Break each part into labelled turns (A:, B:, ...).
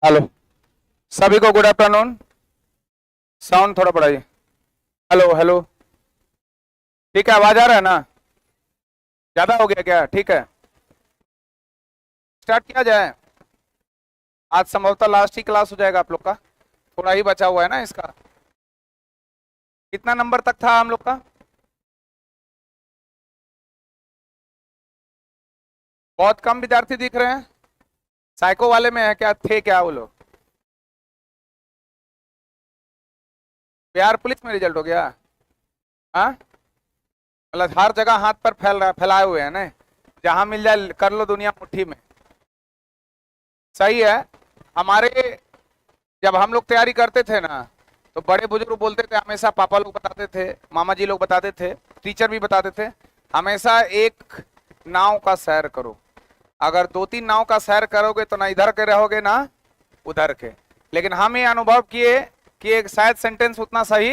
A: Hello. सभी को good afternoon. Sound थोड़ा बढ़ाइए। Hello hello. ठीक है, आवाज आ रहा है ना? ज्यादा हो गया क्या? ठीक है, स्टार्ट किया जाए। आज संभवतः लास्ट ही क्लास हो जाएगा आप लोग का, थोड़ा ही बचा हुआ है ना इसका। कितना नंबर तक था हम लोग का? बहुत कम विद्यार्थी दिख रहे हैं। साइको वाले में है क्या? थे क्या वो लोग? बिहार पुलिस में रिजल्ट हो गया? हाँ, मतलब हर जगह हाथ पर फैलाए हुए हैं ना, जहां मिल जाए कर लो, दुनिया मुट्ठी में। सही है। हमारे जब हम लोग तैयारी करते थे ना, तो बड़े बुजुर्ग बोलते थे हमेशा, पापा लोग बताते थे, मामा जी लोग बताते थे, टीचर भी बताते थे, हमेशा एक नाव का सैर करो। अगर दो तीन नाव का सैर करोगे तो ना इधर के रहोगे ना उधर के। लेकिन हम ये अनुभव किए कि एक शायद सेंटेंस उतना सही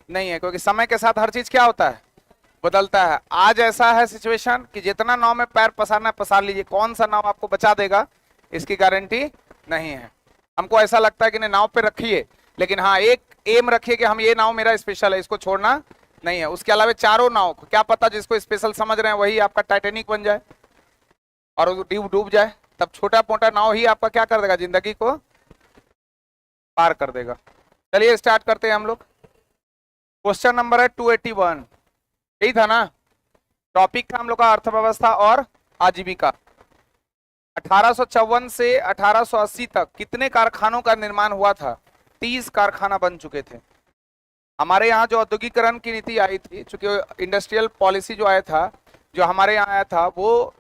A: नहीं है, क्योंकि समय के साथ हर चीज क्या होता है, बदलता है। आज ऐसा है सिचुएशन कि जितना नाव में पैर पसारना है पसार लीजिए, कौन सा नाव आपको बचा देगा इसकी गारंटी नहीं है। हमको ऐसा लगता है कि नहीं, नाव पे रखिए, लेकिन हाँ एक एम रखिए कि हम ये नाव मेरा स्पेशल है, इसको छोड़ना नहीं है। उसके अलावा चारों नाव को क्या पता, जिसको स्पेशल समझ रहे हैं वही आपका टाइटेनिक बन जाए और वो डूब डूब जाए, तब छोटा मोटा नाव ही आपका क्या कर देगा, जिंदगी को पार कर देगा। चलिए स्टार्ट करते हैं हम लोग। क्वेश्चन नंबर है 281। यही था ना? टॉपिक था हम लोग का अर्थव्यवस्था और आजीविका। 1854 से 1880 तक कितने कारखानों का निर्माण हुआ था? 30 कारखाना बन चुके थे। हमारे यहाँ जो औद्योगिकरण की नीति आई थी, चूंकि इंडस्ट्रियल पॉलिसी जो आया था, जो हमारे यहाँ आया था, वो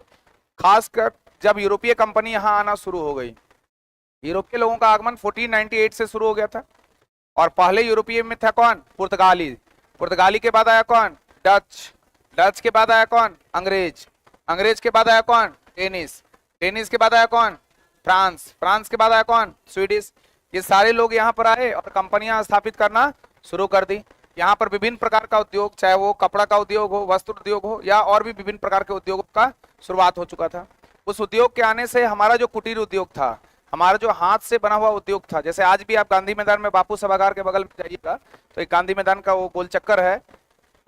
A: खासकर जब यूरोपीय कंपनी यहाँ आना शुरू हो गई। यूरोपीय लोगों का आगमन 1498 से शुरू हो गया था। और पहले यूरोपीय में था कौन? पुर्तगाली। पुर्तगाली के बाद आया कौन? डच। डच के बाद आया कौन? अंग्रेज। अंग्रेज के बाद आया कौन? डेनिस। डेनिस के बाद आया कौन? फ्रांस। फ्रांस के बाद आया कौन? स्वीडिश। ये सारे लोग यहाँ पर आए और कंपनियां स्थापित करना शुरू कर दी। यहाँ पर विभिन्न प्रकार का उद्योग, चाहे वो कपड़ा का उद्योग हो, वस्त्र उद्योग हो, या और भी विभिन्न प्रकार के उद्योगों का शुरुआत हो चुका था। उस उद्योग के आने से हमारा जो कुटीर उद्योग था, हमारा जो हाथ से बना हुआ उद्योग था, जैसे आज भी आप गांधी मैदान में बापू सभागार के बगल में जाइएगा, तो एक गांधी मैदान का वो गोल चक्कर है,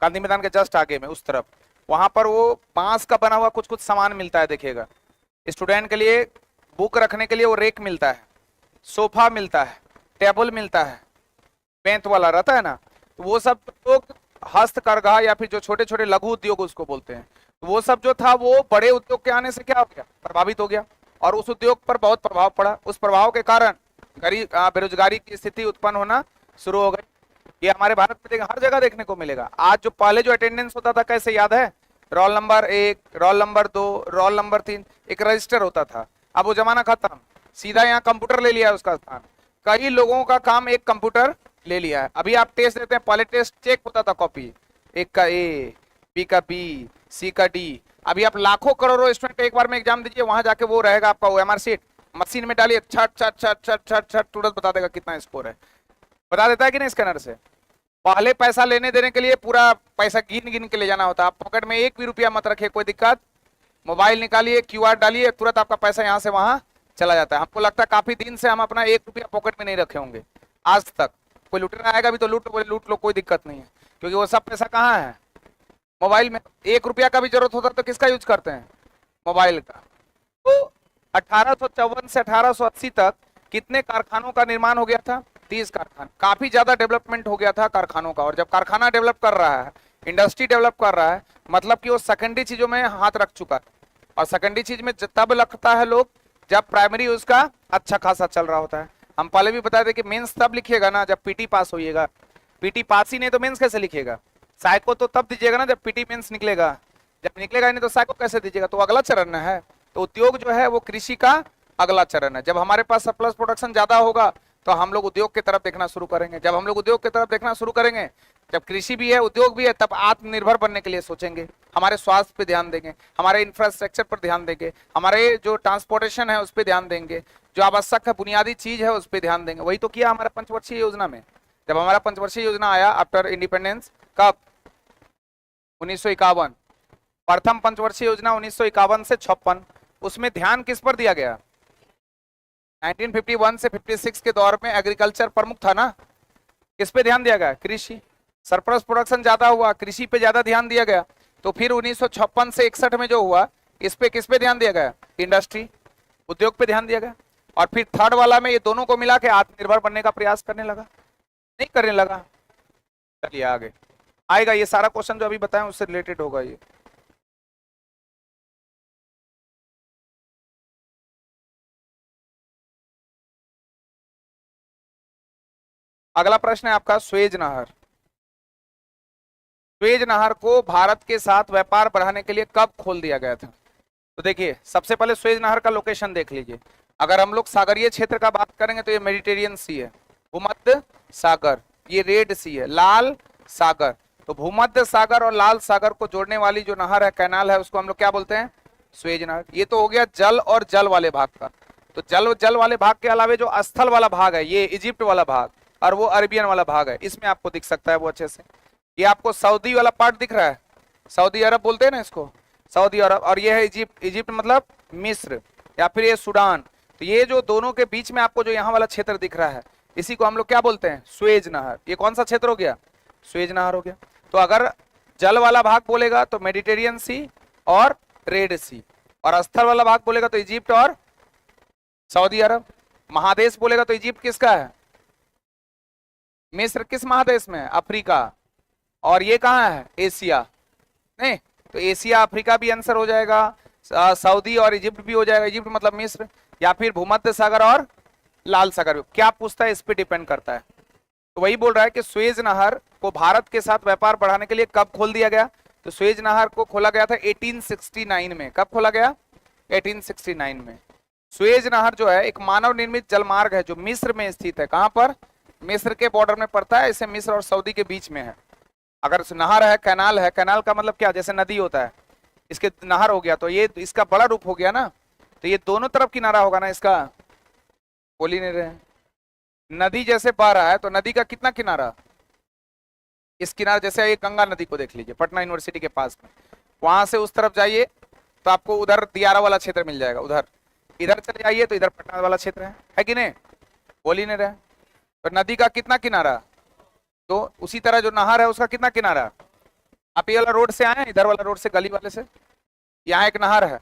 A: गांधी मैदान के जस्ट आगे में उस तरफ, वहां पर वो बांस का बना हुआ कुछ कुछ सामान मिलता है, देखिएगा। स्टूडेंट के लिए बुक रखने के लिए वो रेक मिलता है, सोफा मिलता है, टेबल मिलता है, बेंत वाला रहता है ना। तो वो सब लोग हस्तकरघा या फिर जो छोटे छोटे लघु उद्योग उसको बोलते हैं, तो वो सब जो था वो बड़े उद्योग के आने से क्या हो गया, प्रभावित हो गया। और उस उद्योग पर बहुत प्रभाव पड़ा। उस प्रभाव के कारण गरीब बेरोजगारी की स्थिति उत्पन्न होना शुरू हो गई। ये हमारे भारत में हर जगह देखने को मिलेगा। आज जो पहले जो अटेंडेंस होता था, कैसे याद है? Roll number 1, roll number 2, roll number 3, एक रजिस्टर होता था। अब वो जमाना खत्म, सीधा यहाँ कंप्यूटर ले लिया है उसका स्थान। कई लोगों का काम एक कंप्यूटर ले लिया है। अभी आप टेस्ट देते हैं, पहले टेस्ट चेक होता था, कॉपी, एक का ए, बी का बी, सी का डी। अभी आप लाखों करोड़ों स्टूडेंट एक बार में एग्जाम दीजिए, वहां जाके वो रहेगा आपका ओएमआर सीट, मशीन में डालिए, छट छट छट छट छट छट, तुरंत बता देगा कितना स्कोर है। बता देता है कि नहीं स्कैनर से? पहले पैसा लेने देने के लिए पूरा पैसा गिन गिन के ले जाना होता। आप पॉकेट में एक भी रुपया मत रखिए, कोई दिक्कत, मोबाइल निकालिए, क्यूआर डालिए, तुरंत आपका पैसा यहाँ से वहां चला जाता है। हमको लगता है काफी दिन से हम अपना एक रुपया पॉकेट में नहीं रखे होंगे आज तक। कोई लुटेरा आएगा भी तो लूट बोले लूट लो, कोई दिक्कत नहीं है, क्योंकि वो सब पैसा कहाँ है, मोबाइल में। एक रुपया का भी जरूरत होता तो किसका यूज करते हैं? मोबाइल का। तो 1854 से 1880 तक कितने कारखानों का निर्माण हो गया था? 30 कारखाना। काफी ज्यादा डेवलपमेंट हो गया था कारखानों का। और जब कारखाना डेवलप कर रहा है, इंडस्ट्री डेवलप कर रहा है, मतलब कि वो सेकेंडरी चीजों में हाथ रख चुका है। और सेकेंडरी चीज में तब लगता है लोग जब प्राइमरी उसका अच्छा खासा चल रहा होता है। हम पहले भी बताए थे कि मेंस तब लिखिएगा ना जब पीटी पास होइएगा। पीटी पास ही नहीं तो मेंस कैसे लिखिएगा? साइको तो तब दीजिएगा ना जब पीटी मेंस निकलेगा। जब निकलेगा ही नहीं तो साइको कैसे दीजिएगा? तो अगला चरण है। तो उद्योग जो है वो कृषि का अगला चरण है। जब हमारे पास सरप्लस प्रोडक्शन ज्यादा होगा तो हम लोग उद्योग की तरफ देखना शुरू करेंगे। जब हम लोग उद्योग की तरफ देखना शुरू करेंगे, जब कृषि भी है उद्योग भी है, तब आत्मनिर्भर बनने के लिए सोचेंगे, हमारे स्वास्थ्य पे ध्यान देंगे, हमारे इंफ्रास्ट्रक्चर पर ध्यान देंगे, हमारे जो ट्रांसपोर्टेशन है उस पर ध्यान देंगे, जो आवश्यक है बुनियादी चीज है उस पर ध्यान देंगे। वही तो किया हमारा पंचवर्षीय योजना में। जब हमारा पंचवर्षीय योजना आया आफ्टर इंडिपेंडेंस, कब? 1951। प्रथम पंचवर्षीय योजना 1951 से 56। उसमें ध्यान किस पर दिया गया? 1951 से 56 के दौर में एग्रीकल्चर प्रमुख था ना, किस पे ध्यान दिया गया? कृषि। सरप्लस प्रोडक्शन ज्यादा हुआ, कृषि पे ज्यादा ध्यान दिया गया। तो फिर 1956 से 61 में जो हुआ, इस पे किस पे ध्यान दिया गया? इंडस्ट्री, उद्योग पे ध्यान दिया गया। और फिर थर्ड वाला में ये दोनों को मिला के आत्मनिर्भर बनने का प्रयास करने लगा, नहीं करने लगा। चलिए आगे आएगा, ये सारा क्वेश्चन जो अभी बताएं उससे रिलेटेड होगा ये। अगला प्रश्न है आपका, स्वेज नहर। स्वेज नहर को भारत के साथ व्यापार बढ़ाने के लिए कब खोल दिया गया था? तो देखिए, सबसे पहले स्वेज नहर का लोकेशन देख लीजिए। अगर हम लोग सागरीय क्षेत्र का बात करेंगे तो ये मेडिटेरियन सी है, भूमध्य सागर, ये रेड सी है, लाल सागर। तो भूमध्य सागर और लाल सागर को जोड़ने वाली जो नहर है, कैनाल है, उसको हम लोग क्या बोलते हैं? स्वेज नहर। ये तो हो गया जल और जल वाले भाग का। तो जल वाले भाग के अलावा जो स्थल वाला भाग है, ये इजिप्ट वाला भाग और वो अरेबियन वाला भाग है, इसमें आपको दिख सकता है वो अच्छे से। ये आपको सऊदी वाला पार्ट दिख रहा है, सऊदी अरब बोलते हैं ना इसको, सऊदी अरब। और ये है इजिप्ट, इजिप्ट मतलब मिस्र या फिर ये सूडान। तो ये जो दोनों के बीच में आपको जो यहाँ वाला क्षेत्र दिख रहा है, इसी को हम लोग क्या बोलते हैं? स्वेज नहर। ये कौन सा क्षेत्र हो गया? स्वेज नहर हो गया। तो अगर जल वाला भाग बोलेगा तो मेडिटेरियन सी और रेड सी, और स्थल वाला भाग बोलेगा तो इजिप्ट और सऊदी अरब। महादेश बोलेगा तो इजिप्ट किसका है? मिस्र किस महादेश में है? अफ्रीका। और ये कहाँ है? एशिया। नहीं, तो एशिया अफ्रीका भी आंसर हो जाएगा, सऊदी और इजिप्ट भी हो जाएगा, इजिप्ट मतलब मिस्र, या फिर भूमध्य सागर और लाल सागर। क्या पूछता है, इस पे डिपेंड करता है। तो वही बोल रहा है कि स्वेज नहर को भारत के साथ व्यापार बढ़ाने के लिए कब खोल दिया गया? तो स्वेज नहर को खोला गया था 1869 में। कब खोला गया? 1869 में। स्वेज नहर जो है एक मानव निर्मित जलमार्ग है जो मिस्र में स्थित है। कहां पर? मिस्र के बॉर्डर में पड़ता है, इसे मिस्र और सऊदी के बीच में है। अगर नहर है, कैनाल है, कैनाल का मतलब क्या? जैसे नदी होता है, इसके नहर हो गया तो ये इसका बड़ा रूप हो गया ना, तो ये दोनों तरफ किनारा होगा ना इसका। बोल ही नहीं रहे। नदी जैसे बह रहा है तो नदी का कितना किनारा? इस किनारे, जैसे ये गंगा नदी को देख लीजिए पटना यूनिवर्सिटी के पास में, वहां से उस तरफ जाइए तो आपको उधर दियारा वाला क्षेत्र मिल जाएगा, उधर इधर चले जाइए तो इधर पटना वाला क्षेत्र है कि नहीं? बोल ही नहीं रहे। तो नदी का कितना किनारा? तो उसी तरह जो नहर है उसका कितना किनारा? आप ये वाला रोड से आए, इधर वाला रोड से, गली वाले से, यहाँ एक नहर है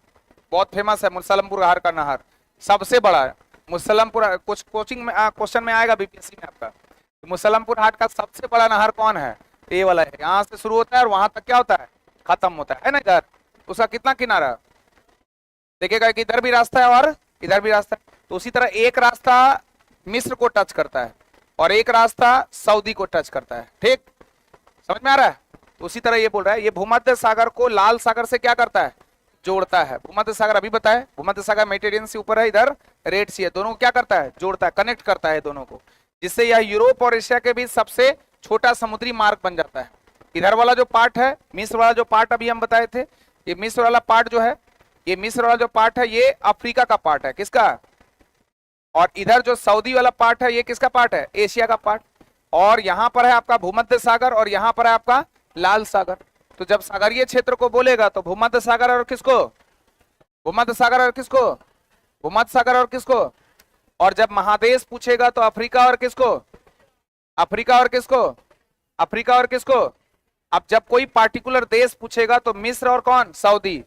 A: बहुत फेमस है, मुसलमपुर घाट का नहर, सबसे बड़ा है मुसलमपुर। कुछ कोचिंग में क्वेश्चन में आएगा बीपीएससी में आपका, तो मुसलमपुर घाट का सबसे बड़ा नहर कौन है? ये वाला है। यहाँ से शुरू होता है और वहां तक क्या होता है? खत्म होता है ना इधर। उसका कितना किनारा? देखिएगा कि इधर भी रास्ता है और इधर भी रास्ता है। तो उसी तरह एक रास्ता मिस्र को टच करता है और एक रास्ता सऊदी को टच करता है। ठीक, समझ में आ रहा है? तो उसी तरह ये बोल रहा है, ये भूमध्य सागर को लाल सागर से क्या करता है? जोड़ता है। भूमध्य सागर अभी बताए, भूमध्य सागर मेडिटेरियन से ऊपर है, इधर रेड सी है, दोनों को क्या करता है? जोड़ता है, कनेक्ट करता है दोनों को, जिससे यह यूरोप और एशिया के बीच सबसे छोटा समुद्री मार्ग बन जाता है। इधर वाला जो पार्ट है, मिस्र वाला जो पार्ट अभी हम बताए थे, ये मिस्र वाला पार्ट जो है, ये मिस्र वाला जो पार्ट है ये अफ्रीका का पार्ट है। किसका? और इधर जो सऊदी वाला पार्ट है ये किसका पार्ट है? एशिया का पार्ट। और यहाँ पर है आपका भूमध्य सागर और यहाँ पर है आपका लाल सागर। तो जब सागरीय क्षेत्र को बोलेगा तो भूमध्य सागर और किसको? भूमध्य सागर और किसको? भूमध्य सागर और किसको? और जब महादेश पूछेगा तो अफ्रीका और किसको? अफ्रीका और किसको? अफ्रीका और किसको? अब जब कोई पार्टिकुलर देश पूछेगा तो मिस्र और कौन? सऊदी।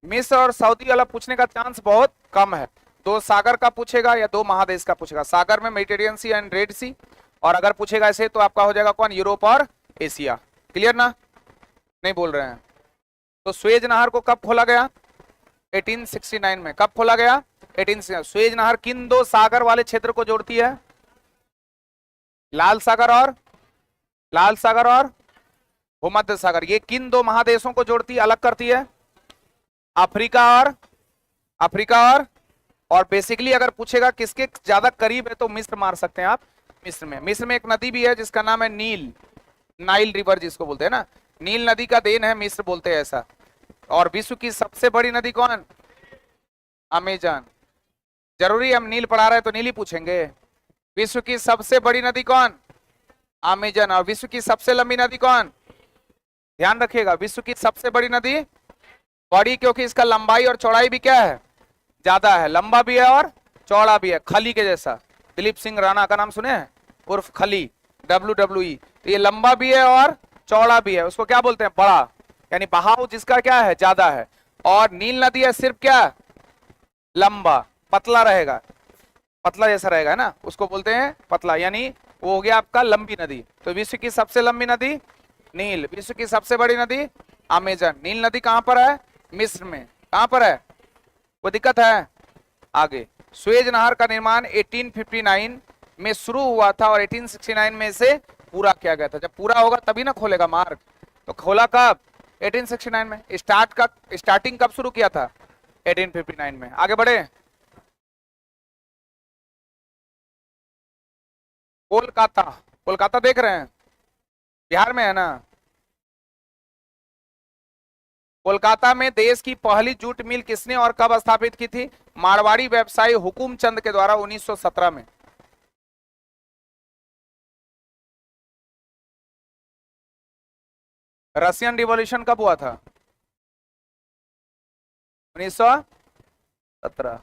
A: मिस्र और सऊदी वाला पूछने का चांस बहुत कम है। दो सागर का पूछेगा या दो महादेश का पूछेगा। सागर में मेडिटेरियन सी एंड रेड सी, और अगर पूछेगा ऐसे तो आपका हो जाएगा कौन? यूरोप और एशिया। क्लियर ना? नहीं बोल रहे हैं। तो स्वेज नहर को कब खोला गया? 1869 में। कब खोला गया? 1869। स्वेज नहर किन दो सागर वाले क्षेत्र को जोड़ती है? लाल सागर और भूमध्य सागर। ये किन दो महादेशों को जोड़ती है, अलग करती है? अफ्रीका और बेसिकली अगर पूछेगा किसके ज्यादा करीब है तो मिस्र मार सकते हैं आप। मिस्र में एक नदी भी है जिसका नाम है नाइल रिवर जिसको बोलते हैं ना, नील नदी का देन है मिस्र, बोलते हैं ऐसा। और विश्व की सबसे बड़ी नदी कौन? अमेजन। जरूरी हम नील पढ़ा रहे हैं तो नील ही पूछेंगे। विश्व की सबसे बड़ी नदी कौन? अमेजन। और विश्व की सबसे लंबी नदी कौन? ध्यान रखिएगा, विश्व की सबसे बड़ी नदी, बड़ी क्योंकि इसका लंबाई और चौड़ाई भी क्या है? ज्यादा है, लंबा भी है और चौड़ा भी है, खली के जैसा। दिलीप सिंह राणा का नाम सुने हैं, उर्फ खली, WWE। तो ये लंबा भी है और चौड़ा भी है, उसको क्या बोलते हैं, बड़ा, यानी बहाव जिसका क्या है, ज्यादा है। और नील नदी है सिर्फ क्या, लंबा, पतला रहेगा, पतला जैसा रहेगा, है ना, उसको बोलते हैं पतला, यानी वो हो गया आपका लंबी नदी। तो विश्व की सबसे लंबी नदी नील, विश्व की सबसे बड़ी नदी अमेजन। नील नदी कहां पर है, मिस्र में। कहां पर है, कोई दिक्कत है, आगे। सुएज नहर का निर्माण 1859 में शुरू हुआ था और 1869 में इसे पूरा किया गया था। जब पूरा होगा तभी ना खोलेगा मार्ग, तो खोला कब, 1869 में। स्टार्टिंग कब शुरू किया था, 1859 में। आगे बढ़े, कोलकाता, कोलकाता देख रहे हैं, बिहार में है ना। कोलकाता में देश की पहली जूट मिल किसने और कब स्थापित की थी, मारवाड़ी व्यवसायी हुकुम चंद के द्वारा 1917 में। रशियन रिवॉल्यूशन कब हुआ था, 1917।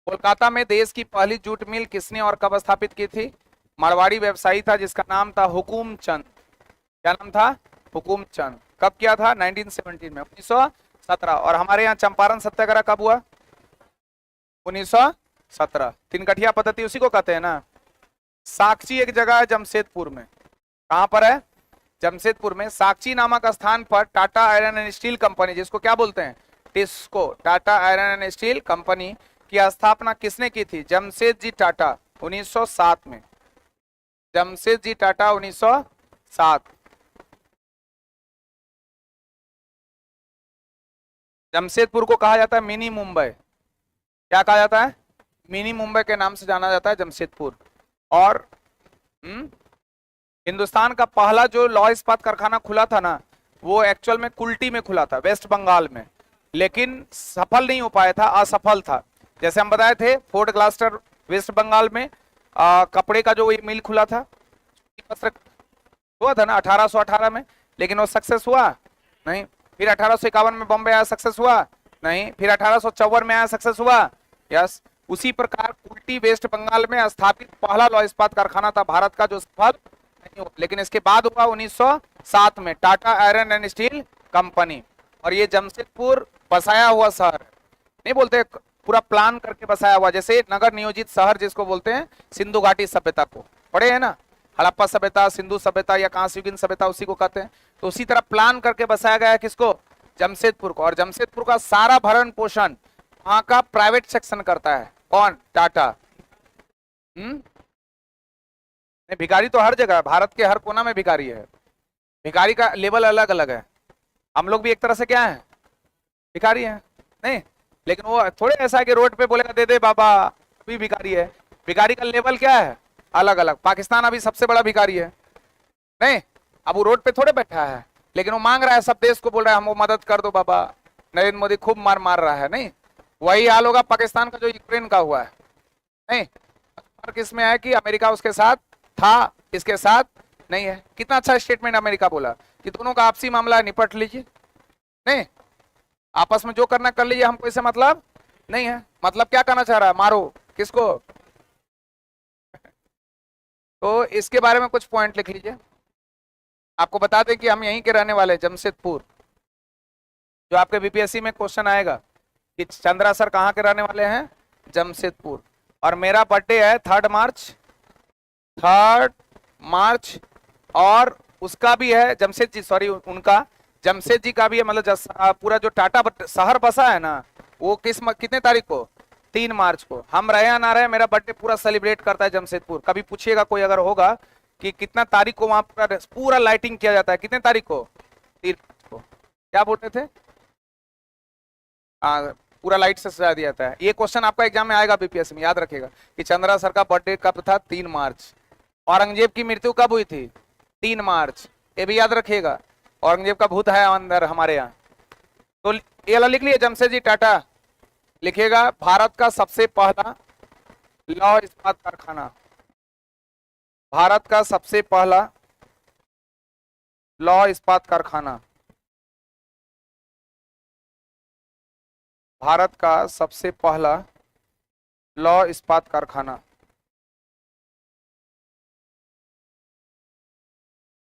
A: कोलकाता में देश की पहली जूट मिल किसने और कब स्थापित की थी, मारवाड़ी व्यवसायी था जिसका नाम था हुकुम चंद। क्या नाम था, हुकुम चंद। कब किया था, 1917 में, 1917। और हमारे यहाँ चंपारण सत्याग्रह कब हुआ, 1917। तिनकठिया पद्धति उसी को कहते हैं ना। साक्षी एक जगह है जमशेदपुर में, कहां पर है, जमशेदपुर में। साक्षी नामक स्थान पर Tata iron and steel company, जिसको क्या बोलते हैं, TISCO, Tata iron and steel company की स्थापना किसने की थी, जमशेद जी टाटा, 1907 में। जमशेद जी टाटा 1907। जमशेदपुर को कहा जाता है मिनी मुंबई, क्या कहा जाता है, मिनी मुंबई के नाम से जाना जाता है जमशेदपुर। और हिंदुस्तान का पहला जो लौह इस्पात कारखाना खुला था ना, वो एक्चुअल में कुल्टी में खुला था, वेस्ट बंगाल में, लेकिन सफल नहीं हो पाया था, असफल था। जैसे हम बताए थे, फोर्ट ग्लास्टर वेस्ट बंगाल में कपड़े का जो मिल खुला था, हुआ था ना 1818 में, लेकिन वो सक्सेस हुआ नहीं। फिर 1851 में बॉम्बे आया, सक्सेस हुआ नहीं। फिर 1854 में आया, सक्सेस हुआ, यस। उसी प्रकार कुल्टी वेस्ट बंगाल में स्थापित पहला लौह इस्पात कारखाना था भारत का, जो सफल नहीं हुआ, लेकिन इसके बाद हुआ 1907 में Tata iron and steel company. और ये जमशेदपुर बसाया हुआ शहर, नहीं बोलते पूरा प्लान करके बसाया हुआ, जैसे नगर नियोजित शहर जिसको बोलते हैं, सिंधु घाटी सभ्यता को पढ़े हैं ना, हड़प्पा सभ्यता, सिंधु सभ्यता या कांस्ययुगीन सभ्यता, उसी को कहते हैं। तो उसी तरह प्लान करके बसाया गया है किसको, जमशेदपुर को। और जमशेदपुर का सारा भरण पोषण वहां का प्राइवेट सेक्शन करता है, कौन, टाटा। भिखारी तो हर जगह है, भारत के हर कोना में भिखारी है, भिखारी का लेवल अलग अलग है। हम लोग भी एक तरह से क्या है, भिखारी है, नहीं, लेकिन वो थोड़े ऐसा है कि रोड पे बोलेगा दे दे बाबा, भी भिखारी है। भिखारी का लेवल क्या है, अलग अलग। पाकिस्तान अभी सबसे बड़ा भिखारी है, नहीं, अब वो रोड पे थोड़े बैठा है, लेकिन वो मांग रहा है, सब देश को बोल रहा है हमको मदद कर दो बाबा, नरेंद्र मोदी खूब मार मार रहा है, नहीं। वही हाल होगा पाकिस्तान का जो यूक्रेन का हुआ है, नहीं। फर्क इसमें है कि अमेरिका उसके साथ था, इसके साथ नहीं है। कितना अच्छा स्टेटमेंट अमेरिका बोला कि दोनों का आपसी मामला है, निपट लीजिए, नहीं, आपस में जो करना कर लीजिए, हमको इससे मतलब नहीं है। मतलब क्या कहना चाह रहा है, मारो किसको। तो इसके बारे में कुछ पॉइंट लिख लीजिए। आपको बता दें कि हम यहीं के रहने वाले, जमशेदपुर। जो आपके बीपीएससी में क्वेश्चन आएगा कि चंद्रा सर कहाँ के रहने वाले हैं, जमशेदपुर। और मेरा बर्थडे है 3 मार्च, 3 मार्च। और उसका भी है, जमशेद जी, सॉरी, उनका, जमशेद जी का भी है, मतलब पूरा जो टाटा शहर बसा है ना, वो कितने तारीख को, 3 मार्च को। हम रहे या ना रहे, मेरा बर्थडे पूरा सेलिब्रेट करता है जमशेदपुर। कभी पूछिएगा कोई अगर होगा कि कितना तारीख को वहां पूरा लाइटिंग किया जाता है, कितने तारीख को, 3 मार्च को। क्या बोलते थे, पूरा लाइट से सजा दिया जाता है। ये क्वेश्चन आपका एग्जाम में आएगा बीपीएससी में, याद रखेगा कि चंद्रा सर का बर्थडे कब था, 3 मार्च। औरंगजेब की मृत्यु कब हुई थी, 3 मार्च, ये भी याद रखिएगा। औरंगजेब का भूत है अंदर हमारे यहाँ। तो ये वाला लिख लिए, जमशेद जी टाटा। लिखिएगा भारत का सबसे पहला लौह इस्पात कारखाना, भारत का सबसे पहला लौह इस्पात कारखाना। भारत का सबसे पहला लौह इस्पात कारखाना।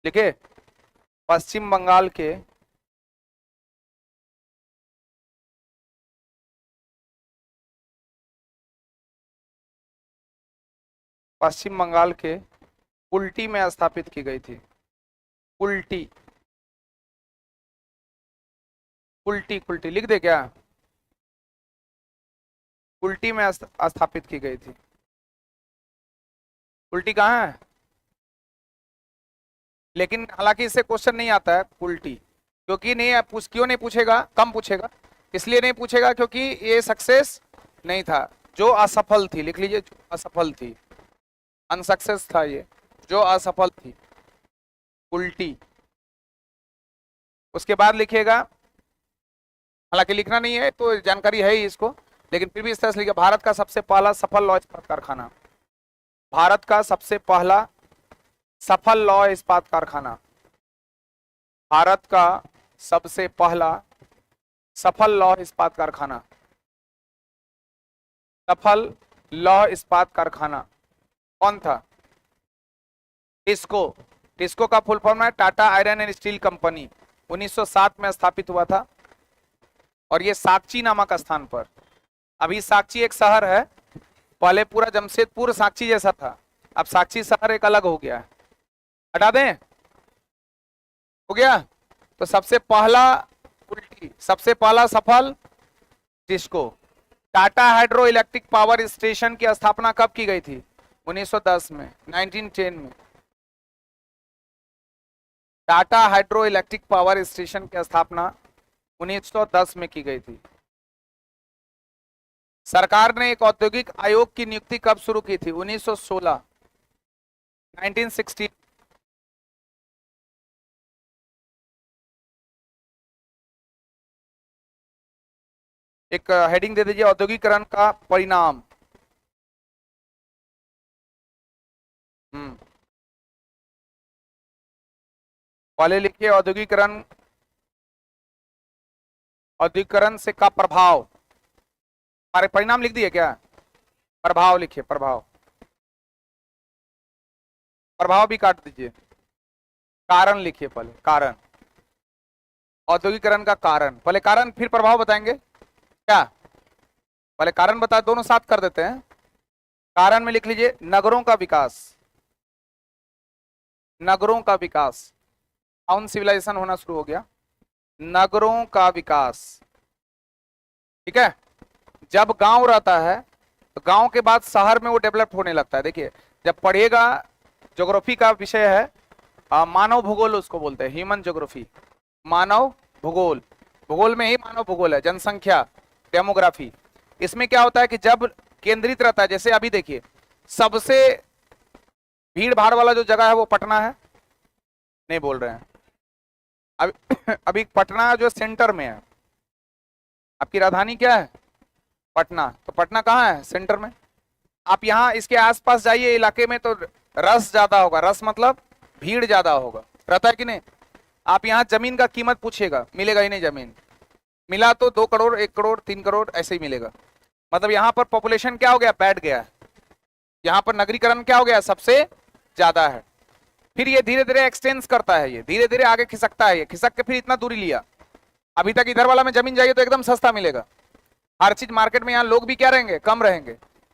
A: लिखे, पश्चिम बंगाल के कुल्टी में स्थापित की गई थी। कुल्टी, कुल्टी, कुल्टी लिख दे क्या? कुल्टी में स्थापित की गई थी। कुल्टी कहाँ है? लेकिन हालांकि इससे क्वेश्चन नहीं आता है कुल्टी, क्योंकि नहीं क्यों नहीं पूछेगा, कम पूछेगा। इसलिए नहीं पूछेगा क्योंकि ये सक्सेस नहीं था, जो असफल थी। लिख लीजिए, जो असफल थी, अनसक्सेस था ये, जो असफल थी, कुल्टी। उसके बाद लिखिएगा, हालांकि लिखना नहीं है तो जानकारी है ही इसको, लेकिन फिर भी इस तरह से लिखिए, भारत का सबसे पहला सफल लौह इस्पात कारखाना। भारत का सबसे पहला सफल लौह इस्पात कारखाना। भारत का सबसे पहला सफल लौह इस्पात कारखाना। सफल लौह इस्पात कारखाना कौन था? टिस्को। टिस्को का फुल फॉर्म है Tata iron and steel company. 1907 में स्थापित हुआ था, और ये साकची नामक स्थान पर। अभी साकची एक शहर है, पहले पूरा जमशेदपुर साकची जैसा था, अब साकची शहर एक अलग हो गया है। हटा दें? हो गया? तो सबसे पहला उल्टी, सबसे पहला सफल TISCO. Tata hydro electric power station की स्थापना कब की गई थी? 1910 में, 1910 में। Tata hydro electric power station की स्थापना 1910 में की गई थी। सरकार ने एक औद्योगिक आयोग की नियुक्ति कब शुरू की थी? 1916, 1960। एक हेडिंग दे दीजिए, औद्योगिकरण का परिणाम। पहले लिखिए औद्योगिकरण, औद्योगिकरण से का प्रभाव। हमारे परिणाम लिख दिए क्या? प्रभाव लिखिए, प्रभाव। प्रभाव भी काट दीजिए। कारण लिखिए पहले, कारण। औद्योगिकरण का कारण, पहले कारण फिर प्रभाव बताएंगे क्या? पहले कारण बता, दोनों साथ कर देते हैं। कारण में लिख लीजिए नगरों का विकास। नगरों का विकास, टाउन सिविलाइजेशन होना शुरू हो गया। नगरों का विकास, ठीक है। जब गांव रहता है तो गांव के बाद शहर में वो डेवलप होने लगता है। देखिए, जब पढ़िएगा, ज्योग्राफी का विषय है, मानव भूगोल उसको बोलते हैं, ह्यूमन ज्योग्राफी। मानव भूगोल, भूगोल में ही मानव भूगोल है, जनसंख्या, डेमोग्राफी। इसमें क्या होता है कि जब केंद्रित रहता है, जैसे अभी देखिए, सबसे भीड़ भाड़ वाला जो जगह है वो पटना है, नहीं बोल रहे हैं। अभी पटना जो सेंटर में है, आपकी राजधानी क्या है? पटना। तो पटना कहाँ है? सेंटर में। आप यहाँ इसके आसपास जाइए इलाके में तो रस ज्यादा होगा, रस मतलब भीड़ ज्यादा होगा, रहता है कि नहीं? आप यहाँ जमीन का कीमत पूछिएगा, मिलेगा ही नहीं जमीन। मिला तो 2 करोड़, 1 करोड़, 3 करोड़ ऐसे ही मिलेगा। मतलब यहाँ पर पॉपुलेशन क्या हो गया? बैठ गया है। यहाँ पर नगरीकरण क्या हो गया? सबसे ज्यादा है। फिर ये धीरे धीरे एक्सटेंस करता है, ये धीरे धीरे आगे खिसकता है, ये खिसक के फिर इतना दूरी लिया। अभी तक इधर वाला में जमीन जाइए तो एकदम सस्ता मिलेगा, हर चीज मार्केट में। यहाँ लोग भी क्या रहेंगे? कम रहेंगे।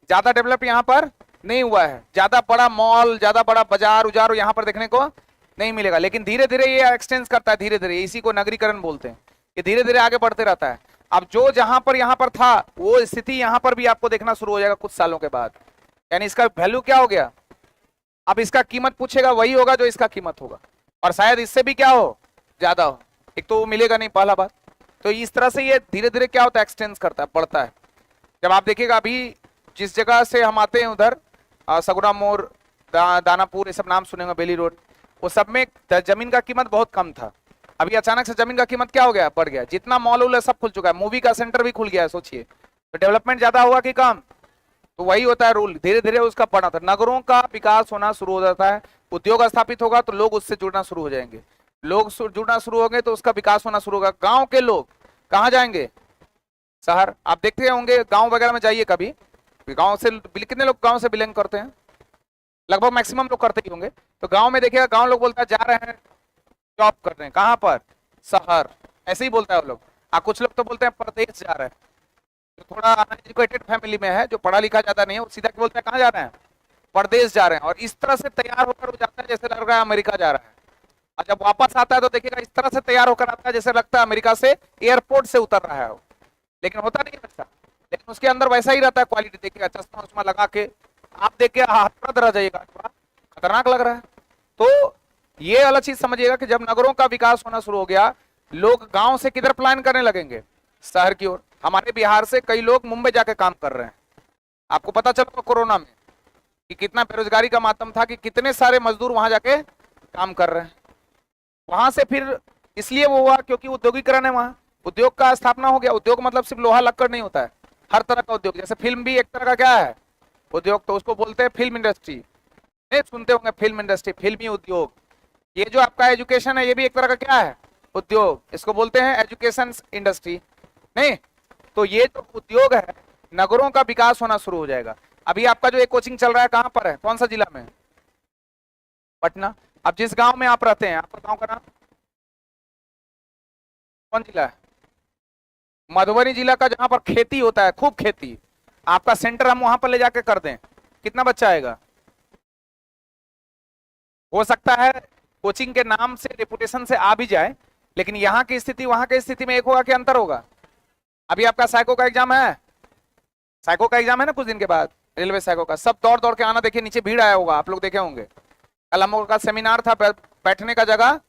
A: ज्यादा डेवलप यहाँ पर नहीं हुआ है, ज्यादा बड़ा मॉल, ज्यादा बड़ा बाजार उजार यहाँ पर देखने को नहीं मिलेगा। लेकिन धीरे धीरे ये एक्सटेंस करता है, धीरे धीरे, इसी को नगरीकरण बोलते हैं। ये धीरे धीरे आगे बढ़ते रहता है। अब जो जहां पर यहाँ पर था वो स्थिति यहाँ पर भी आपको देखना शुरू हो जाएगा कुछ सालों के बाद। यानी इसका वैल्यू क्या हो गया? अब इसका कीमत पूछेगा वही होगा जो इसका कीमत होगा, और शायद इससे भी क्या हो? ज्यादा हो। एक तो वो मिलेगा नहीं, पहला बात। तो इस तरह से ये धीरे धीरे क्या होता है? एक्सटेंस करता है, बढ़ता है। जब आप देखिएगा अभी जिस जगह से हम आते हैं उधर सगुना मोड़, दानापुर, ये सब नाम सुने होंगे, बेली रोड, वो सब में जमीन का कीमत बहुत कम था। अभी अचानक से जमीन का कीमत क्या हो गया? बढ़ गया। जितना मॉल उल सब खुल चुका है, मूवी का सेंटर भी खुल गया है, सोचिए। तो डेवलपमेंट ज्यादा हुआ कि कम? तो वही होता है रूल, धीरे धीरे उसका बढ़ना था। नगरों का विकास होना शुरू हो जाता है, उद्योग स्थापित होगा तो लोग उससे जुड़ना शुरू हो जाएंगे, लोग जुड़ना शुरू होंगे तो उसका विकास होना शुरू होगा। गांव के लोग कहाँ जाएंगे? शहर आप देखते होंगे, गांव वगैरह में जाइए कभी, गांव से कितने लोग गांव से बिलोंग करते हैं? लगभग मैक्सिमम लोग करते ही होंगे। तो गांव में देखिएगा, गांव लोग बोलता है जा रहे हैं जॉब कर रहे हैं, कहाँ पर? शहर, ऐसे ही बोलता है वो लोग। कुछ लोग तो बोलते हैं प्रदेश जा रहे हैं, जो थोड़ा अनएजुकेटेड फैमिली में है, जो पढ़ा लिखा ज्यादा नहीं है, वो सीधा बोलते हैं कहाँ जा रहे हैं? प्रदेश जा रहे हैं। और इस तरह से तैयार होकर वो जाता है जैसे लग रहा है अमेरिका जा रहा है, और जब वापस आता है तो देखिएगा इस तरह से तैयार होकर आता है जैसे लगता है अमेरिका से एयरपोर्ट से उतर रहा है वो। लेकिन होता नहीं है वैसा, लेकिन उसके अंदर वैसा ही रहता है क्वालिटी। देखिएगा चश्मा उश्मा लगा के आप देख के हाथ रह जाइएगा, थोड़ा खतरनाक लग रहा है। तो ये अलग चीज समझिएगा कि जब नगरों का विकास होना शुरू हो गया, लोग गांव से किधर प्लान करने लगेंगे? शहर की ओर। हमारे बिहार से कई लोग मुंबई जाके काम कर रहे हैं। आपको पता चला कोरोना में कि कितना बेरोजगारी का मातम था, कि कितने सारे मजदूर वहां जाके काम कर रहे हैं। वहां से फिर इसलिए वो हुआ क्योंकि उद्योगीकरण है, वहां उद्योग का स्थापना हो गया। उद्योग मतलब सिर्फ लोहा लक्कड़ नहीं होता है, हर तरह का उद्योग। जैसे फिल्म भी एक तरह का क्या है? उद्योग। तो उसको बोलते हैं फिल्म इंडस्ट्री। नहीं सुनते होंगे फिल्म इंडस्ट्री, फिल्मी उद्योग। ये जो आपका एजुकेशन है, ये भी एक तरह का क्या है? उद्योग। इसको बोलते हैं एजुकेशन इंडस्ट्री। नहीं, तो ये जो उद्योग है, नगरों का विकास होना शुरू हो जाएगा। अभी आपका जो एक कोचिंग चल रहा है कहाँ पर है, कौन सा जिला में? पटना। अब जिस गांव में आप रहते हैं, आपका गांव का नाम कौन जिला है? मधुबनी जिला का, जहां पर खेती होता है, खूब खेती। आपका सेंटर हम वहां पर ले जाके कर दें, कितना बच्चा आएगा? हो सकता है कोचिंग के नाम से, रेपुटेशन से आ भी जाए, लेकिन यहाँ की स्थिति वहां की स्थिति में एक होगा कि अंतर होगा। अभी आपका साइको का एग्जाम है, साइको का एग्जाम है ना कुछ दिन के बाद, रेलवे साइको का। सब दौड़ दौड़ के आना, देखिए नीचे भीड़ आया होगा, आप लोग देखे होंगे। कल हम लोगों का सेमिनार था, बैठने का जगह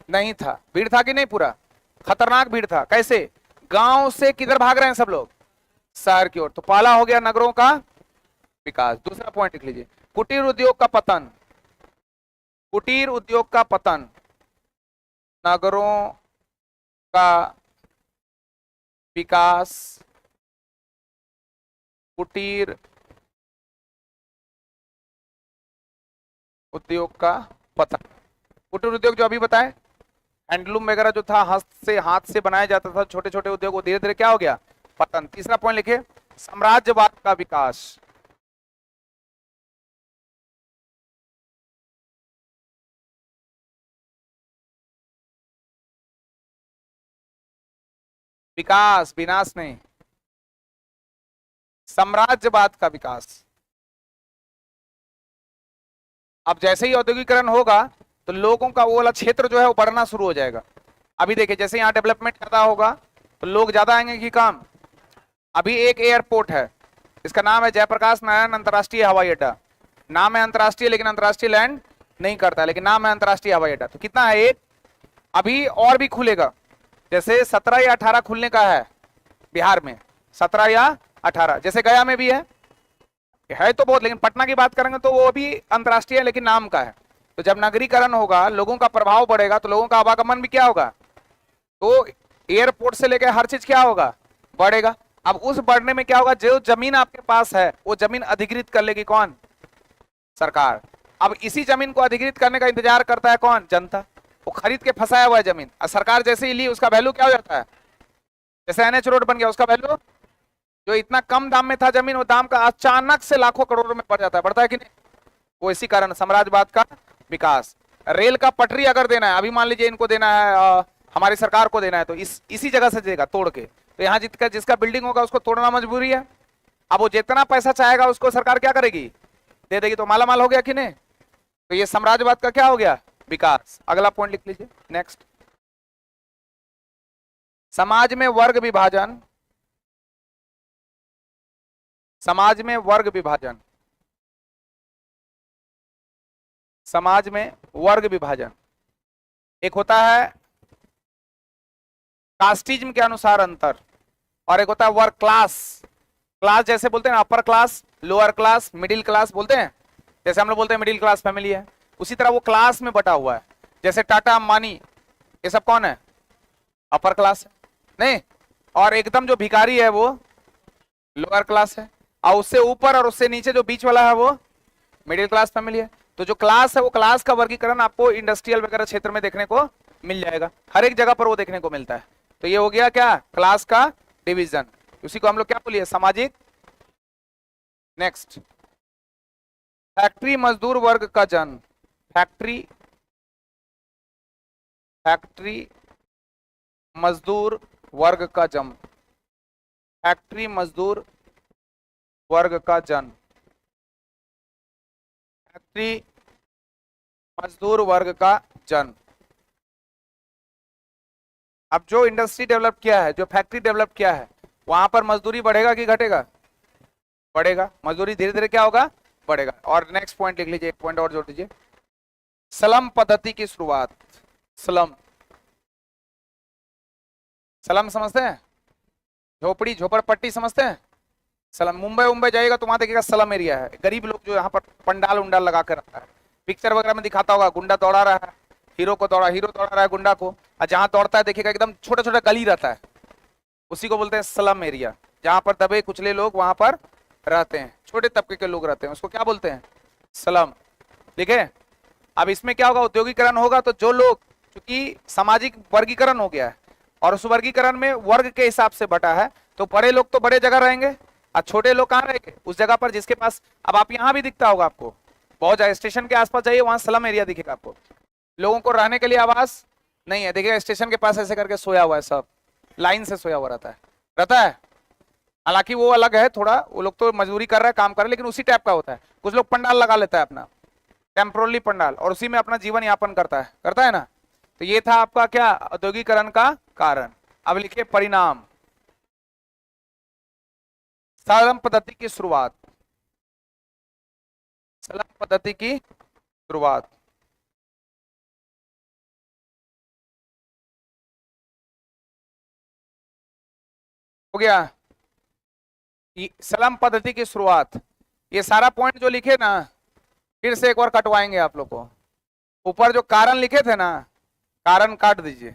A: नहीं था, भीड़ था कि नहीं? पूरा खतरनाक भीड़ था। कैसे? गांव से किधर भाग रहे हैं सब लोग? शहर की ओर। तो पहला हो गया नगरों का विकास। दूसरा पॉइंट लिख लीजिए, कुटीर उद्योग का पतन। कुटीर उद्योग का पतन, नगरों का विकास, कुटीर उद्योग का पतन। कुटीर उद्योग जो अभी बताए, हैंडलूम वगैरह जो था, हाथ से बनाया जाता था, छोटे छोटे उद्योग, वो धीरे धीरे क्या हो गया? पतन। तीसरा पॉइंट लिखिए, साम्राज्यवाद का विकास। विकास, विनाश नहीं, साम्राज्यवाद का विकास। अब जैसे ही औद्योगिकरण होगा तो लोगों का वो वाला क्षेत्र जो है वो बढ़ना शुरू हो जाएगा। अभी देखिए, जैसे यहाँ डेवलपमेंट ज्यादा होगा तो लोग ज्यादा आएंगे कि काम। अभी एक एयरपोर्ट है, इसका नाम है जयप्रकाश नारायण अंतर्राष्ट्रीय हवाई अड्डा। नाम है अंतर्राष्ट्रीय, लेकिन अंतर्राष्ट्रीय लैंड नहीं करता, लेकिन नाम है अंतर्राष्ट्रीय हवाई अड्डा। तो कितना है? एक। अभी और भी खुलेगा, जैसे 17 या 18 खुलने का है बिहार में, 17 या 18। जैसे गया में भी है तो बहुत, लेकिन पटना की बात करेंगे तो वो भी अंतर्राष्ट्रीय है, लेकिन नाम का है। तो जब नगरीकरण होगा, लोगों का प्रभाव बढ़ेगा, तो लोगों का आवागमन भी क्या होगा? तो एयरपोर्ट से लेकर हर चीज क्या होगा? बढ़ेगा। अब उस बढ़ने में क्या होगा? जो जमीन आपके पास है वो जमीन अधिग्रहित कर लेगी कौन? सरकार। अब इसी जमीन को अधिग्रहित करने का इंतजार करता है कौन? जनता। वो खरीद के फंसाया हुआ है जमीन, और सरकार जैसे ही ली, उसका वैल्यू क्या हो जाता है? जैसे एनएच रोड बन गया, उसका वैल्यू जो इतना कम दाम में था जमीन, वो दाम का अचानक से लाखों करोड़ों में बढ़ जाता है। बढ़ता है कि नहीं? वो इसी कारण साम्राज्यवाद का विकास। रेल का पटरी अगर देना है, अभी मान लीजिए इनको देना है, हमारी सरकार को देना है, तो इसी जगह से देगा तोड़ के। तो यहाँ जिसका बिल्डिंग होगा उसको तोड़ना मजबूरी है। अब वो जितना पैसा चाहेगा उसको सरकार क्या करेगी? दे देगी। तो माला माल हो गया कि नहीं? तो ये साम्राज्यवाद का क्या हो गया? विकास। अगला पॉइंट लिख लीजिए, नेक्स्ट। समाज में वर्ग विभाजन, समाज में वर्ग विभाजन, समाज में वर्ग विभाजन। एक होता है कास्टिज्म के अनुसार अंतर, और एक होता है वर्ग क्लास। क्लास जैसे बोलते हैं upper class, lower class, middle class बोलते हैं। जैसे हम लोग बोलते हैं मिडिल क्लास फैमिली है, उसी तरह वो क्लास में बटा हुआ है। जैसे टाटा, अंबानी, ये सब कौन है? अपर क्लास है, नहीं? और एकदम जो भिखारी है वो लोअर क्लास है, और उससे ऊपर और उससे नीचे जो बीच वाला है वो मिडिल क्लास फैमिली है। तो जो क्लास है, वो क्लास का वर्गीकरण आपको इंडस्ट्रियल वगैरह क्षेत्र में देखने को मिल जाएगा, हर एक जगह पर वो देखने को मिलता है। तो ये हो गया क्या? क्लास का डिवीजन। उसी को हम लोग क्या बोलिए, सामाजिक। नेक्स्ट, फैक्ट्री मजदूर वर्ग का जन्म। फैक्ट्री फैक्ट्री मजदूर वर्ग का जन्म। फैक्ट्री मजदूर वर्ग का जन्म। फैक्ट्री मजदूर वर्ग का जन्म। अब जो इंडस्ट्री डेवलप किया है, जो फैक्ट्री डेवलप किया है, वहां पर मजदूरी बढ़ेगा कि घटेगा? बढ़ेगा। मजदूरी धीरे धीरे क्या होगा, बढ़ेगा। और नेक्स्ट पॉइंट लिख लीजिए, एक पॉइंट और जोड़ दीजिए, स्लम पद्धति की शुरुआत। स्लम, स्लम समझते हैं? झोपड़ी झोपड़पट्टी समझते हैं? स्लम, मुंबई जाइएगा तो वहां देखिएगा स्लम एरिया है, गरीब लोग जो यहाँ पर पंडाल उंडाल लगा कर रखा है। पिक्चर वगैरह में दिखाता होगा, गुंडा दौड़ा रहा है हीरो को, हीरो दौड़ा रहा है गुंडा को, और जहां दौड़ता है देखिएगा एकदम छोटा छोटा गली रहता है, उसी को बोलते हैं स्लम एरिया। जहां पर दबे कुचले लोग वहां पर रहते हैं, छोटे तबके के लोग रहते हैं, उसको क्या बोलते हैं, स्लम। ठीक है। अब इसमें क्या होगा, औद्योगिकरण होगा तो जो लोग, चूंकि सामाजिक वर्गीकरण हो गया है और उस वर्गीकरण में वर्ग के हिसाब से बटा है, तो बड़े लोग तो बड़े जगह रहेंगे और छोटे लोग कहाँ रहेंगे, उस जगह पर जिसके पास। अब आप यहाँ भी दिखता होगा आपको, बहुत जगह स्टेशन के आसपास जाइए, वहां स्लम एरिया दिखेगा आपको, लोगों को रहने के लिए आवास नहीं है। देखिएगा स्टेशन के पास ऐसे करके सोया हुआ है, सब लाइन से सोया हुआ रहता है। हालांकि वो अलग है थोड़ा, वो लोग तो मजदूरी कर रहा है, काम कर रहे हैं, लेकिन उसी टाइप का होता है। कुछ लोग पंडाल लगा लेता है अपना, टेम्पोरली पंडाल, और उसी में अपना जीवन यापन करता है ना। तो ये था आपका क्या, औद्योगिकरण का कारण। अब लिखिए परिणाम, स्लम पद्धति की शुरुआत। स्लम पद्धति की शुरुआत। हो गया, स्लम पद्धति की शुरुआत। ये सारा पॉइंट जो लिखे ना, फिर से एक बार कटवाएंगे आप लोग को। ऊपर जो कारण लिखे थे ना, कारण काट दीजिए,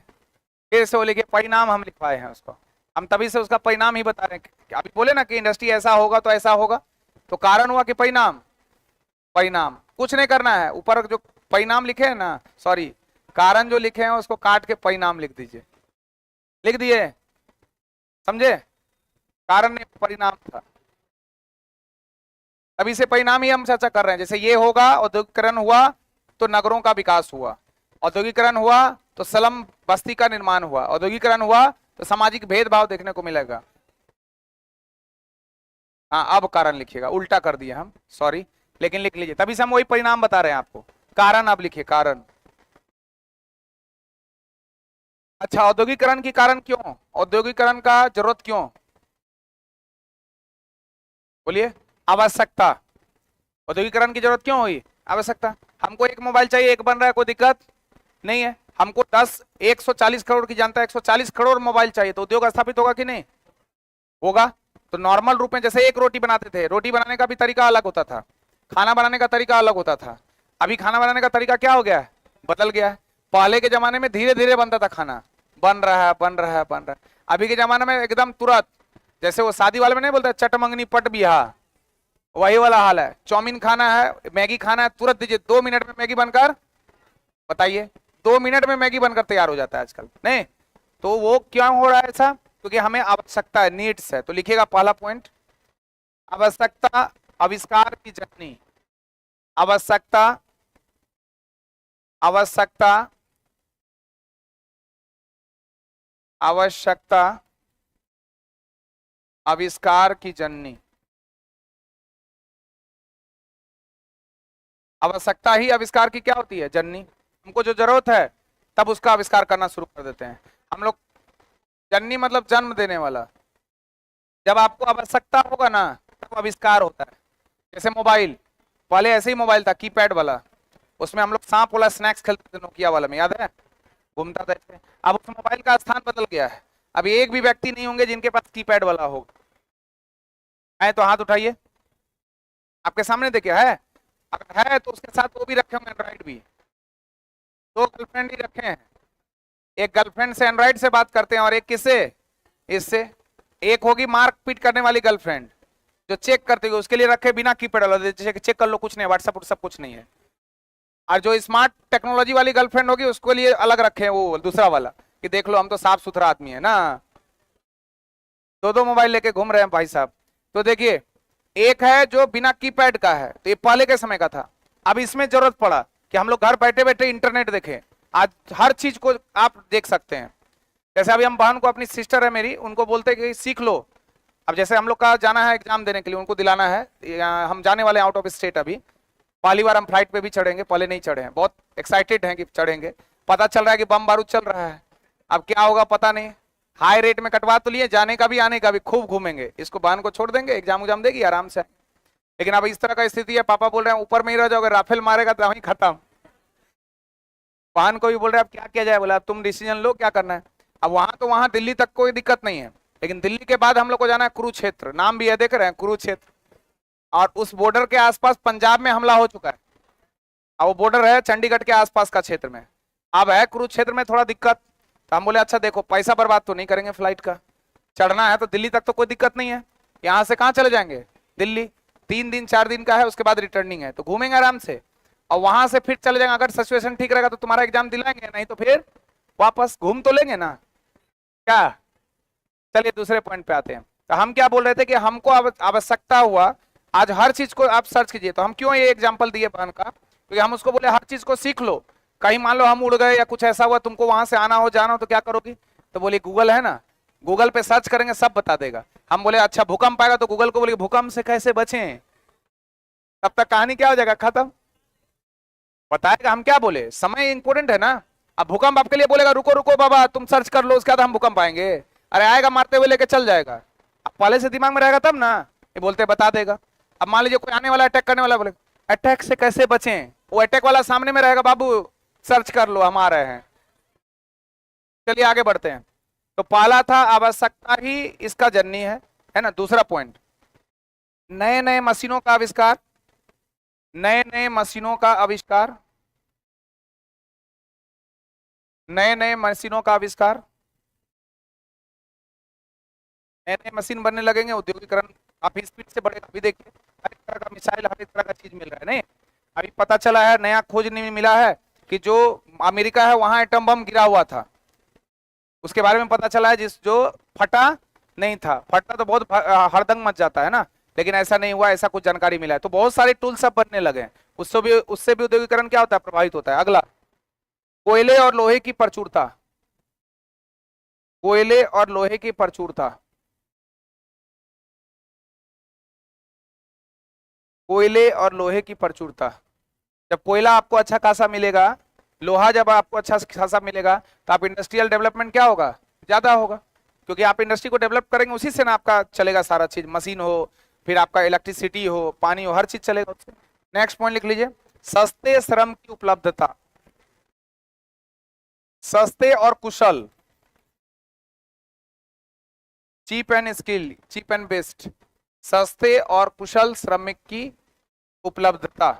A: फिर से वो लिखे परिणाम हम लिखवाए हैं उसको, हम तभी से उसका परिणाम ही बता रहे हैं। अभी बोले ना कि इंडस्ट्री ऐसा होगा तो ऐसा होगा, तो कारण हुआ कि परिणाम। परिणाम कुछ नहीं करना है, ऊपर जो परिणाम लिखे हैं ना, सॉरी कारण जो लिखे हैं उसको काट के परिणाम लिख दीजिए। लिख दिए, समझे? कारण नहीं, परिणाम था, अभी से परिणाम ही हम चर्चा कर रहे हैं। जैसे ये होगा, औद्योगिकरण हुआ तो नगरों का विकास हुआ, औद्योगिकरण हुआ तो स्लम बस्ती का निर्माण हुआ, औद्योगिकरण हुआ तो सामाजिक भेदभाव देखने को मिलेगा। हाँ, अब कारण लिखिएगा, उल्टा कर दिया हम, सॉरी, लेकिन लिख लीजिए, तभी से हम वही परिणाम बता रहे हैं आपको। कारण अब लिखिए, कारण। अच्छा, औद्योगिकरण की कारण क्यों, औद्योगिकरण का जरूरत क्यों, बोलिए? आवश्यकता। औद्योगिकरण की जरूरत क्यों हुई, आवश्यकता। हमको एक मोबाइल चाहिए, एक बन रहा है, कोई दिक्कत नहीं है। हमको 140 करोड़ की जनता, 140 करोड़ मोबाइल चाहिए, तो उद्योग स्थापित होगा कि नहीं होगा? तो नॉर्मल रूप में जैसे एक रोटी बनाते थे, रोटी बनाने का भी तरीका अलग होता था, खाना बनाने का तरीका अलग होता था। अभी खाना बनाने का तरीका क्या हो गया है, बदल गया है। पहले के जमाने में धीरे धीरे बनता था खाना, बन रहा है। अभी के जमाने में एकदम तुरंत, जैसे वो शादी वाले में नहीं बोलते चट मंगनी पट बिहा, वही वाला हाल है। चाउमीन खाना है, मैगी खाना है, तुरंत दीजिए, 2 मिनट में मैगी बनकर, बताइए, 2 मिनट में मैगी बनकर तैयार हो जाता है आजकल, नहीं? तो वो क्यों हो रहा है ऐसा, क्योंकि हमें आवश्यकता है, नीड्स है। तो लिखिएगा पहला पॉइंट, आवश्यकता आविष्कार की जननी। आवश्यकता, आवश्यकता, आवश्यकता आविष्कार की जननी। आवश्यकता ही आविष्कार की क्या होती है, जननी। हमको जो जरूरत है तब उसका आविष्कार करना शुरू कर देते हैं हम लोग। जननी मतलब जन्म देने वाला। जब आपको आवश्यकता होगा ना, तब आविष्कार होता है। जैसे मोबाइल, पहले ऐसे ही मोबाइल था, कीपैड वाला, उसमें हम लोग सांप वाला स्नैक्स खेलते थे, नोकिया वाला में, याद है? घूमता था ऐसे। अब उस मोबाइल का स्थान बदल गया है, अब एक भी व्यक्ति नहीं होंगे जिनके पास कीपैड वाला होगा। है तो हाथ उठाइए, आपके सामने देखिए है, अगर है तो उसके साथ वो भी रखे होंगे, एंड्रॉइड भी। 2 गर्लफ्रेंड ही रखे हैं, एक गर्लफ्रेंड से एंड्रॉइड से बात करते हैं और एक किससे, इससे। एक होगी मार्क पीट करने वाली गर्लफ्रेंड, जो चेक करते हुए, उसके लिए रखे बिना कीपैड वाला, चेक कर लो, कुछ नहीं, व्हाट्सएप सब कुछ नहीं है। और जो स्मार्ट टेक्नोलॉजी वाली गर्लफ्रेंड होगी, उसके लिए अलग रखे हैं वो दूसरा वाला, कि देख लो हम तो साफ सुथरा आदमी है ना। दो दो मोबाइल लेके घूम रहे हैं भाई साहब। तो देखिए, एक है जो बिना कीपैड का है, तो ये पहले के समय का था। अब इसमें जरूरत पड़ा कि हम लोग घर बैठे बैठे इंटरनेट देखें। आज हर चीज को आप देख सकते हैं। जैसे अभी हम बहन को, अपनी सिस्टर है मेरी, उनको बोलते हैं कि सीख लो। अब जैसे हम लोग का जाना है एग्जाम देने के लिए, उनको दिलाना है, हम जाने वाले हैं आउट ऑफ स्टेट। अभी पहली बार हम फ्लाइट पे भी चढ़ेंगे, पहले नहीं चढ़े हैं, बहुत एक्साइटेड हैं कि चढ़ेंगे। पता चल रहा है कि बम बारूद चल रहा है, अब क्या होगा पता नहीं। हाई रेट में कटवा तो लिए, जाने का भी आने का भी, खूब घूमेंगे। इसको बहन को छोड़ देंगे, एग्जाम उजाम देगी, आराम से। लेकिन अब इस तरह का स्थिति है, पापा बोल रहे हैं ऊपर में ही रह जाओगे, राफेल मारेगा तो वहीं खत्म। बहन को भी बोल रहे हैं अब क्या किया जाए, बोला अब तुम डिसीजन लो क्या करना है। अब वहां तो वहां दिल्ली तक कोई दिक्कत नहीं है, लेकिन दिल्ली के बाद हम लोग को जाना है कुरुक्षेत्र, नाम भी है देख रहे हैं, कुरुक्षेत्र। और उस बॉर्डर के आसपास पंजाब में हमला हो चुका है। अब वो बॉर्डर है चंडीगढ़ के आसपास का क्षेत्र में। अब है कुरुक्षेत्र में थोड़ा दिक्कत। तो हम बोले अच्छा देखो, पैसा बर्बाद तो नहीं करेंगे फ्लाइट का, चढ़ना है तो दिल्ली तक तो कोई दिक्कत नहीं है। यहाँ से कहाँ चले जाएंगे, दिल्ली। 3 दिन 4 दिन का है, उसके बाद रिटर्निंग है, तो घूमेंगे आराम से। और वहां से फिर चले जाएंगे। अगर सिचुएशन ठीक रहेगा तो तुम्हारा एग्जाम दिलाएंगे, नहीं तो फिर वापस घूम तो लेंगे ना क्या। चलिए दूसरे पॉइंट पे आते हैं। तो हम क्या बोल रहे थे कि हमको आवश्यकता हुआ, आज हर चीज को आप सर्च कीजिए। तो हम क्यों ये एग्जांपल दिए बहन का, क्योंकि हम उसको बोले हर चीज को सीख लो। कहीं मान लो हम उड़ गए या कुछ ऐसा हुआ, तुमको वहां से आना हो जाना हो तो क्या करोगी। तो बोली गूगल है ना, गूगल पे सर्च करेंगे सब बता देगा। हम बोले अच्छा भूकंप आएगा तो गूगल को बोले भूकंप से कैसे बचें, तब तक कहानी क्या हो जाएगा, खत्म। बताएगा। हम क्या बोले, समय इंपोर्टेंट है ना। अब भूकंप आपके लिए बोलेगा रुको रुको बाबा तुम सर्च कर लो, उसके बाद हम भूकंप आएंगे। अरे आएगा मारते हुए लेके चल जाएगा। अब पहले से दिमाग में रहेगा तब ना, ये बोलते बता देगा। अब मान लीजिए कोई आने वाला अटैक करने वाला, बोले अटैक से कैसे बचें, वो अटैक वाला सामने में रहेगा, बाबू सर्च कर लो हम आ रहे हैं। चलिए आगे बढ़ते हैं। तो पहला था आवश्यकता ही इसका जननी है ना। दूसरा पॉइंट, नए नए मशीनों का आविष्कार, नए नए मशीनों का आविष्कार, नए नए मशीनों का आविष्कार। नए नए मशीन बनने लगेंगे, औद्योगिकरण काफी स्पीड से बढ़ेगा। अभी देखिए हर एक तरह का मिसाइल, हर एक तरह का चीज मिल रहा है। नहीं, अभी पता चला है, नया खोज नहीं मिला है कि जो अमेरिका है वहां एटम बम गिरा हुआ था, उसके बारे में पता चला है, जिस जो फटा नहीं था। फटता तो बहुत हरदंग मच जाता है ना, लेकिन ऐसा नहीं हुआ, ऐसा कुछ जानकारी मिला है। तो बहुत सारे टूल्स अब बनने लगे हैं, उससे भी औद्योगिकरण क्या होता है, प्रभावित होता है। अगला, कोयले और लोहे की प्रचुरता, कोयले और लोहे की प्रचुरता, कोयले और लोहे की प्रचुरता। जब कोयला आपको अच्छा खासा मिलेगा, लोहा जब आपको अच्छा खासा मिलेगा, तो आप इंडस्ट्रियल डेवलपमेंट क्या होगा, ज्यादा होगा। क्योंकि आप इंडस्ट्री को डेवलप करेंगे, उसी से ना आपका चलेगा सारा चीज, मशीन हो, फिर आपका इलेक्ट्रिसिटी हो, पानी हो, हर चीज चलेगा उससे। नेक्स्ट पॉइंट लिख लीजिए, सस्ते श्रम की उपलब्धता, सस्ते और कुशल, cheap and skill, cheap and best, सस्ते और कुशल श्रमिक की उपलब्धता।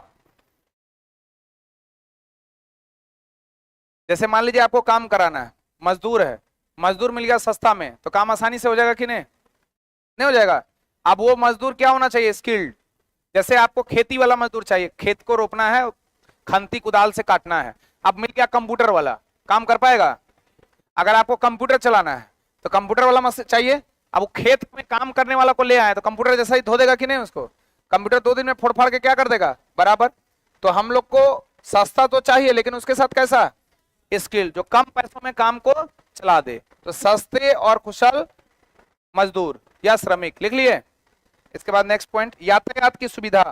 A: जैसे मान लीजिए आपको काम कराना है, मजदूर है, मजदूर मिल गया सस्ता में, तो काम आसानी से हो जाएगा कि नहीं, नहीं हो जाएगा। अब वो मजदूर क्या होना चाहिए, स्किल्ड। जैसे आपको खेती वाला मजदूर चाहिए, खेत को रोपना है, खंती कुदाल से काटना है, अब मिल गया कंप्यूटर वाला, काम कर पाएगा। अगर आपको कंप्यूटर चलाना है तो कंप्यूटर वाला मशीन चाहिए। अब वो खेत में काम करने वाला को ले आए तो कंप्यूटर जैसा ही धो देगा कि नहीं उसको, कंप्यूटर 2 दिन में फोड़ फाड़ के क्या कर देगा, बराबर। तो हम लोग को सस्ता तो चाहिए, लेकिन उसके साथ कैसा, स्किल, जो कम पैसों में काम को चला दे। तो सस्ते और कुशल मजदूर या श्रमिक लिख लिए। इसके बाद नेक्स्ट पॉइंट, यातायात की सुविधा,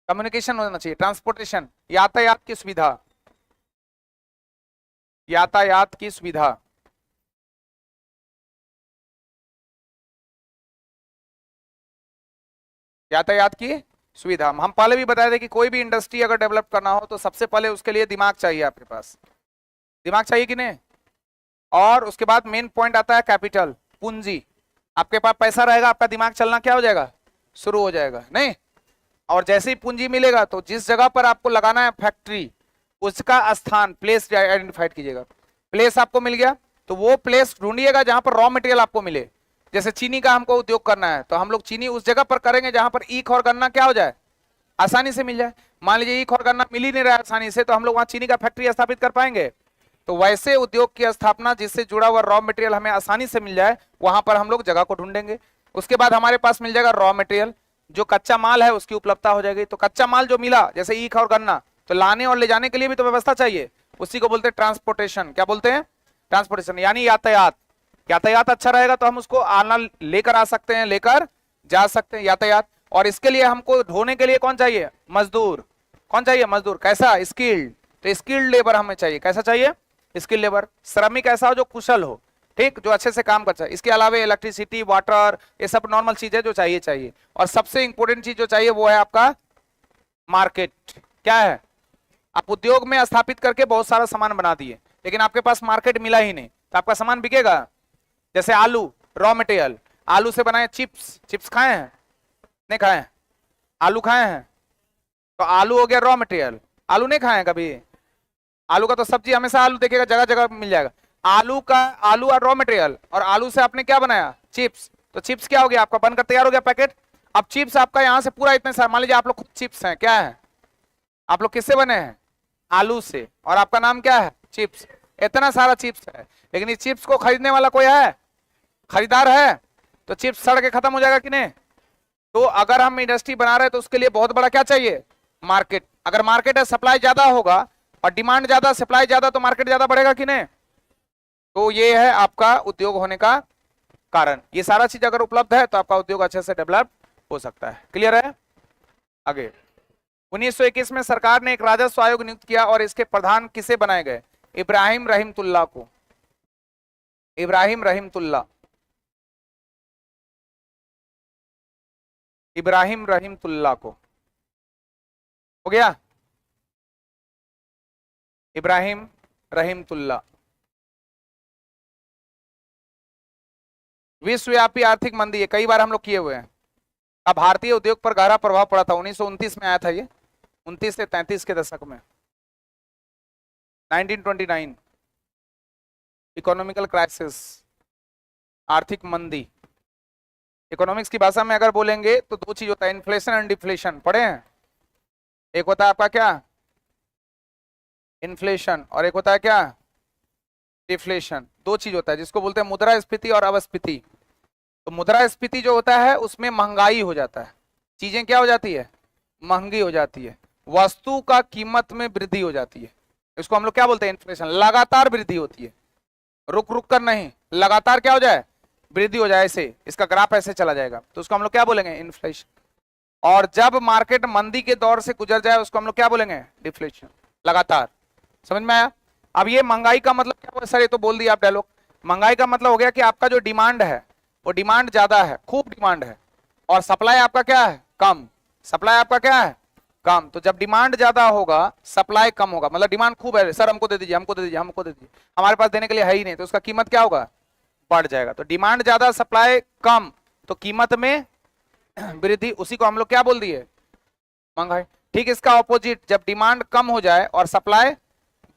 A: कम्युनिकेशन होना चाहिए, ट्रांसपोर्टेशन, यातायात की सुविधा, यातायात की सुविधा। यातायात की सुविधा हम पहले भी बताए थे कि कोई भी इंडस्ट्री अगर डेवलप करना हो तो सबसे पहले उसके लिए दिमाग चाहिए, आपके पास दिमाग चाहिए कि नहीं। और उसके बाद मेन पॉइंट आता है कैपिटल, पूंजी। आपके पास पैसा रहेगा, आपका दिमाग चलना क्या हो जाएगा, शुरू हो जाएगा, नहीं। और जैसे ही पूंजी मिलेगा तो जिस जगह पर आपको लगाना है फैक्ट्री, उसका स्थान, प्लेस आइडेंटिफाइड कीजिएगा। प्लेस आपको मिल गया तो वो प्लेस ढूंढिएगा जहां पर रॉ मटेरियल आपको मिले। जैसे चीनी का हमको उद्योग करना है तो हम लोग चीनी उस जगह पर करेंगे जहां पर ईख और गन्ना क्या हो जाए, आसानी से मिल जाए। मान लीजिए ईख और गन्ना मिल ही नहीं रहा है आसानी से, तो हम लोग वहां चीनी का फैक्ट्री स्थापित कर पाएंगे, तो वैसे उद्योग की स्थापना जिससे जुड़ा हुआ रॉ मटेरियल हमें आसानी से मिल जाए, वहां पर हम लोग जगह को ढूंढेंगे। उसके बाद हमारे पास मिल जाएगा रॉ मटेरियल, जो कच्चा माल है उसकी उपलब्धता हो जाएगी। तो कच्चा माल जो मिला जैसे ईख और गन्ना, तो लाने और ले जाने के लिए भी तो व्यवस्था चाहिए, उसी को बोलते हैं ट्रांसपोर्टेशन। क्या बोलते हैं? ट्रांसपोर्टेशन, यानी यातायात। यातायात अच्छा रहेगा तो हम उसको आना लेकर आ सकते हैं, लेकर जा सकते हैं, यातायात। और इसके लिए हमको ढोने के लिए कौन चाहिए? मजदूर। कौन चाहिए? मजदूर। कैसा? स्किल्ड। तो स्किल्ड लेबर हमें चाहिए। कैसा चाहिए? Skilled labour. श्रमिक ऐसा हो जो कुशल हो, ठीक, जो अच्छे से काम कर सके। इसके अलावा इलेक्ट्रिसिटी, वाटर, ये सब नॉर्मल चीज है जो चाहिए। और सबसे इंपॉर्टेंट चीज जो चाहिए वो है आपका मार्केट। क्या है? आप उद्योग में स्थापित करके बहुत सारा सामान बना दिए, लेकिन आपके पास मार्केट मिला ही नहीं, तो आपका सामान बिकेगा? जैसे आलू, रॉ मटेरियल, आलू से बनाए चिप्स। चिप्स खाए हैं? नहीं खाए हैं? आलू खाए हैं? तो आलू हो गया रॉ मटेरियल। आलू नहीं खाए हैं कभी? आलू का तो सब्जी हमेशा आलू देखेगा, जगह जगह मिल जाएगा। आलू और रॉ मटेरियल, और आलू से आपने क्या बनाया? चिप्स। तो चिप्स क्या हो गया आपका? बनकर तैयार हो गया पैकेट। अब चिप्स आपका यहां से पूरा इतने सारे, मान लीजिए आप लोग खुद चिप्स हैं, क्या है? आप लोग किससे बने हैं? आलू से। और आपका नाम क्या है? चिप्स। इतना सारा चिप्स है, लेकिन इस चिप्स को खरीदने वाला कोई है? खरीदार है? तो चिप्स सड़ के खत्म हो जाएगा कि नहीं? तो अगर हम इंडस्ट्री बना रहे हैं तो उसके लिए बहुत बड़ा क्या चाहिए? मार्केट। अगर मार्केट है, सप्लाई ज्यादा होगा और डिमांड ज्यादा, सप्लाई ज्यादा, तो मार्केट ज्यादा बढ़ेगा कि नहीं? तो ये है आपका उद्योग होने का कारण। ये सारा चीज अगर उपलब्ध है तो आपका उद्योग अच्छे से डेवलप हो सकता है। क्लियर है? आगे 1921 में सरकार ने एक राजस्व आयोग नियुक्त किया और इसके प्रधान किसे बनाए गए? इब्राहिम रहीमतुल्लाह को। इब्राहिम रहीमतुल्लाह। इब्राहिम रहीमतुल्लाह को। हो गया? इब्राहिम रहीमतुल्लाह। विश्वव्यापी आर्थिक मंदी है, कई बार हम लोग किए हुए हैं। अब भारतीय उद्योग पर गहरा प्रभाव पड़ा था। 1929 में आया था ये, 29 से 33 के दशक में। 1929 इकोनॉमिकल क्राइसिस, आर्थिक मंदी। इकोनॉमिक्स की भाषा में अगर बोलेंगे तो दो चीज होता है, इन्फ्लेशन एंड डिफ्लेशन। पढ़े हैं? एक होता है आपका क्या? इन्फ्लेशन, और एक होता है क्या? डिफ्लेशन। दो चीज होता है जिसको बोलते हैं मुद्रास्फीति और अपस्फीति। तो मुद्रास्फीति जो होता है उसमें महंगाई हो जाता है, चीजें क्या हो जाती है? महंगी हो जाती है, वस्तु का कीमत में वृद्धि हो जाती है। इसको हम लोग क्या बोलते हैं? इन्फ्लेशन। लगातार वृद्धि होती है, रुक रुक कर नहीं, लगातार क्या हो जाए? वृद्धि हो जाए। ऐसे इसका ग्राफ ऐसे चला जाएगा, तो उसको हम लोग क्या बोलेंगे? इन्फ्लेशन। और जब मार्केट मंदी के दौर से गुजर जाए उसको हम लोग क्या बोलेंगे? डिफ्लेशन। लगातार। समझ में आया? अब ये महंगाई का मतलब क्या हुआ? सर ये तो बोल दिया आप डायलॉग। महंगाई का मतलब हो गया कि आपका जो डिमांड है वो डिमांड ज्यादा है, खूब डिमांड है, और सप्लाई आपका क्या है? कम। सप्लाई आपका क्या है? कम। तो जब डिमांड ज्यादा होगा, सप्लाई कम होगा, मतलब डिमांड खूब है, सर हमको दे दीजिए, हमको दे दीजिए, हमको दे दीजिए, हमारे पास देने के लिए है ही नहीं, तो उसका कीमत क्या होगा? बढ़ जाएगा। तो डिमांड ज्यादा, सप्लाई कम, तो कीमत में वृद्धि। उसी को हम लोग क्या बोल दिए? महंगाई। ठीक इसका ऑपोजिट, जब डिमांड कम हो जाए और सप्लाई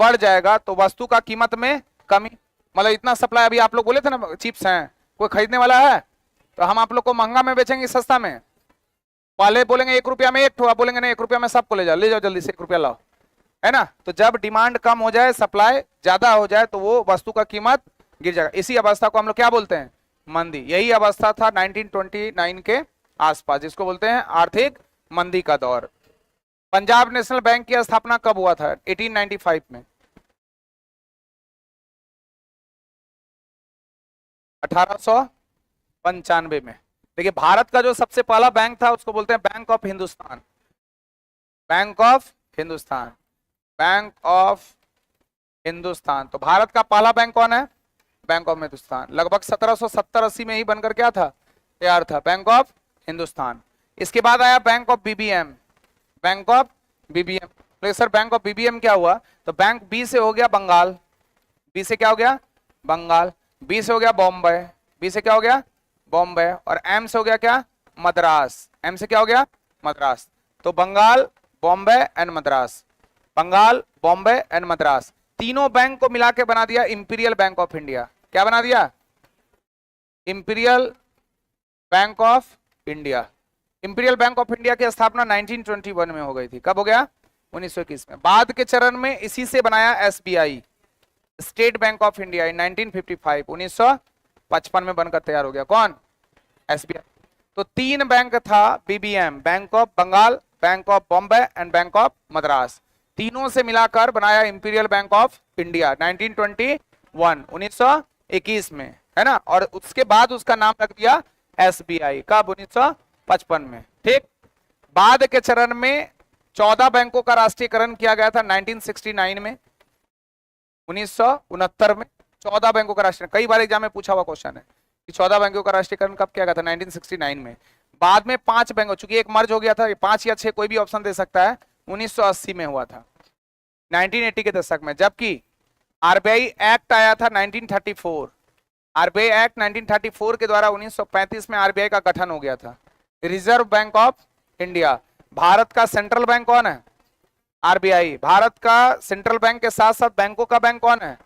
A: बढ़ जाएगा तो वस्तु का कीमत में कमी। मतलब इतना सप्लाई, अभी आप लोग बोले थे ना चिप्स हैं, कोई खरीदने वाला है? तो हम आप लोग को महंगा में बेचेंगे सस्ता में। पहले बोलेंगे 1 रुपया में एक ठो, आप बोलेंगे नहीं 1 रुपया में सबको ले जाओ, ले जाओ जल्दी से 1 रुपया लाओ, है ना? तो जब डिमांड कम हो जाए, सप्लाई ज्यादा हो जाए, तो वो वस्तु का कीमत गिर जाएगा। इसी अवस्था को हम लोग क्या बोलते हैं? मंदी। यही अवस्था था 1929 के आसपास, जिसको बोलते हैं आर्थिक मंदी का दौर। पंजाब नेशनल बैंक की स्थापना कब हुआ था? 1895 में। 1895 में। देखिए भारत का जो सबसे पहला बैंक था उसको बोलते हैं bank of Hindustan. Bank of Hindustan. Bank of Hindustan. तो भारत का पहला बैंक कौन है? Bank of Hindustan. लगभग 1770-80 में ही बनकर क्या था? तैयार था, बैंक ऑफ हिंदुस्तान। इसके बाद आया bank of BBM. Bank of BBM. तो सर बैंक ऑफ बीबीएम क्या हुआ? तो बैंक बी से हो गया बंगाल। बी से क्या हो गया? बंगाल। बी से हो गया बॉम्बे। बी से क्या हो गया? बॉम्बे। और एम से हो गया क्या? मद्रास। एम से क्या हो गया? मद्रास। तो बंगाल, बॉम्बे एंड मद्रास। बंगाल, बॉम्बे एंड मद्रास, तीनों बैंक को मिला के बना दिया इंपीरियल बैंक ऑफ इंडिया। क्या बना दिया? Imperial bank of India. Imperial bank of India की स्थापना 1921 में हो गई थी। कब हो गया? 1921 में। बाद के चरण में इसी से बनाया SBI. State bank of India in 1955, 1955 में बनकर तैयार हो गया। कौन? एसबीआई। तो 3 बैंक था BBM, bank of Bengal, bank of Bombay and bank of Madras. तीनों से मिलाकर बनाया इंपीरियल बैंक ऑफ इंडिया 1921, 1921 में, है ना। और उसके बाद उसका नाम रख दिया एसबीआई। कब? 1955 में। ठीक। बाद के चरण में 14 बैंकों का राष्ट्रीयकरण किया गया था 1969 में, 1969 में 14 बैंकों का राष्ट्रीयकरण। कई बार एग्जाम में पूछा हुआ क्वेश्चन है कि 14 बैंकों का राष्ट्रीयकरण कब किया गया था? 1969 में। बाद में 5 बैंक, चूंकि एक मर्ज हो गया था, 5 या 6 कोई भी ऑप्शन दे सकता है, 1980 में हुआ था, 1980 के दशक में। जबकि आरबीआई एक्ट आया था 1934। आरबीआई एक्ट 1934 के द्वारा 1935 में आरबीआई का गठन हो गया था। Reserve bank of India. Bharat का सेंट्रल बैंक कौन है? आरबीआई। भारत का सेंट्रल बैंक के साथ साथ बैंकों का बैंक कौन है?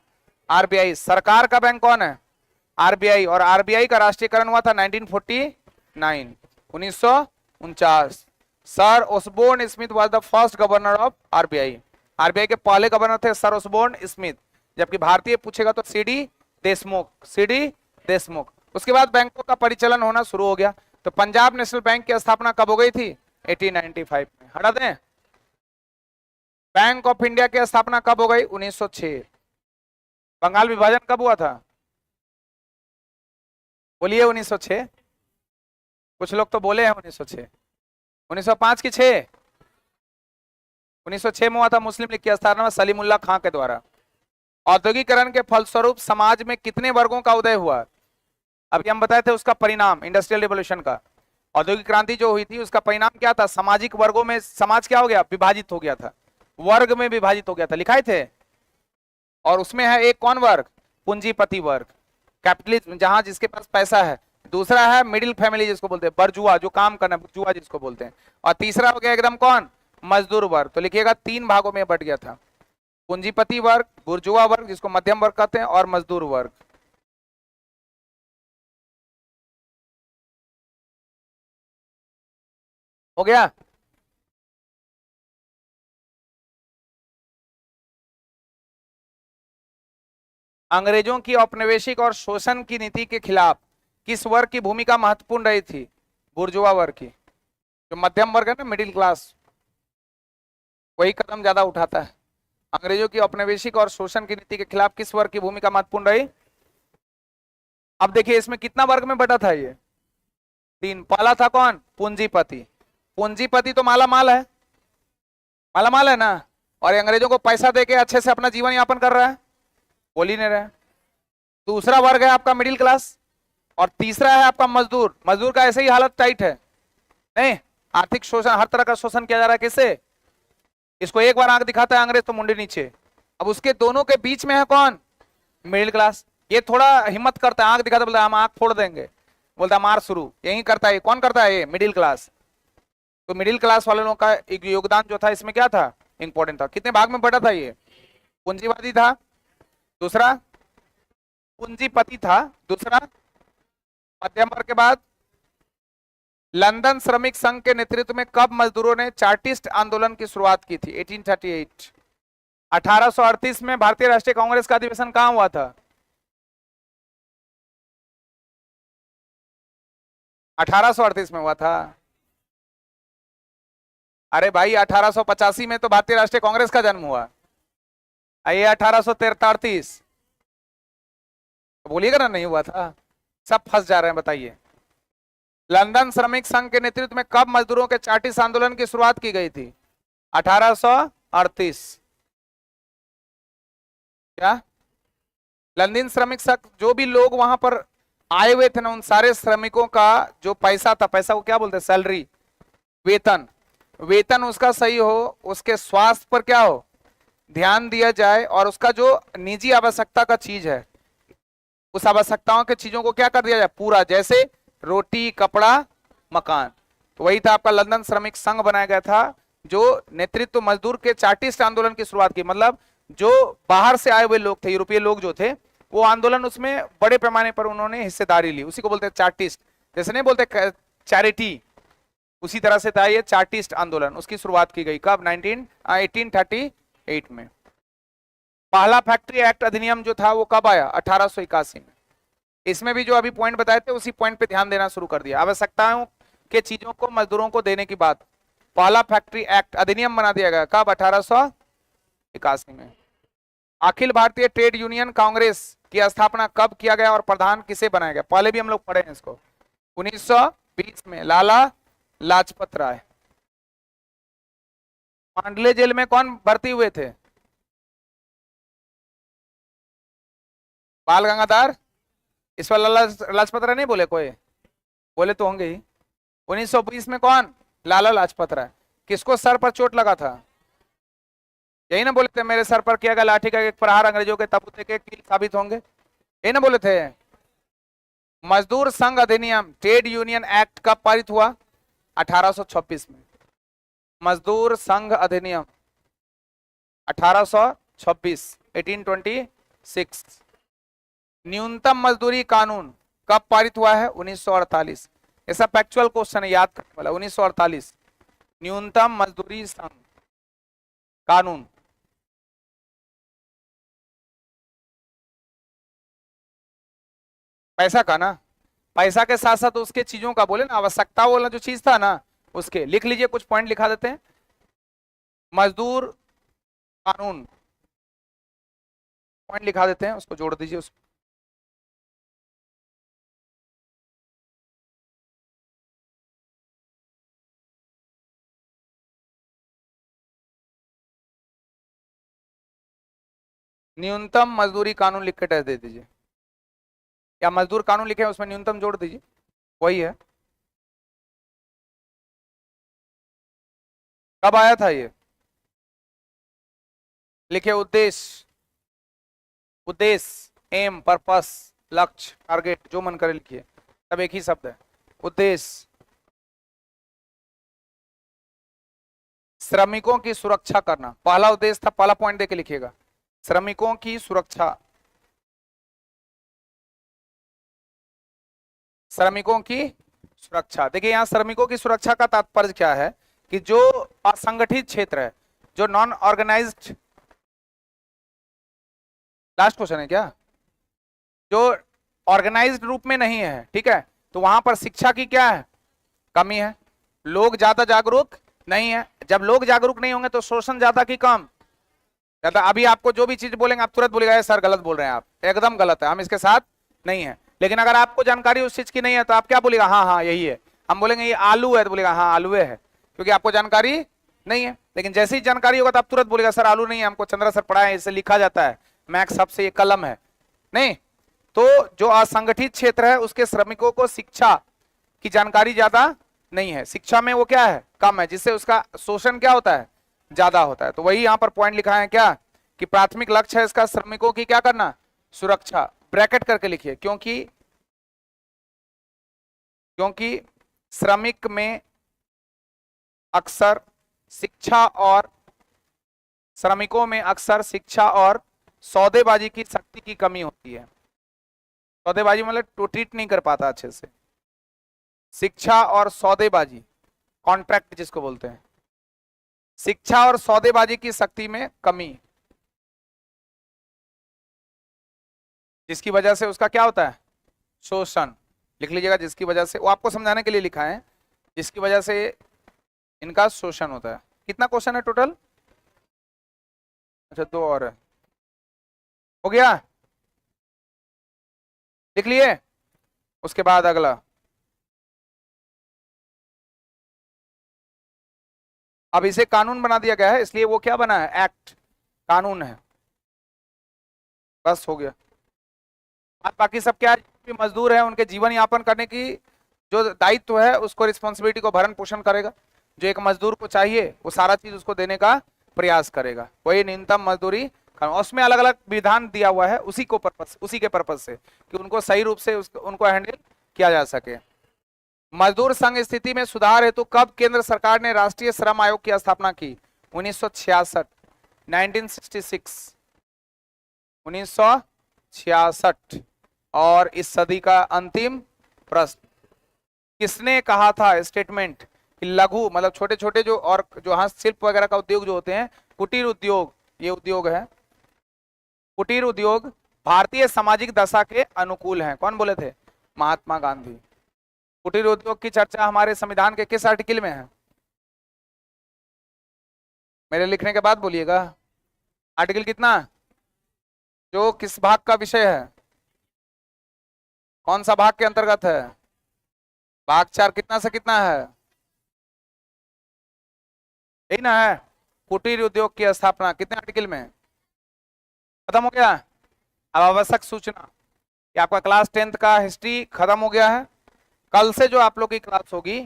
A: आरबीआई। सरकार का बैंक कौन है? आरबीआई। और आरबीआई का राष्ट्रीयकरण हुआ था 1949, 1949। Sir Osborne Smith was the first governor of RBI. RBI के पहले गवर्नर थे सर ओसबोर्न स्मिथ। जबकि भारतीय पूछेगा तो सीडी देशमुख, सीडी देशमुख। उसके बाद बैंकों का परिचालन होना शुरू हो गया। तो पंजाब नेशनल बैंक की स्थापना कब हो गई थी? 1895 में। हटा दें। बैंक ऑफ इंडिया की स्थापना कब हो गई? 1906। बंगाल विभाजन कब हुआ था? बोलिए 1906। कुछ लोग तो बोले हैं 1906। 1905 की 6? 1906 में हुआ था मुस्लिम लीग की स्थापना सलीमुल्लाह खां के द्वारा। औद्योगिकरण के फलस्वरूप समाज में कितने वर्गों का उदय हुआ? अभी हम बताए थे उसका परिणाम इंडस्ट्रियल रिवॉल्यूशन का। औद्योगिक क्रांति जो हुई थी उसका परिणाम क्या था? सामाजिक वर्गों में समाज क्या हो गया? विभाजित हो गया था, वर्ग में विभाजित हो गया था, लिखाए थे। और उसमें है एक कौन वर्ग? पूंजीपति वर्ग, कैपिटलिज्म, जहां जिसके पास पैसा है। दूसरा है मिडिल फैमिली जिसको बोलते हैं, बर्जुआ जो काम करना, बुर्जुआ जिसको बोलते हैं। और तीसरा हो गया एकदम कौन? मजदूर वर्ग। तो लिखिएगा 3 भागों में बट गया था, पूंजीपति वर्ग, बुर्जुआ वर्ग जिसको मध्यम वर्ग कहते हैं, और मजदूर वर्ग। हो गया? अंग्रेजों की औपनिवेशिक और शोषण की नीति के खिलाफ किस वर्ग की भूमिका महत्वपूर्ण रही थी? बुर्जुआ वर्ग की। जो मध्यम वर्ग है ना, मिडिल क्लास, वही कदम ज्यादा उठाता है। अंग्रेजों की औपनिवेशिक और शोषण की नीति के खिलाफ किस वर्ग की भूमिका महत्वपूर्ण रही? अब देखिए इसमें कितना वर्ग में बटा था ये? 3। पहला था कौन? पूंजीपति। पूंजीपति तो माला माल है, माला माल है ना, और अंग्रेजों को पैसा देके अच्छे से अपना जीवन यापन कर रहा है, बोल ही नहीं रहा है। दूसरा वर्ग है आपका मिडिल क्लास, और तीसरा है आपका मजदूर। मजदूर का ऐसे ही हालत टाइट है, नहीं, आर्थिक शोषण, हर तरह का शोषण किया जा रहा है। किससे? इसको एक बार आंख दिखाता है अंग्रेज तो मुंडी नीचे। अब उसके दोनों के बीच में है कौन? Middle class. ये थोड़ा हिम्मत करता है, आंख दिखाता, बोलता है हम आंख फोड़ देंगे, बोलता मार शुरू, यही करता है। कौन करता है? ये मिडिल क्लास। तो मिडिल क्लास वाले लोगों का एक योगदान जो था इसमें क्या था? इंपॉर्टेंट था। कितने भाग में बटा था ये? पूंजीवादी था, दूसरा पूंजीपति था, दूसरा मध्यम वर्ग के बाद। लंदन श्रमिक संघ के नेतृत्व में कब मजदूरों ने चार्टिस्ट आंदोलन की शुरुआत की थी? 1838। 1838 में भारतीय राष्ट्रीय कांग्रेस का अधिवेशन कहां हुआ था? 1838 में हुआ था। अरे भाई 1885 में तो भारतीय राष्ट्रीय कांग्रेस का जन्म हुआ। आइए 1833, बोलिएगा ना नहीं हुआ था। सब फंस जा रहे हैं, बताइए। लंदन श्रमिक संघ के नेतृत्व में कब मजदूरों के चार्टिस्ट आंदोलन की शुरुआत की गई थी? 1838। क्या? लंदन श्रमिक संघ, जो भी लोग वहां पर आए हुए थे ना, उन सारे श्रमिकों का जो पैसा था, पैसा को क्या बोलते हैं? सैलरी, वेतन। वेतन उसका सही हो, उसके स्वास्थ्य पर क्या हो? ध्यान दिया जाए, और उसका जो निजी आवश्यकता का चीज है, उस आवश्यकताओं के चीजों को क्या कर दिया जाए? पूरा, जैसे रोटी, कपड़ा, मकान। तो वही था आपका लंदन श्रमिक संघ बनाया गया था, जो नेतृत्व मजदूर के चार्टिस्ट आंदोलन की शुरुआत की। मतलब जो बाहर से आए हुए लोग थे, यूरोपीय लोग जो थे, वो आंदोलन, उसमें बड़े पैमाने पर उन्होंने हिस्सेदारी ली। उसी को बोलते हैं चार्टिस्ट। जैसे नहीं बोलते चैरिटी, उसी तरह से था ये चार्टिस्ट आंदोलन। उसकी शुरुआत की गई कब? 1838 में। पहला फैक्ट्री एक्ट अधिनियम जो था वो कब आया? 1881 में। इसमें भी जो अभी पॉइंट बताए थे उसी पॉइंट पे ध्यान देना शुरू कर दिया। आवश्यकताओं के चीजों को मजदूरों को देने की बात, पहला फैक्ट्री एक्ट अधिनियम बना दिया गया कब? 1881 में। अखिल भारतीय ट्रेड यूनियन कांग्रेस की स्थापना कब किया गया और प्रधान किसे बनाया गया? पहले भी हम लोग पढ़े हैं इसको। 1920 में, लाला लाजपत राय। मांडले जेल में कौन भर्ती हुए थे? बाल गंगाधर। इस पर लाला लाजपत राय नहीं बोले कोई? बोले तो होंगे ही। 1920 में कौन? लाला लाजपत राय। किसको सर पर चोट लगा था? यही ना बोले थे, मेरे सर पर किया गया लाठी का एक प्रहार अंग्रेजों के तबूते के कील साबित होंगे, यही ना बोले थे। मजदूर संघ अधिनियम, ट्रेड यूनियन एक्ट कब पारित हुआ? 1826 में। मजदूर संघ अधिनियम 1826, 1826। न्यूनतम मजदूरी कानून कब पारित हुआ है? 1948। ऐसा फैक्चुअल क्वेश्चन है, याद करने वाला। 1948 न्यूनतम मजदूरी संघ कानून। पैसा का ना, पैसा के साथ साथ उसके चीजों का बोले ना, आवश्यकता वाला जो चीज था ना उसके लिख लीजिए, कुछ पॉइंट लिखा देते हैं। मजदूर कानून पॉइंट लिखा देते हैं, उसको जोड़ दीजिए उसको। न्यूनतम मजदूरी कानून लिख के टैग दे दीजिए, या मजदूर कानून लिखे उसमें न्यूनतम जोड़ दीजिए, वही है। कब आया था ये? लिखे उद्देश्य, उद्देश्य, एम, पर्पस, लक्ष्य, टारगेट, जो मन करे लिखिए, सब एक ही शब्द है। उद्देश्य श्रमिकों की सुरक्षा करना, पहला उद्देश्य था, पहला पॉइंट देके लिखिएगा, श्रमिकों की सुरक्षा। श्रमिकों की सुरक्षा, देखिए यहां श्रमिकों की सुरक्षा का तात्पर्य क्या है कि जो असंगठित क्षेत्र है, जो नॉन ऑर्गेनाइज्ड, लास्ट क्वेश्चन है क्या, जो ऑर्गेनाइज्ड रूप में नहीं है, ठीक है, तो वहां पर शिक्षा की क्या है? कमी है। लोग ज्यादा जागरूक नहीं है। जब लोग जागरूक नहीं होंगे तो शोषण ज्यादा की कम? ज्यादा। अभी आपको जो भी चीज बोलेंगे आप तुरंत बोलेगा सर गलत बोल रहे हैं आप, एकदम गलत है, हम इसके साथ नहीं है। लेकिन अगर आपको जानकारी उस चीज की नहीं है तो आप क्या बोलेगा? हाँ हाँ यही है। हम बोलेंगे ये आलू है तो बोलेगा हाँ आलू है, क्योंकि आपको जानकारी नहीं है। लेकिन जैसे ही जानकारी होगा तो आप तुरंत बोलेगा सर आलू नहीं है, हमको चंद्रा सर पढ़ाया है, इससे लिखा जाता है, मैक्स हब से ये कलम है। नहीं, तो जो असंगठित क्षेत्र है उसके श्रमिकों को शिक्षा की जानकारी ज्यादा नहीं है, शिक्षा में वो क्या है? कम है, जिससे उसका शोषण क्या होता है? ज्यादा होता है। तो वही यहां पर पॉइंट लिखा है क्या कि प्राथमिक लक्ष्य है इसका श्रमिकों की क्या करना? सुरक्षा। ब्रैकेट करके लिखिए, क्योंकि श्रमिक में अक्सर शिक्षा और श्रमिकों में अक्सर शिक्षा और सौदेबाजी की शक्ति की कमी होती है। सौदेबाजी मतलब तो ट्रीट नहीं कर पाता अच्छे से। शिक्षा और सौदेबाजी, कॉन्ट्रैक्ट जिसको बोलते हैं, शिक्षा और सौदेबाजी की शक्ति में कमी, जिसकी वजह से उसका क्या होता है? शोषण। लिख लीजिएगा, जिसकी वजह से, वो आपको समझाने के लिए लिखा है, जिसकी वजह से इनका शोषण होता है। कितना क्वेश्चन है टोटल? अच्छा 2 और है, हो गया, लिख लिए। उसके बाद अगला, अब इसे कानून बना दिया गया है, इसलिए वो क्या बना है? एक्ट, कानून है, बस हो गया। बाकी सब क्या है? मजदूर है उनके जीवन यापन करने की जो दायित्व है उसको, रिस्पॉन्सिबिलिटी को भरण पोषण करेगा। जो एक मजदूर को चाहिए वो सारा चीज उसको देने का प्रयास करेगा, वही न्यूनतम मजदूरी कानून। उसमें अलग अलग विधान दिया हुआ है उसी के पर्पज से कि उनको सही रूप से उनको हैंडल किया जा सके। मजदूर संघ स्थिति में सुधार हेतु कब केंद्र सरकार ने राष्ट्रीय श्रम आयोग की स्थापना की? 1966, 1966, 1966। और इस सदी का अंतिम प्रश्न, किसने कहा था स्टेटमेंट कि लघु मतलब छोटे छोटे जो और जो हस्तशिल्प वगैरह का उद्योग जो होते हैं, कुटीर उद्योग, ये उद्योग है, कुटीर उद्योग भारतीय सामाजिक दशा के अनुकूल हैं, कौन बोले थे? महात्मा गांधी। कुटीर उद्योग की चर्चा हमारे संविधान के किस आर्टिकल में है? मेरे लिखने के बाद बोलिएगा। आर्टिकल कितना? जो किस भाग का विषय है? कौन सा भाग के अंतर्गत है? भाग 4 कितना से कितना है? यही ना है, कुटीर उद्योग की स्थापना कितने आर्टिकल में? खत्म हो गया। अब आवश्यक सूचना कि आपका क्लास 10th का हिस्ट्री खत्म हो गया है। कल से जो आप लोग की क्लास होगी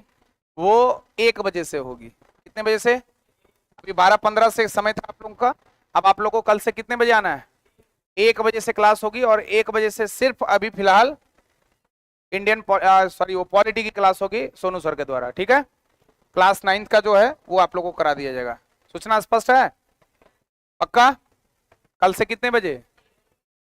A: वो 1 बजे से होगी। कितने बजे से? अभी 12:15 से समय था आप लोगों का। अब आप लोग को कल से कितने बजे आना है? 1 बजे से क्लास होगी, और 1 बजे से सिर्फ अभी फिलहाल इंडियन सॉरी वो पॉलिटी की क्लास होगी सोनू सर के द्वारा, ठीक है? क्लास 9th का जो है वो आप लोगों को करा दिया जाएगा। सूचना स्पष्ट है? पक्का? कल से कितने बजे?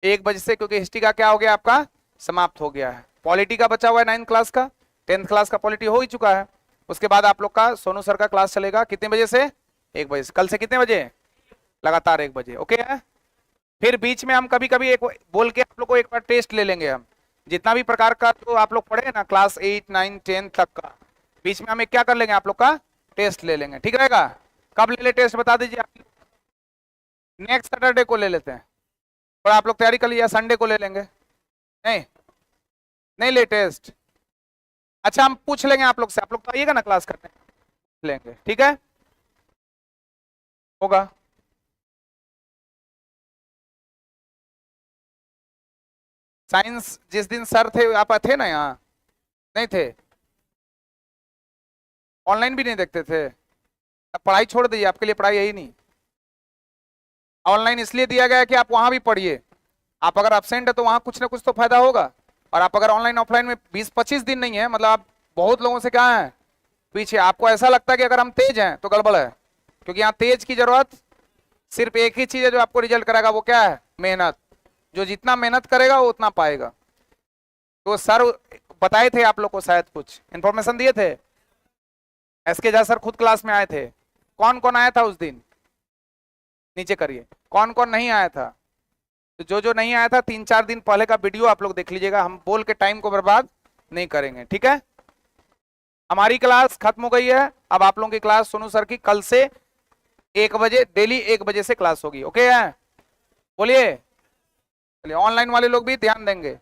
A: 1 बजे से, क्योंकि हिस्ट्री का क्या हो गया आपका? समाप्त हो गया है। पॉलिटी का बचा हुआ है 9th क्लास का, 10th क्लास का पॉलिटी हो ही चुका है। उसके बाद आप लोग का सोनू सर का क्लास चलेगा कितने बजे से? 1 बजे से। कल से कितने बजे? लगातार 1 बजे, ओके है? फिर बीच में हम कभी कभी एक बोल के आप लोग को एक बार टेस्ट ले लेंगे। हम जितना भी प्रकार का जो आप लोग पढ़े ना क्लास 8 9 10 तक का, बीच में हम एक क्या कर लेंगे, आप लोग का टेस्ट ले लेंगे, ठीक रहेगा? कब ले ले टेस्ट बता दीजिए आप। नेक्स्ट सैटरडे को ले लेते हैं। थोड़ा आप लोग तैयारी कर लिया, संडे को ले लेंगे। नहीं नहीं ले टेस्ट। अच्छा हम पूछ लेंगे आप लोग से, आप लोग तो आइएगा ना क्लास करने, लेंगे, ठीक है? होगा। साइंस जिस दिन सर थे, आप थे ना यहाँ? नहीं थे? ऑनलाइन भी नहीं देखते थे? अब पढ़ाई छोड़ दीजिए, आपके लिए पढ़ाई यही नहीं। ऑनलाइन इसलिए दिया गया है कि आप वहां भी पढ़िए। आप अगर एब्सेंट है तो वहां कुछ ना कुछ तो फायदा होगा। और आप अगर ऑनलाइन ऑफलाइन में 20-25 दिन नहीं है, मतलब आप बहुत लोगों से क्या है पीछे। आपको ऐसा लगता है कि अगर हम तेज हैं तो गड़बड़ है, क्योंकि यहाँ तेज की जरूरत सिर्फ एक ही चीज है जो आपको रिजल्ट कराएगा, वो क्या है? मेहनत। जो जितना मेहनत करेगा वो उतना पाएगा। तो सर बताए थे आप लोग को, शायद कुछ इंफॉर्मेशन दिए थे। एसके झा सर खुद क्लास में आए थे। कौन कौन आया था उस दिन? नीचे करिए, कौन कौन नहीं आया था? तो जो जो नहीं आया था 3-4 दिन पहले का वीडियो आप लोग देख लीजिएगा। हम बोल के टाइम को बर्बाद नहीं करेंगे, ठीक है? हमारी क्लास खत्म हो गई है। अब आप लोगों की क्लास सोनू सर की कल से 1 बजे, डेली 1 बजे से क्लास होगी, ओके है? बोलिए। चलिए ऑनलाइन वाले लोग भी ध्यान देंगे।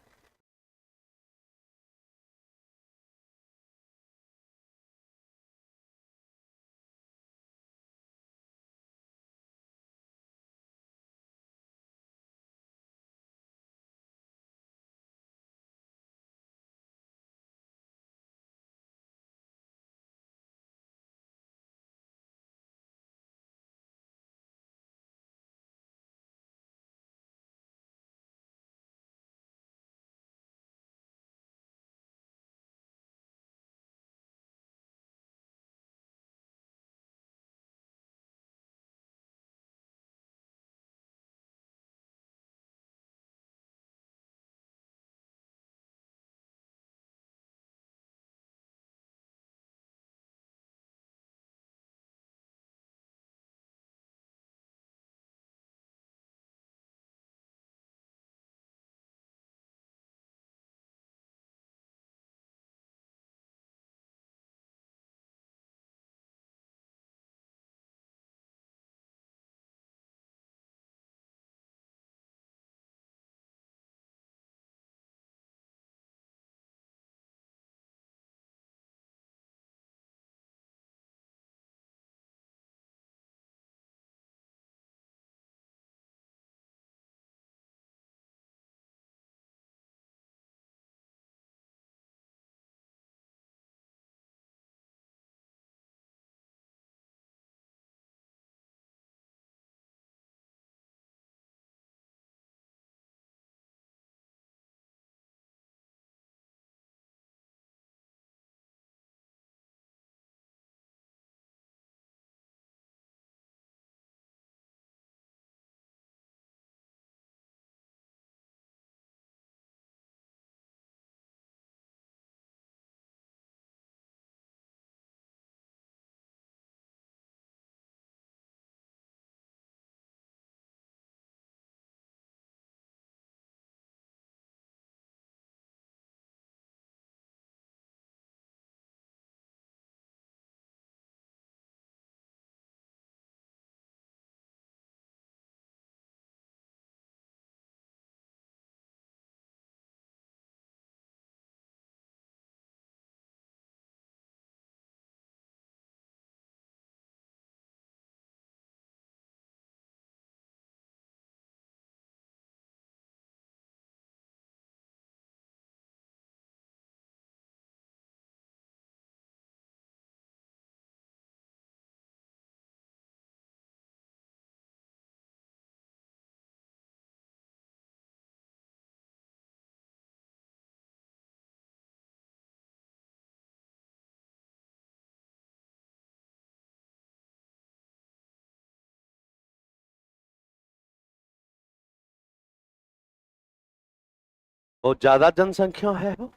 B: बहुत ज्यादा जनसंख्या है वो।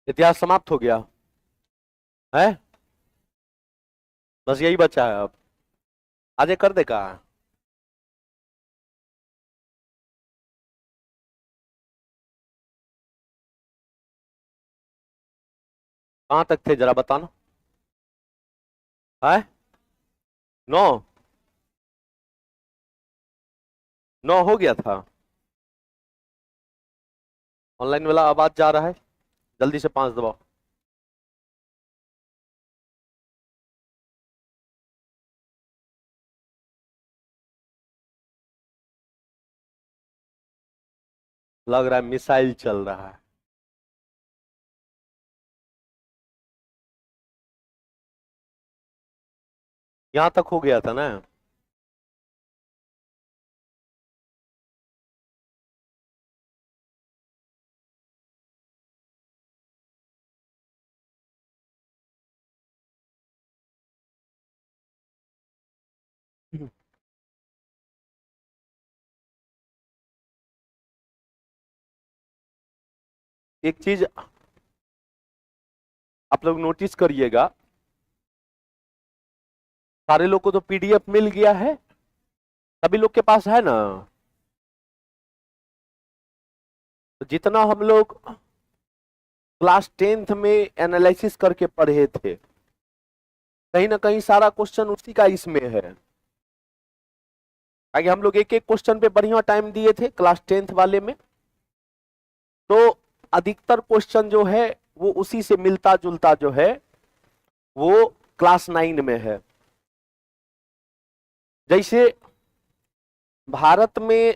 B: इतिहास समाप्त हो गया है, बस यही बचा है अब। आज ये कर देगा। कहां तक थे जरा बताना है। 9। 9 हो गया था। ऑनलाइन वाला आवाज जा रहा है, जल्दी से 5 दबाओ। लग रहा है मिसाइल चल रहा है। यहां तक हो गया था ना। एक चीज आप लोग नोटिस करिएगा, सारे लोग को तो पीडीएफ मिल गया है, सभी लोग के पास है ना। तो जितना हम लोग क्लास 10th में एनालिसिस करके पढ़े थे, कहीं ना कहीं सारा क्वेश्चन उसी का इसमें है। आगे हम लोग एक एक क्वेश्चन पे बढ़िया टाइम दिए थे क्लास 10th वाले में, तो अधिकतर क्वेश्चन जो है वो उसी से मिलता जुलता जो है वो क्लास 9 में है। जैसे भारत में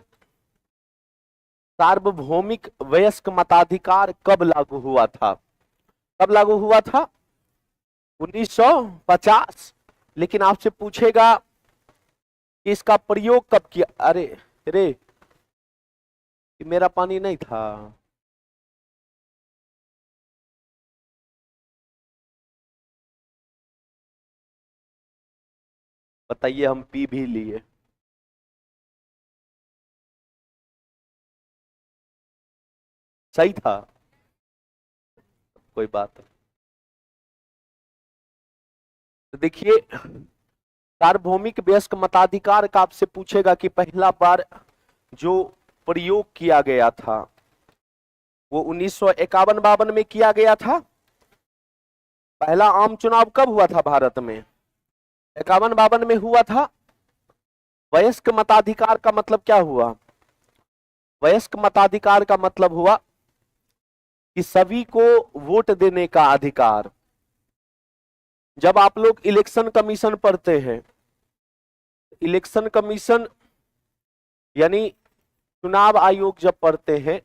B: सार्वभौमिक वयस्क मताधिकार कब लागू हुआ था? कब लागू हुआ था? 1950। लेकिन आपसे पूछेगा कि इसका प्रयोग कब किया। अरे रे, मेरा पानी नहीं था। बताइए, हम पी भी लिए। सही था, कोई बात नहीं। तो देखिए, सार्वभौमिक वयस्क मताधिकार का आपसे पूछेगा कि पहला बार जो प्रयोग किया गया था वो 1951-52 में किया गया था। पहला आम चुनाव कब हुआ था भारत में? 51-52 में हुआ था। वयस्क मताधिकार का मतलब क्या हुआ? वयस्क मताधिकार का मतलब हुआ कि सभी को वोट देने का अधिकार। जब आप लोग इलेक्शन कमीशन पढ़ते हैं, इलेक्शन कमीशन यानी चुनाव आयोग जब पढ़ते हैं,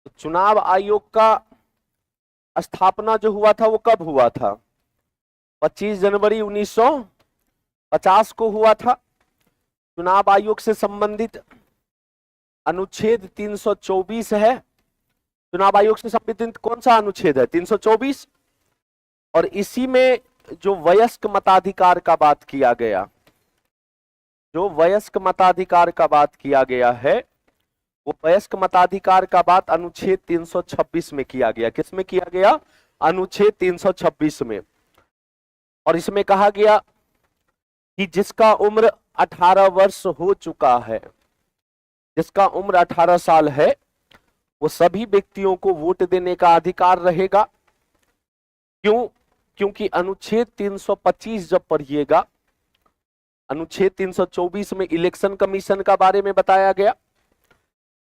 B: तो चुनाव आयोग का स्थापना जो हुआ था वो कब हुआ था? 25 जनवरी 1950 को हुआ था। चुनाव आयोग से संबंधित अनुच्छेद 324 है। चुनाव आयोग से संबंधित कौन सा अनुच्छेद है? 324। और इसी में जो वयस्क मताधिकार का बात किया गया, जो वयस्क मताधिकार का बात किया गया है, वो वयस्क मताधिकार का बात अनुच्छेद 326 में किया गया। किस में किया गया? अनुच्छेद 326 में। और इसमें कहा गया कि जिसका उम्र 18 वर्ष हो चुका है, जिसका उम्र 18 साल है, वो सभी व्यक्तियों को वोट देने का अधिकार रहेगा। क्यों? क्योंकि अनुच्छेद 325 जब पढ़िएगा, अनुच्छेद 324 में इलेक्शन कमीशन का बारे में बताया गया,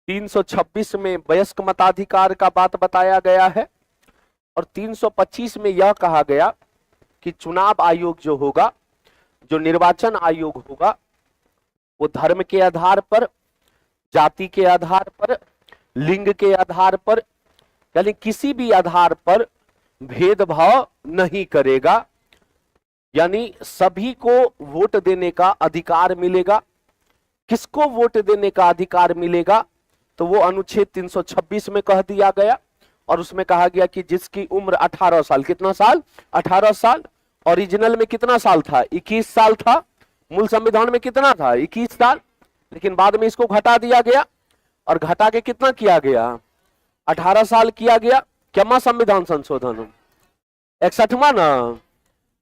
B: 326 में वयस्क मताधिकार का बात बताया गया है, और 325 में यह कहा गया कि चुनाव आयोग जो होगा, जो निर्वाचन आयोग होगा, वो धर्म के आधार पर, जाति के आधार पर, लिंग के आधार पर, यानी किसी भी आधार पर भेदभाव नहीं करेगा। यानी सभी को वोट देने का अधिकार मिलेगा। किसको वोट देने का अधिकार मिलेगा? तो वो अनुच्छेद 326 में कह दिया गया, और उसमें कहा गया कि जिसकी उम्र 18 साल, कितना साल? 18 साल। ओरिजिनल में कितना साल था? 21 साल था। मूल संविधान में कितना था? 21 साल। लेकिन बाद में इसको घटा दिया गया, और घटा के कितना किया गया? 18 साल किया गया। क्या संविधान संशोधन? 61वां ना,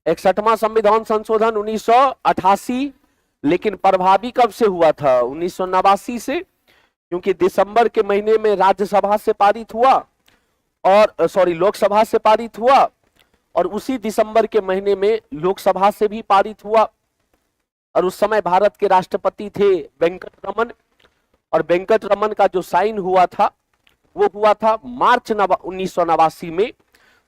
B: 61वां संविधान संशोधन 1988। लेकिन प्रभावी कब से हुआ था? 1989 से, क्योंकि दिसंबर के महीने में राज्यसभा से पारित हुआ, और सॉरी लोकसभा से पारित हुआ, और उसी दिसंबर के महीने में लोकसभा से भी पारित हुआ। और उस समय भारत के राष्ट्रपति थे वेंकट रमन, और वेंकट रमन का जो साइन हुआ था वो हुआ था मार्च 1989 में।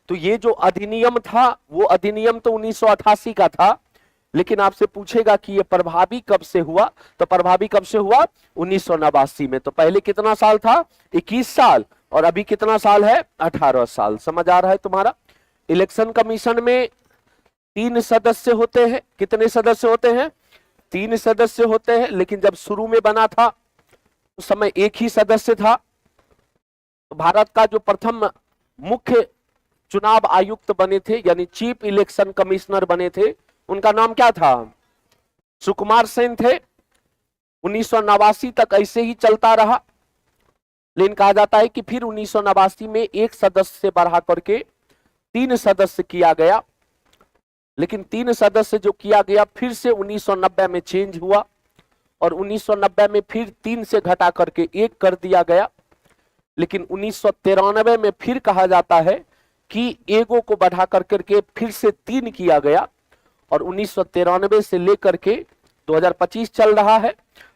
B: तो ये जो अधिनियम था वो अधिनियम तो 1988 का था, लेकिन आपसे पूछेगा कि ये प्रभावी कब से हुआ, तो प्रभावी कब से हुआ? 1989 में। तो पहले कितना साल था? 21 साल, और अभी कितना साल है? 18 साल। समझ आ रहा है तुम्हारा? इलेक्शन कमीशन में 3 सदस्य होते हैं। कितने सदस्य होते हैं? 3 सदस्य होते हैं। लेकिन जब शुरू में बना था उस समय एक ही सदस्य था। तो भारत का जो प्रथम मुख्य चुनाव आयुक्त बने थे, यानी चीफ इलेक्शन कमिश्नर बने थे, उनका नाम क्या था? सुकुमार सेन थे। 1989 तक ऐसे ही चलता रहा, लेकिन कहा जाता है कि फिर 1989 में एक सदस्य से बढ़ा करके 3 सदस्य किया गया। लेकिन 3 सदस्य जो किया गया फिर से 1990 में चेंज हुआ, और 1990 में फिर 3 से घटा करके 1 कर दिया गया। लेकिन 1993 में फिर कहा जाता है कि एगो को बढ़ा करके फिर से 3 किया गया, और 1993 से लेकर के 2025 चल रहा है।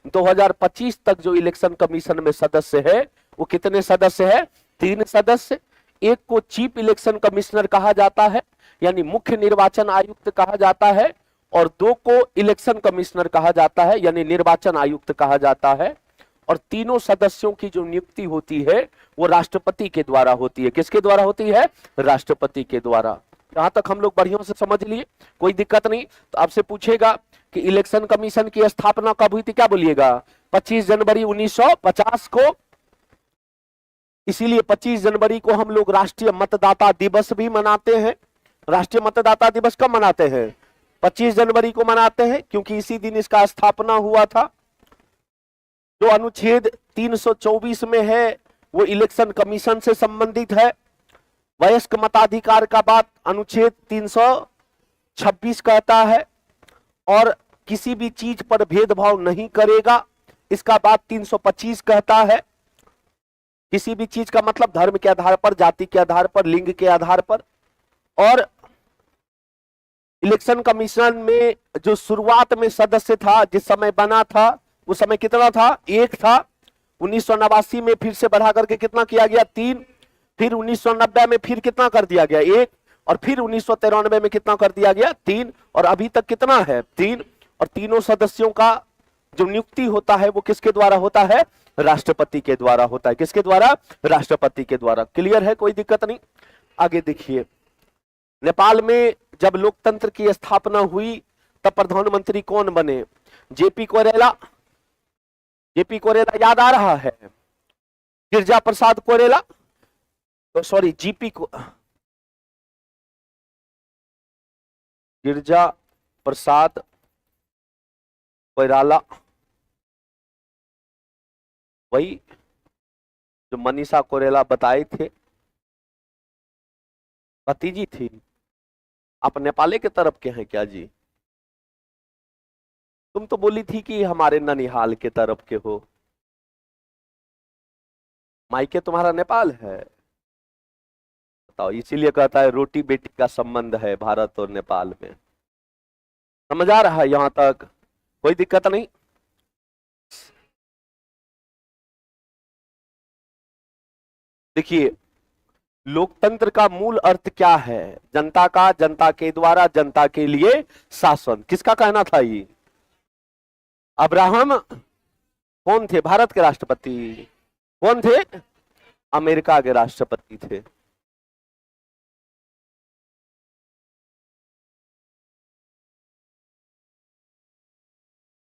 B: 2025 तक जो इलेक्शन कमीशन में सदस्य है वो कितने सदस्य है? 3 सदस्य। एक को चीफ इलेक्शन कमिश्नर कहा जाता है, यानी मुख्य निर्वाचन आयुक्त कहा जाता है, और 2 को इलेक्शन कमिश्नर कहा जाता है, यानी निर्वाचन आयुक्त कहा जाता है। और तीनों सदस्यों की जो नियुक्ति होती है वो राष्ट्रपति के द्वारा होती है। किसके द्वारा होती है? राष्ट्रपति के द्वारा। यहां तक हम लोग बढ़िया से समझ लिए, कोई दिक्कत नहीं। तो आपसे पूछेगा कि इलेक्शन कमीशन की स्थापना कब हुई थी? क्या बोलिएगा? 25 जनवरी 1950 को। इसीलिए 25 जनवरी को हम लोग राष्ट्रीय मतदाता दिवस भी मनाते हैं। राष्ट्रीय मतदाता दिवस कब मनाते हैं? 25 जनवरी को मनाते हैं, क्योंकि इसी दिन इसका स्थापना हुआ था। जो अनुच्छेद 324 में है वो इलेक्शन कमीशन से संबंधित है। वयस्क मताधिकार का बात अनुच्छेद 326 कहता है, और किसी भी चीज पर भेदभाव नहीं करेगा, इसका बात 325 कहता है। किसी भी चीज का मतलब धर्म के आधार पर, जाति के आधार पर, लिंग के आधार पर। और इलेक्शन कमीशन में जो शुरुआत में सदस्य था, जिस समय बना था उस समय कितना था? 1 था। 1989 में फिर से बढ़ा करके कितना किया गया? 3। फिर 1990 में फिर कितना कर दिया गया? 1। और फिर 1993 में कितना कर दिया गया? 3। और अभी तक कितना है? 3। और तीनों सदस्यों का जो नियुक्ति होता है वो किसके द्वारा होता है? राष्ट्रपति के द्वारा होता है। किसके द्वारा? राष्ट्रपति के द्वारा। क्लियर है? कोई दिक्कत नहीं। आगे देखिए, नेपाल में जब लोकतंत्र की स्थापना हुई तब प्रधानमंत्री कौन बने? जेपी कोरेला। जेपी कोरेला याद आ रहा है? गिरजा प्रसाद कोरेला, तो सॉरी जीपी को, गिरजा प्रसाद कोइराला, वही जो मनीषा कोइराला बताए थे, भतीजी थी। आप नेपाले के तरफ के हैं क्या जी? तुम तो बोली थी कि हमारे ननिहाल के तरफ के हो। मायके तुम्हारा नेपाल है? बताओ, इसीलिए कहता है रोटी बेटी का संबंध है भारत और नेपाल में। समझ आ रहा है यहां तक? कोई दिक्कत नहीं। देखिए, लोकतंत्र का मूल अर्थ क्या है? जनता का, जनता के द्वारा, जनता के लिए शासन। किसका कहना था ये? अब्राहम कौन थे? भारत के राष्ट्रपति। कौन थे? अमेरिका के राष्ट्रपति थे।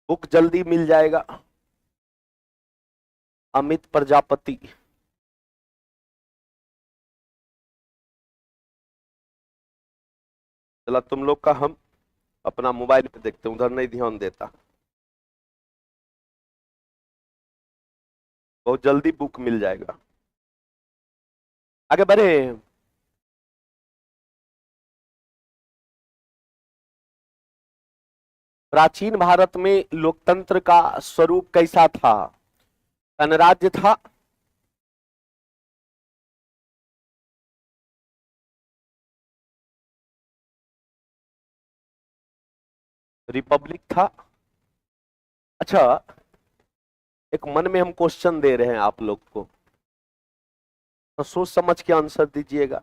B: बुक जल्दी मिल जाएगा। अमित प्रजापति, चला तुम लोग का हम अपना मोबाइल पे देखते हैं, उधर नहीं ध्यान देता। बहुत जल्दी बुक मिल जाएगा। आगे बढ़े। प्राचीन भारत में लोकतंत्र का स्वरूप कैसा था? गणराज्य था, रिपब्लिक था। अच्छा, एक मन में हम क्वेश्चन दे रहे हैं आप लोग को, तो सोच समझ के आंसर दीजिएगा।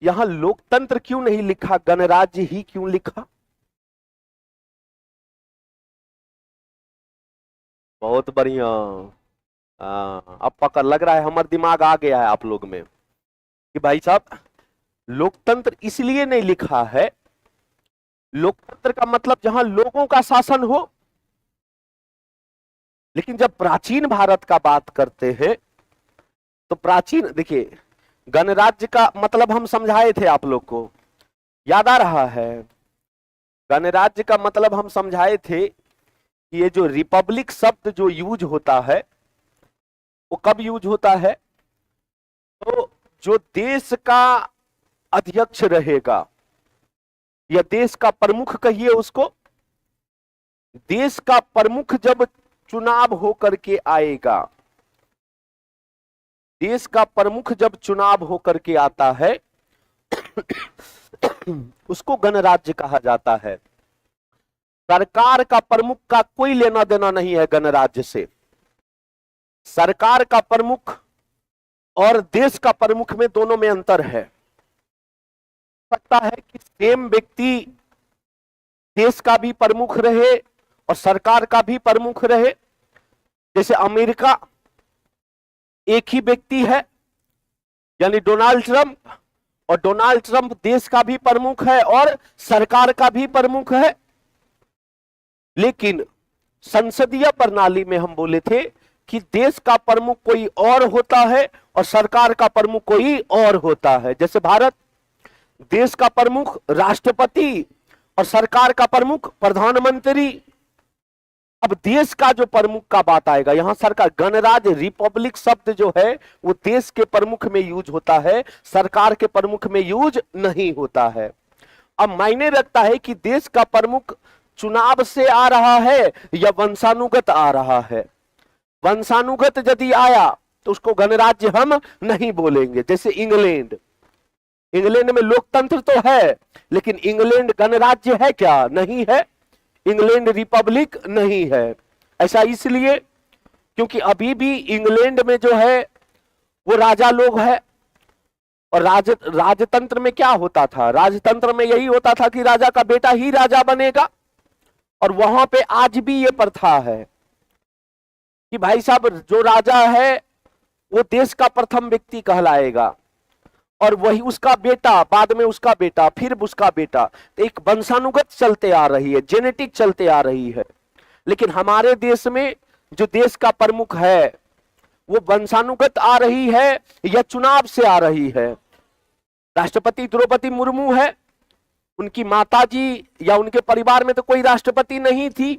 B: यहां लोकतंत्र क्यों नहीं लिखा, गणराज्य ही क्यों लिखा? बहुत बढ़िया। अब पकड़ लग रहा है, हमारा दिमाग आ गया है आप लोग में कि भाई साहब लोकतंत्र इसलिए नहीं लिखा है, लोकतंत्र का मतलब जहां लोगों का शासन हो। लेकिन जब प्राचीन भारत का बात करते हैं तो प्राचीन, देखिए गणराज्य का मतलब हम समझाए थे आप लोग को, याद आ रहा है? गणराज्य का मतलब हम समझाए थे कि ये जो रिपब्लिक शब्द जो यूज होता है वो कब यूज होता है? तो जो देश का अध्यक्ष रहेगा या देश का प्रमुख कहिए उसको, देश का प्रमुख जब चुनाव होकर के आएगा, देश का प्रमुख जब चुनाव होकर के आता है उसको गणराज्य कहा जाता है। सरकार का प्रमुख का कोई लेना देना नहीं है गणराज्य से। सरकार का प्रमुख और देश का प्रमुख में दोनों में अंतर है। सकता है कि सेम व्यक्ति देश का भी प्रमुख रहे और सरकार का भी प्रमुख रहे। जैसे अमेरिका एक ही व्यक्ति है, यानी डोनाल्ड ट्रंप, और डोनाल्ड ट्रंप देश का भी प्रमुख है और सरकार का भी प्रमुख है। लेकिन संसदीय प्रणाली में हम बोले थे कि देश का प्रमुख कोई और होता है और सरकार का प्रमुख कोई और होता है। जैसे भारत, देश का प्रमुख राष्ट्रपति और सरकार का प्रमुख प्रधानमंत्री। अब देश का जो प्रमुख का बात आएगा, यहां सरकार, गणराज्य रिपब्लिक शब्द जो है वो देश के प्रमुख में यूज होता है, सरकार के प्रमुख में यूज नहीं होता है। अब मायने रखता है कि देश का प्रमुख चुनाव से आ रहा है या वंशानुगत आ रहा है। वंशानुगत यदि आया तो उसको गणराज्य हम नहीं बोलेंगे। जैसे इंग्लैंड, इंग्लैंड में लोकतंत्र तो है लेकिन इंग्लैंड गणराज्य है क्या? नहीं है। इंग्लैंड रिपब्लिक नहीं है। ऐसा इसलिए क्योंकि अभी भी इंग्लैंड में जो है वो राजा लोग है। और राजतंत्र में क्या होता था? राजतंत्र में यही होता था कि राजा का बेटा ही राजा बनेगा। और वहां पे आज भी ये प्रथा है कि भाई साहब जो राजा है वो देश का प्रथम व्यक्ति कहलाएगा और वही उसका बेटा, बाद में उसका बेटा, फिर उसका बेटा। तो एक वंशानुगत चलते आ रही है, जेनेटिक चलते आ रही है। लेकिन हमारे देश में जो देश का प्रमुख है वो वंशानुगत आ रही है या चुनाव से आ रही है। राष्ट्रपति द्रौपदी मुर्मू है, उनकी माताजी या उनके परिवार में तो कोई राष्ट्रपति नहीं थी,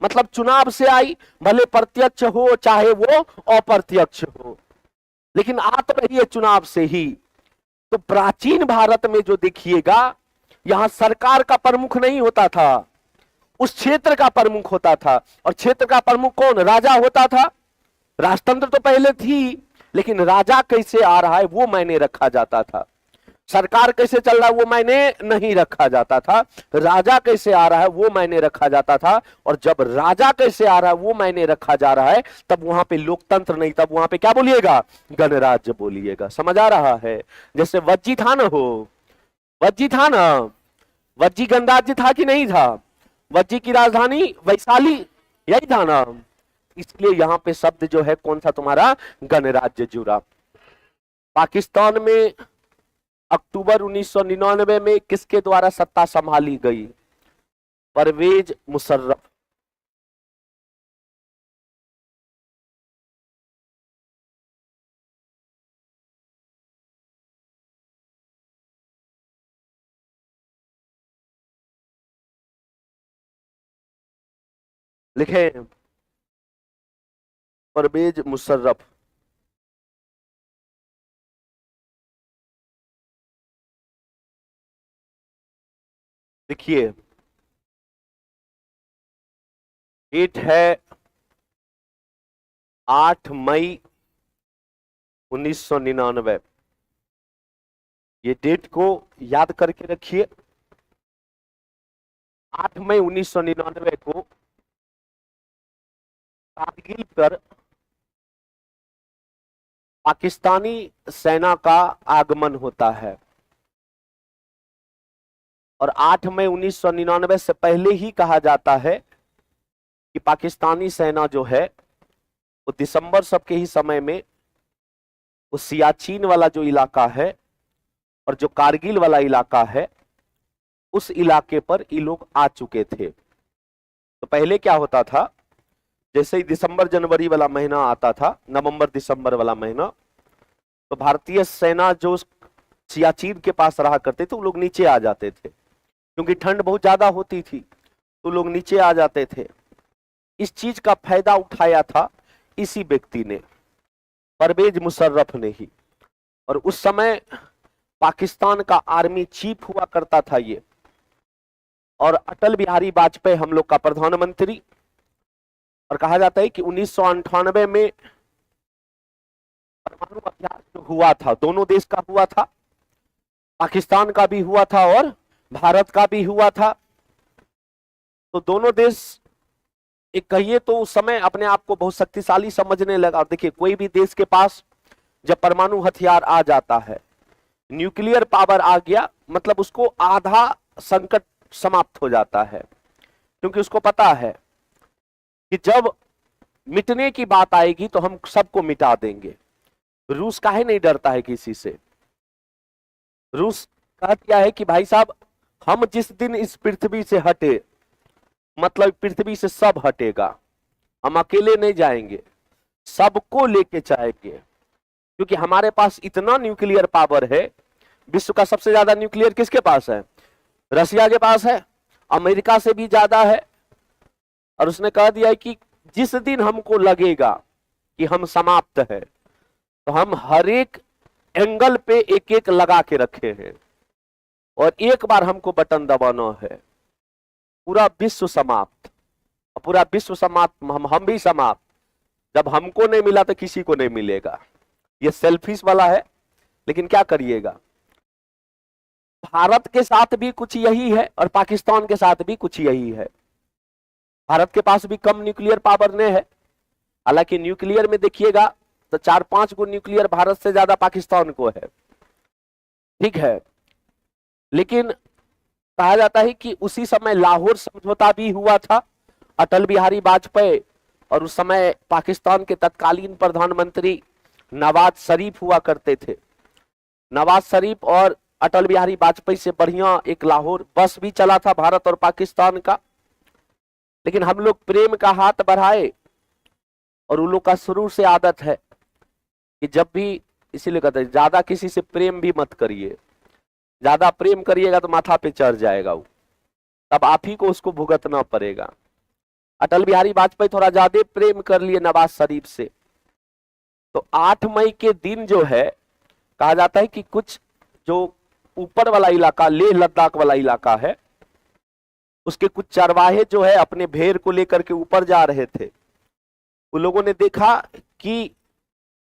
B: मतलब चुनाव से आई, भले प्रत्यक्ष हो चाहे वो अप्रत्यक्ष हो, लेकिन आ तो रही है चुनाव से ही। तो प्राचीन भारत में जो देखिएगा, यहां सरकार का प्रमुख नहीं होता था, उस क्षेत्र का प्रमुख होता था। और क्षेत्र का प्रमुख कौन? राजा होता था। राजतंत्र तो पहले थी लेकिन राजा कैसे आ रहा है वो मायने रखा जाता था। सरकार कैसे चल रहा है वो मायने नहीं रखा जाता था। राजा कैसे आ रहा है वो मायने रखा जाता था। और जब राजा कैसे आ रहा है वो मायने रखा जा रहा है तब वहां पे लोकतंत्र नहीं, तब वहां पे क्या बोलिएगा? गणराज्य बोलिएगा। समझ आ रहा है? जैसे वज्जी था ना, हो वज्जी था ना, वज्जी गणराज्य था कि नहीं था? वज्जी की राजधानी वैशाली, यही था ना। इसलिए यहां पे शब्द जो है कौन सा तुम्हारा? गणराज्य जुड़ा। पाकिस्तान में अक्टूबर 1999 में किसके द्वारा सत्ता संभाली गई? परवेज मुशर्रफ। लिखे परवेज मुशर्रफ। देखिए डेट है 8 मई 1999। ये डेट को याद करके रखिए। 8 मई 1999 को कारगिल पर पाकिस्तानी सेना का आगमन होता है। और 8 मई 1999 से पहले ही कहा जाता है कि पाकिस्तानी सेना जो है वो दिसंबर सब के ही समय में वो सियाचिन वाला जो इलाका है और जो कारगिल वाला इलाका है उस इलाके पर ये लोग आ चुके थे। तो पहले क्या होता था, जैसे ही दिसंबर जनवरी वाला महीना आता था, नवंबर दिसंबर वाला महीना, तो भारतीय सेना जो सियाचिन के पास रहा करते थे वो लोग नीचे आ जाते थे, क्योंकि ठंड बहुत ज्यादा होती थी तो लोग नीचे आ जाते थे। इस चीज का फायदा उठाया था इसी व्यक्ति ने, परवेज मुशर्रफ ने ही। और उस समय पाकिस्तान का आर्मी चीफ हुआ करता था ये, और अटल बिहारी वाजपेयी हम लोग का प्रधानमंत्री। और कहा जाता है कि 1998 में परमाणु अभ्यास जो हुआ था, दोनों देश का हुआ था, पाकिस्तान का भी हुआ था और भारत का भी हुआ था। तो दोनों देश एक कहिए तो उस समय अपने आप को बहुत शक्तिशाली समझने लगा। और देखिए कोई भी देश के पास जब परमाणु हथियार आ जाता है, न्यूक्लियर पावर आ गया, मतलब उसको आधा संकट समाप्त हो जाता है, क्योंकि उसको पता है कि जब मिटने की बात आएगी तो हम सबको मिटा देंगे। रूस काहे नहीं डरता है किसी से। रूस कह दिया है कि भाई साहब हम जिस दिन इस पृथ्वी से हटे, मतलब पृथ्वी से सब हटेगा, हम अकेले नहीं जाएंगे, सबको लेके जाएंगे, क्योंकि हमारे पास इतना न्यूक्लियर पावर है। विश्व का सबसे ज्यादा न्यूक्लियर किसके पास है? रसिया के पास है, अमेरिका से भी ज्यादा है। और उसने कह दिया है कि जिस दिन हमको लगेगा कि हम समाप्त है, तो हम हर एक एंगल पे एक एक लगा के रखे हैं, और एक बार हमको बटन दबाना है, पूरा विश्व समाप्त। और पूरा विश्व समाप्त, हम भी समाप्त। जब हमको नहीं मिला तो किसी को नहीं मिलेगा। ये सेल्फिश वाला है, लेकिन क्या करिएगा। भारत के साथ भी कुछ यही है और पाकिस्तान के साथ भी कुछ यही है। भारत के पास भी कम न्यूक्लियर पावर ने है, हालांकि न्यूक्लियर में देखिएगा तो 4-5 गो न्यूक्लियर भारत से ज्यादा पाकिस्तान को है, ठीक है। लेकिन कहा जाता है कि उसी समय लाहौर समझौता भी हुआ था। अटल बिहारी वाजपेयी और उस समय पाकिस्तान के तत्कालीन प्रधानमंत्री नवाज शरीफ हुआ करते थे। नवाज शरीफ और अटल बिहारी वाजपेयी से बढ़िया एक लाहौर बस भी चला था भारत और पाकिस्तान का। लेकिन हम लोग प्रेम का हाथ बढ़ाए, और उन लोग का शुरू से आदत है कि जब भी, इसीलिए कहते हैं ज्यादा किसी से प्रेम भी मत करिए। ज्यादा प्रेम करिएगा तो माथा पे चढ़ जाएगा वो, तब आप ही को उसको भुगतना पड़ेगा। अटल बिहारी वाजपेयी थोड़ा ज्यादा प्रेम कर लिए नवाज शरीफ से। तो 8 मई के दिन जो है, कहा जाता है कि कुछ जो ऊपर वाला इलाका, लेह लद्दाख वाला इलाका है, उसके कुछ चरवाहे जो है अपने भेड़ को लेकर के ऊपर जा रहे थे। उन लोगों ने देखा कि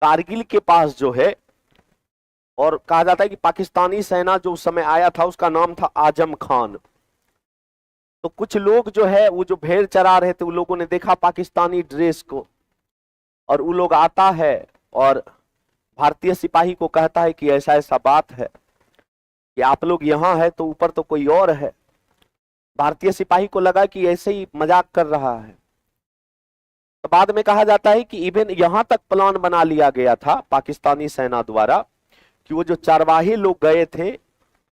B: कारगिल के पास जो है, और कहा जाता है कि पाकिस्तानी सेना जो उस समय आया था उसका नाम था आजम खान। तो कुछ लोग जो है वो जो भेड़ चरा रहे थे, उन लोगों ने देखा पाकिस्तानी ड्रेस को, और वो लोग आता है और भारतीय सिपाही को कहता है कि ऐसा ऐसा बात है कि आप लोग यहाँ है तो ऊपर तो कोई और है। भारतीय सिपाही को लगा कि ऐसे ही मजाक कर रहा है। तो बाद में कहा जाता है कि इवन यहां तक प्लान बना लिया गया था पाकिस्तानी सेना द्वारा कि वो जो चरवाहे लोग गए थे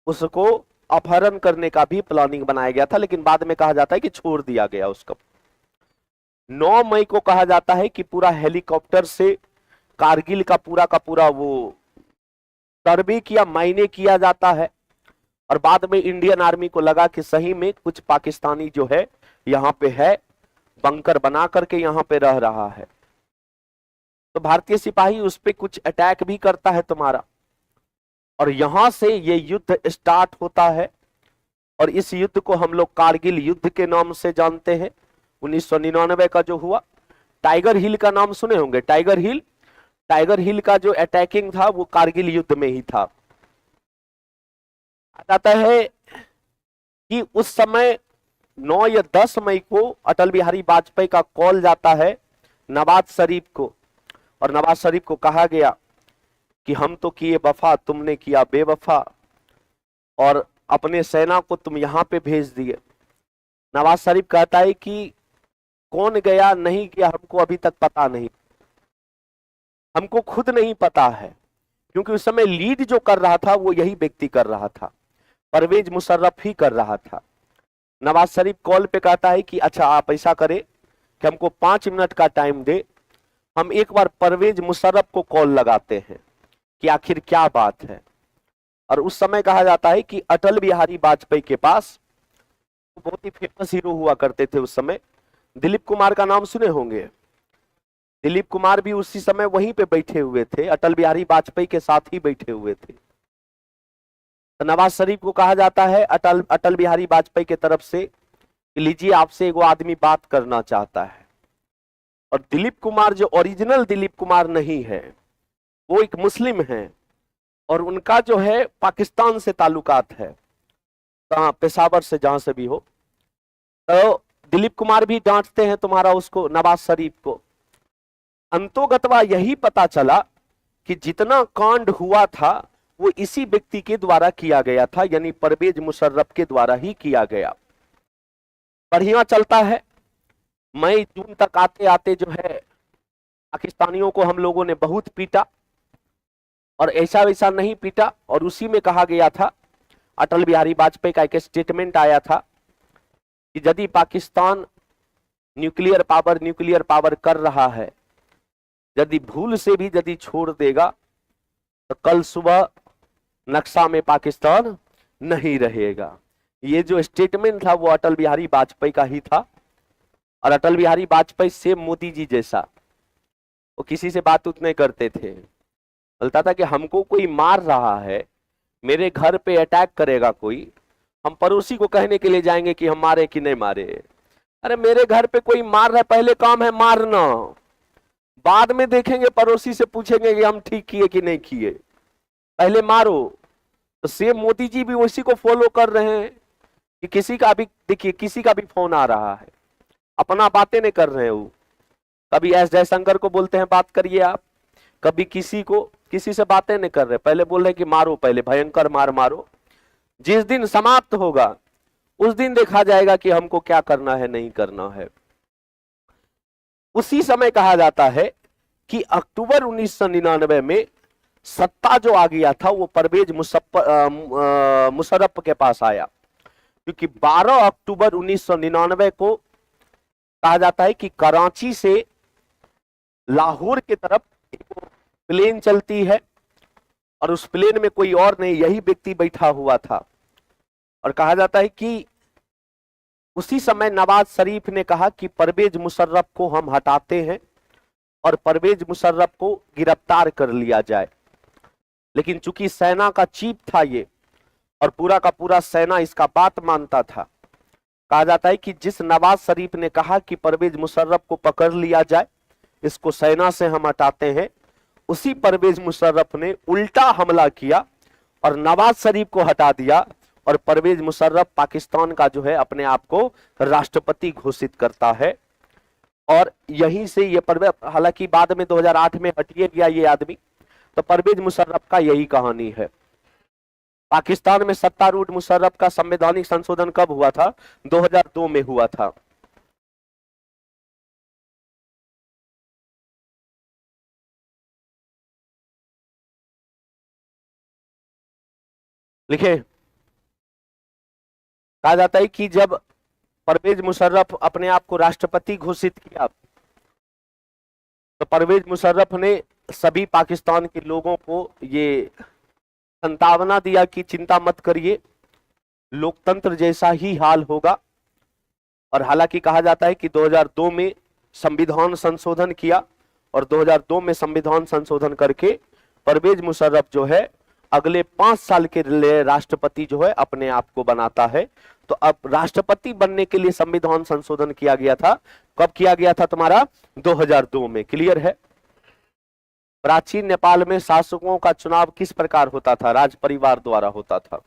B: उसको अपहरण करने का भी प्लानिंग बनाया गया था, लेकिन बाद में कहा जाता है कि छोड़ दिया गया उसको। 9 मई को कहा जाता है कि पूरा हेलीकॉप्टर से कारगिल का पूरा वो सर्वे किया, मायने किया जाता है। और बाद में इंडियन आर्मी को लगा कि सही में कुछ पाकिस्तानी जो है यहाँ पे है बंकर बना करके यहाँ पे रह रहा है। तो भारतीय सिपाही उस पे कुछ अटैक भी करता है तुम्हारा, और यहां से ये युद्ध स्टार्ट होता है। और इस युद्ध को हम लोग कारगिल युद्ध के नाम से जानते हैं। 1999 का जो हुआ, टाइगर हिल का नाम सुने होंगे। टाइगर हिल का जो अटैकिंग था वो कारगिल युद्ध में ही था। कहता है कि उस समय 9 या 10 मई को अटल बिहारी वाजपेयी का कॉल जाता है नवाज शरीफ को, और नवाज शरीफ को कहा गया कि हम तो किए वफा, तुमने किया बेवफा, और अपने सेना को तुम यहां पे भेज दिए। नवाज शरीफ कहता है कि कौन गया नहीं गया हमको अभी तक पता नहीं, हमको खुद नहीं पता है, क्योंकि उस समय लीड जो कर रहा था वो यही व्यक्ति कर रहा था, परवेज मुशर्रफ ही कर रहा था। नवाज शरीफ कॉल पे कहता है कि अच्छा आप ऐसा करें कि हमको 5 मिनट का टाइम दे, हम एक बार परवेज मुशर्रफ को कॉल लगाते हैं कि आखिर क्या बात है। और उस समय कहा जाता है कि अटल बिहारी वाजपेयी के पास बहुत ही फेमस हीरो हुआ करते थे उस समय, दिलीप कुमार का नाम सुने होंगे। दिलीप कुमार भी उसी समय वहीं पे बैठे हुए थे, अटल बिहारी वाजपेयी के साथ ही बैठे हुए थे। तो नवाज शरीफ को कहा जाता है अटल बिहारी वाजपेयी के तरफ से कि लीजिए आपसे एगो आदमी बात करना चाहता है। और दिलीप कुमार जो ओरिजिनल दिलीप कुमार नहीं है, वो एक मुस्लिम है, और उनका जो है पाकिस्तान से ताल्लुकात है, कहाँ पेशावर से, जहां से भी हो। तो दिलीप कुमार भी डांटते हैं तुम्हारा उसको, नवाज शरीफ को। अंतोगतवा यही पता चला कि जितना कांड हुआ था वो इसी व्यक्ति के द्वारा किया गया था, यानी परवेज मुशर्रफ के द्वारा ही किया गया। बढ़िया चलता है। मई जून तक आते आते जो है पाकिस्तानियों को हम लोगों ने बहुत पीटा, और ऐसा वैसा नहीं पीटा। और उसी में कहा गया था, अटल बिहारी वाजपेयी का एक स्टेटमेंट आया था कि यदि पाकिस्तान न्यूक्लियर पावर कर रहा है, यदि भूल से भी यदि छोड़ देगा तो कल सुबह नक्शा में पाकिस्तान नहीं रहेगा। ये जो स्टेटमेंट था वो अटल बिहारी वाजपेयी का ही था। और अटल बिहारी वाजपेयी सेम मोदी जी जैसा, वो किसी से बात उतने करते थे, बोलता था कि हमको कोई मार रहा है, मेरे घर पे अटैक करेगा कोई, हम पड़ोसी को कहने के लिए जाएंगे कि हम मारे कि नहीं मारे। अरे मेरे घर पे कोई मार रहा है, पहले काम है मारना, बाद में देखेंगे, पड़ोसी से पूछेंगे कि हम ठीक किए कि नहीं किए, पहले मारो। तो सेम मोदी जी भी उसी को फॉलो कर रहे हैं कि किसी का भी, देखिए किसी का भी फोन आ रहा है, अपना बातें नहीं कर रहे हैं। वो कभी एस जयशंकर को बोलते हैं बात करिए आप, कभी किसी से बातें नहीं कर रहे, पहले बोल रहे कि मारो, पहले भयंकर मार मारो। जिस दिन समाप्त होगा उस दिन देखा जाएगा कि हमको क्या करना है नहीं करना है। उसी समय कहा जाता है कि अक्टूबर 1999 में सत्ता जो आ गया था वो परवेज मुशर्रफ के पास आया, क्योंकि 12 अक्टूबर 1999 को कहा जाता है कि कराची से लाहौर की तरफ एक प्लेन चलती है, और उस प्लेन में कोई और नहीं, यही व्यक्ति बैठा हुआ था। और कहा जाता है कि उसी समय नवाज शरीफ ने कहा कि परवेज मुशर्रफ को हम हटाते हैं और परवेज मुशर्रफ को गिरफ्तार कर लिया जाए। लेकिन चूंकि सेना का चीफ था ये, और पूरा का पूरा सेना इसका बात मानता था, कहा जाता है कि जिस नवाज शरीफ ने कहा कि परवेज मुशर्रफ को पकड़ लिया जाए, इसको सेना से हम हटाते हैं, उसी परवेज मुशर्रफ ने उल्टा हमला किया और नवाज शरीफ को हटा दिया, और परवेज मुशर्रफ पाकिस्तान का जो है अपने आप को राष्ट्रपति घोषित करता है। और यहीं से ये परवेज, हालांकि बाद में 2008 में हटिए गया ये आदमी, तो परवेज मुशर्रफ का यही कहानी है। पाकिस्तान में सत्तारूढ़ मुशर्रफ का संवैधानिक संशोधन कब हुआ था? 2002 में हुआ था। लिखे, कहा जाता है कि जब परवेज मुशर्रफ अपने आप को राष्ट्रपति घोषित किया, तो परवेज मुशर्रफ ने सभी पाकिस्तान के लोगों को ये संतावना दिया कि चिंता मत करिए, लोकतंत्र जैसा ही हाल होगा, और हालांकि कहा जाता है कि 2002 में संविधान संशोधन किया और 2002 में संविधान संशोधन करके परवेज मुशर्रफ जो है अगले 5 साल के लिए राष्ट्रपति जो है अपने आप को बनाता है। तो अब राष्ट्रपति बनने के लिए संविधान संशोधन किया गया था। कब किया गया था तुम्हारा? 2002 में। क्लियर है? प्राचीन नेपाल में शासकों का चुनाव किस प्रकार होता था? राज परिवार द्वारा होता था।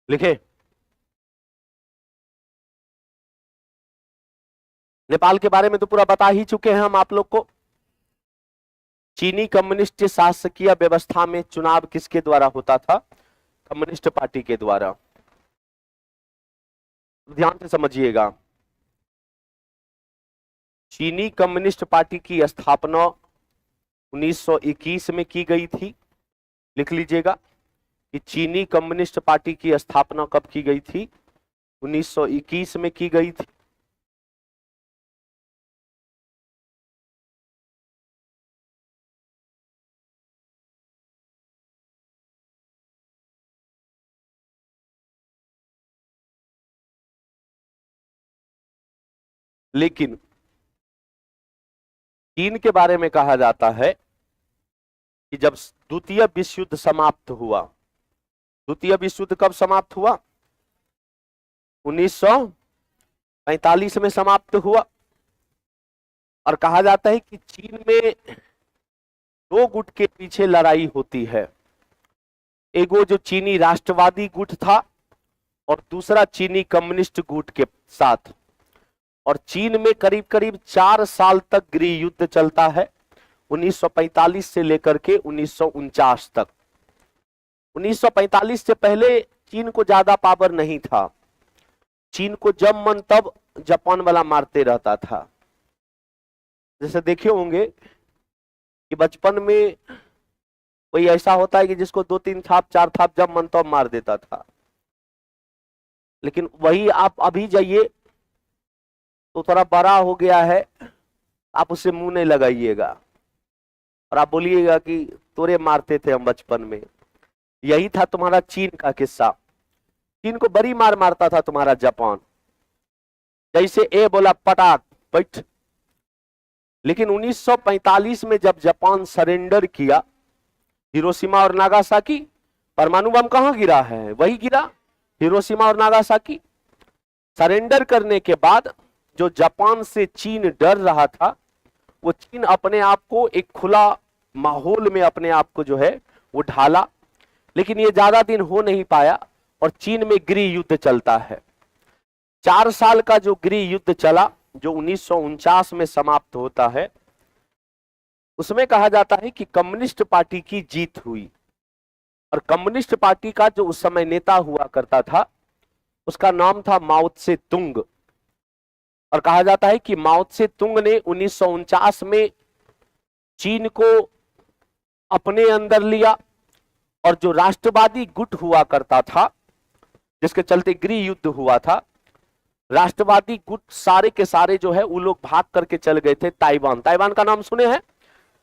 B: लिखे? नेपाल के बारे में तो पूरा बता ही चुके हैं हम आप लोग को। चीनी कम्युनिस्ट शासकीय व्यवस्था में चुनाव किसके द्वारा होता था? कम्युनिस्ट पार्टी के द्वारा। ध्यान से समझिएगा, चीनी कम्युनिस्ट पार्टी की स्थापना 1921 में की गई थी। लिख लीजिएगा कि चीनी कम्युनिस्ट पार्टी की स्थापना कब की गई थी? 1921 में की गई थी। लेकिन चीन के बारे में कहा जाता है कि जब द्वितीय विश्व युद्ध समाप्त हुआ, द्वितीय विश्व युद्ध कब समाप्त हुआ? 1945 में समाप्त हुआ। और कहा जाता है कि चीन में 2 गुट के पीछे लड़ाई होती है। एगो जो चीनी राष्ट्रवादी गुट था और दूसरा चीनी कम्युनिस्ट गुट के साथ। और चीन में करीब करीब 4 साल तक गृह युद्ध चलता है, 1945 से लेकर के 1949 तक। 1945 से पहले चीन को ज्यादा पावर नहीं था। चीन को जब मन तब जापान वाला मारते रहता था। जैसे देखे होंगे कि बचपन में कोई ऐसा होता है कि जिसको 2-3 थाप 4 थाप जब मन तब मार देता था। लेकिन वही आप अभी जाइए तो थोड़ा बड़ा हो गया है, आप उससे मुंह नहीं लगाइएगा और आप बोलिएगा कि तोरे मारते थे हम बचपन में। यही था तुम्हारा चीन का किस्सा। चीन को बड़ी मार मारता था तुम्हारा जापान। जैसे ए बोला पटाक बैठ। लेकिन 1945 में जब जापान सरेंडर किया, हिरोशिमा और नागासाकी, परमाणु बम कहां गिरा है? वही गिरा, हिरोशिमा और नागासाकी। सरेंडर करने के बाद जो जापान से चीन डर रहा था, वो चीन अपने आप को एक खुला माहौल में अपने आप को जो है वो ढाला। लेकिन ये ज्यादा दिन हो नहीं पाया और चीन में गृह युद्ध चलता है। 4 साल का जो गृह युद्ध चला, जो 1949 में समाप्त होता है, उसमें कहा जाता है कि कम्युनिस्ट पार्टी की जीत हुई। और कम्युनिस्ट पार्टी का जो उस समय नेता हुआ करता था, उसका नाम था माओ त्से तुंग। और कहा जाता है कि माओ त्से तुंग ने 1949 में चीन को अपने अंदर लिया और जो राष्ट्रवादी गुट हुआ करता था, जिसके चलते गृह युद्ध हुआ था, राष्ट्रवादी गुट सारे के सारे जो है वो लोग भाग करके चल गए थे ताइवान। ताइवान का नाम सुने हैं?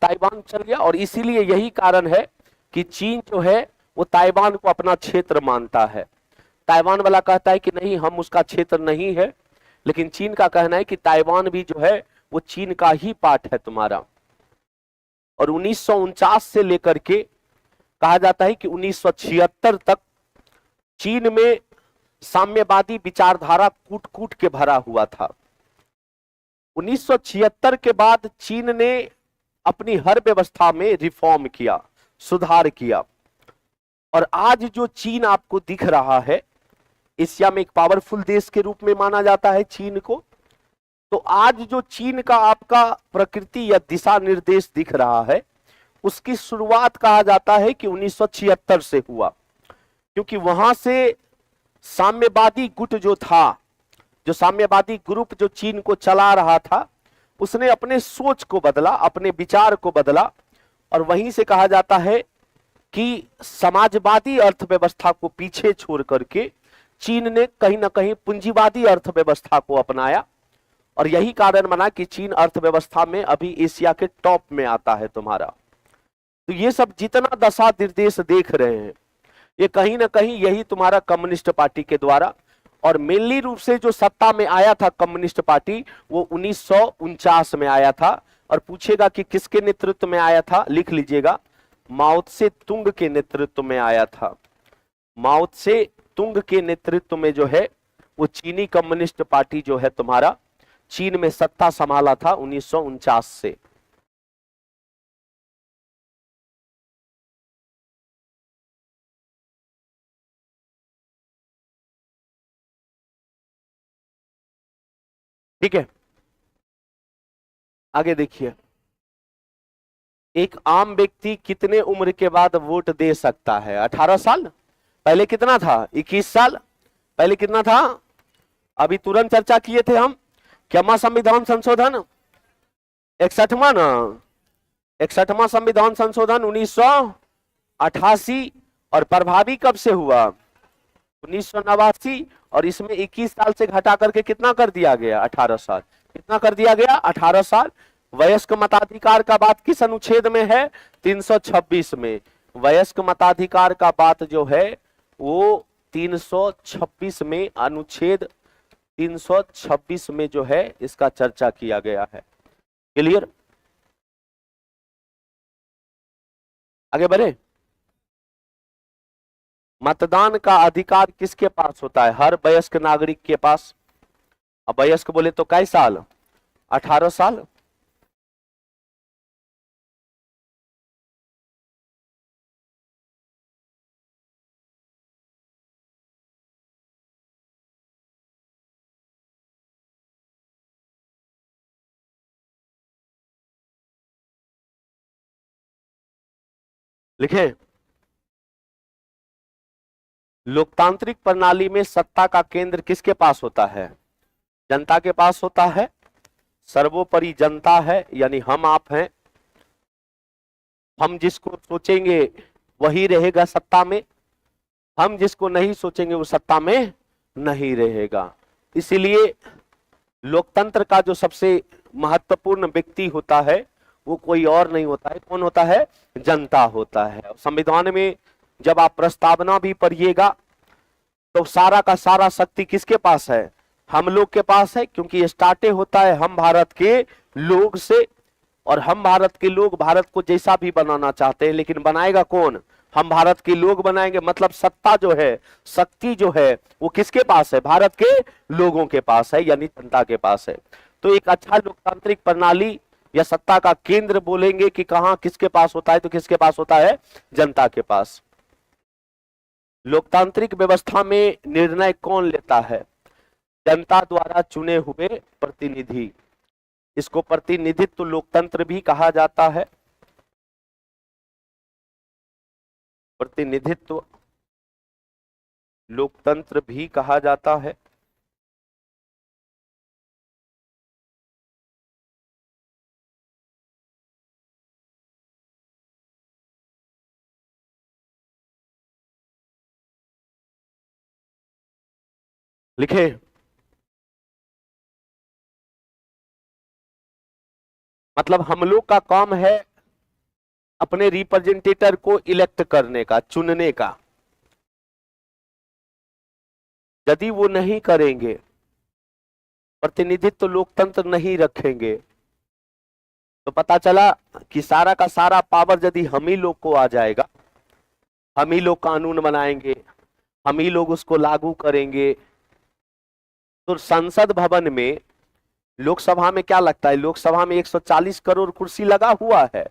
B: ताइवान चल गया। और इसीलिए यही कारण है कि चीन जो है वो ताइवान को अपना क्षेत्र मानता है। ताइवान वाला कहता है कि नहीं, हम उसका क्षेत्र नहीं है, लेकिन चीन का कहना है कि ताइवान भी जो है वो चीन का ही पार्ट है तुम्हारा। और 1949 से लेकर के कहा जाता है कि 1976 तक चीन में साम्यवादी विचारधारा कूट कूट के भरा हुआ था। 1976 के बाद चीन ने अपनी हर व्यवस्था में रिफॉर्म किया, सुधार किया। और आज जो चीन आपको दिख रहा है, एशिया में एक पावरफुल देश के रूप में माना जाता है चीन को। तो आज जो चीन का आपका प्रकृति या दिशा निर्देश दिख रहा है, उसकी शुरुआत कहा जाता है कि 1976 से हुआ। क्योंकि वहां से साम्यवादी गुट जो था, जो साम्यवादी ग्रुप जो चीन को चला रहा था, उसने अपने सोच को बदला, अपने विचार को बदला। और वहीं से कहा जाता है कि समाजवादी अर्थव्यवस्था को पीछे छोड़ करके चीन ने कहीं ना कहीं पूंजीवादी अर्थव्यवस्था को अपनाया। और यही कारण बना कि चीन अर्थव्यवस्था में अभी एशिया के टॉप में आता है तुम्हारा। तो ये सब जितना दशा निर्देश देख रहे हैं, ये कहीं ना कहीं यही तुम्हारा कम्युनिस्ट पार्टी के द्वारा, और मेनली रूप से जो सत्ता में आया था कम्युनिस्ट पार्टी वो 1949 में आया था। और पूछेगा कि किसके नेतृत्व में आया था, लिख लीजिएगा, माओ त्से तुंग के नेतृत्व में आया था। माओ त्से तुंग के नेतृत्व में जो है वो चीनी कम्युनिस्ट पार्टी जो है तुम्हारा चीन में सत्ता संभाला था 1949 से। ठीक है, आगे देखिए, एक आम व्यक्ति कितने उम्र के बाद वोट दे सकता है? 18 साल। पहले कितना था? 21 साल। पहले कितना था? अभी तुरंत चर्चा किए थे हम, क्या संविधान संशोधन 61वां ना, 61वां संविधान संशोधन 1988, और प्रभावी कब से हुआ? 1989। और इसमें 21 साल से घटा करके कितना कर दिया गया? 18 साल। कितना कर दिया गया? 18 साल। वयस्क मताधिकार का बात किस अनुच्छेद में है? 326 में। वयस्क मताधिकार का बात जो है वो 326 में, अनुच्छेद 326 में जो है इसका चर्चा किया गया है। क्लियर? आगे बढ़े। मतदान का अधिकार किसके पास होता है? हर वयस्क नागरिक के पास। अब वयस्क बोले तो कै साल? 18 साल। लिखे, लोकतांत्रिक प्रणाली में सत्ता का केंद्र किसके पास होता है? जनता के पास होता है। सर्वोपरि जनता है, यानी हम आप हैं। हम जिसको सोचेंगे वही रहेगा सत्ता में, हम जिसको नहीं सोचेंगे वो सत्ता में नहीं रहेगा। इसीलिए लोकतंत्र का जो सबसे महत्वपूर्ण व्यक्ति होता है वो कोई और नहीं होता है। कौन होता है? जनता होता है। संविधान में जब आप प्रस्तावना भी पढ़िएगा तो सारा का सारा शक्ति किसके पास है? हम लोग के पास है, क्योंकि स्टार्ट होता है हम भारत के लोग से, और हम भारत के लोग भारत को जैसा भी बनाना चाहते हैं, लेकिन बनाएगा कौन? हम भारत के लोग बनाएंगे। मतलब सत्ता जो है, शक्ति जो है वो किसके पास है? भारत के लोगों के पास है, यानी जनता के पास है। तो एक अच्छा लोकतांत्रिक प्रणाली या सत्ता का केंद्र बोलेंगे कि कहां किसके पास होता है, तो किसके पास होता है? जनता के पास। लोकतांत्रिक व्यवस्था में निर्णय कौन लेता है? जनता द्वारा चुने हुए प्रतिनिधि। इसको प्रतिनिधित्व लोकतंत्र भी कहा जाता है। प्रतिनिधित्व लोकतंत्र भी कहा जाता है। लिखे, मतलब हम लोग का काम है अपने रिप्रेजेंटेटर को इलेक्ट करने का, चुनने का। यदि वो नहीं करेंगे, प्रतिनिधित्व लोकतंत्र नहीं रखेंगे, तो पता चला कि सारा का सारा पावर यदि हम ही लोग को आ जाएगा, हम ही लोग कानून बनाएंगे, हम ही लोग उसको लागू करेंगे, तो संसद भवन में, लोकसभा में क्या लगता है? लोकसभा में 140 करोड़ कुर्सी लगा हुआ है।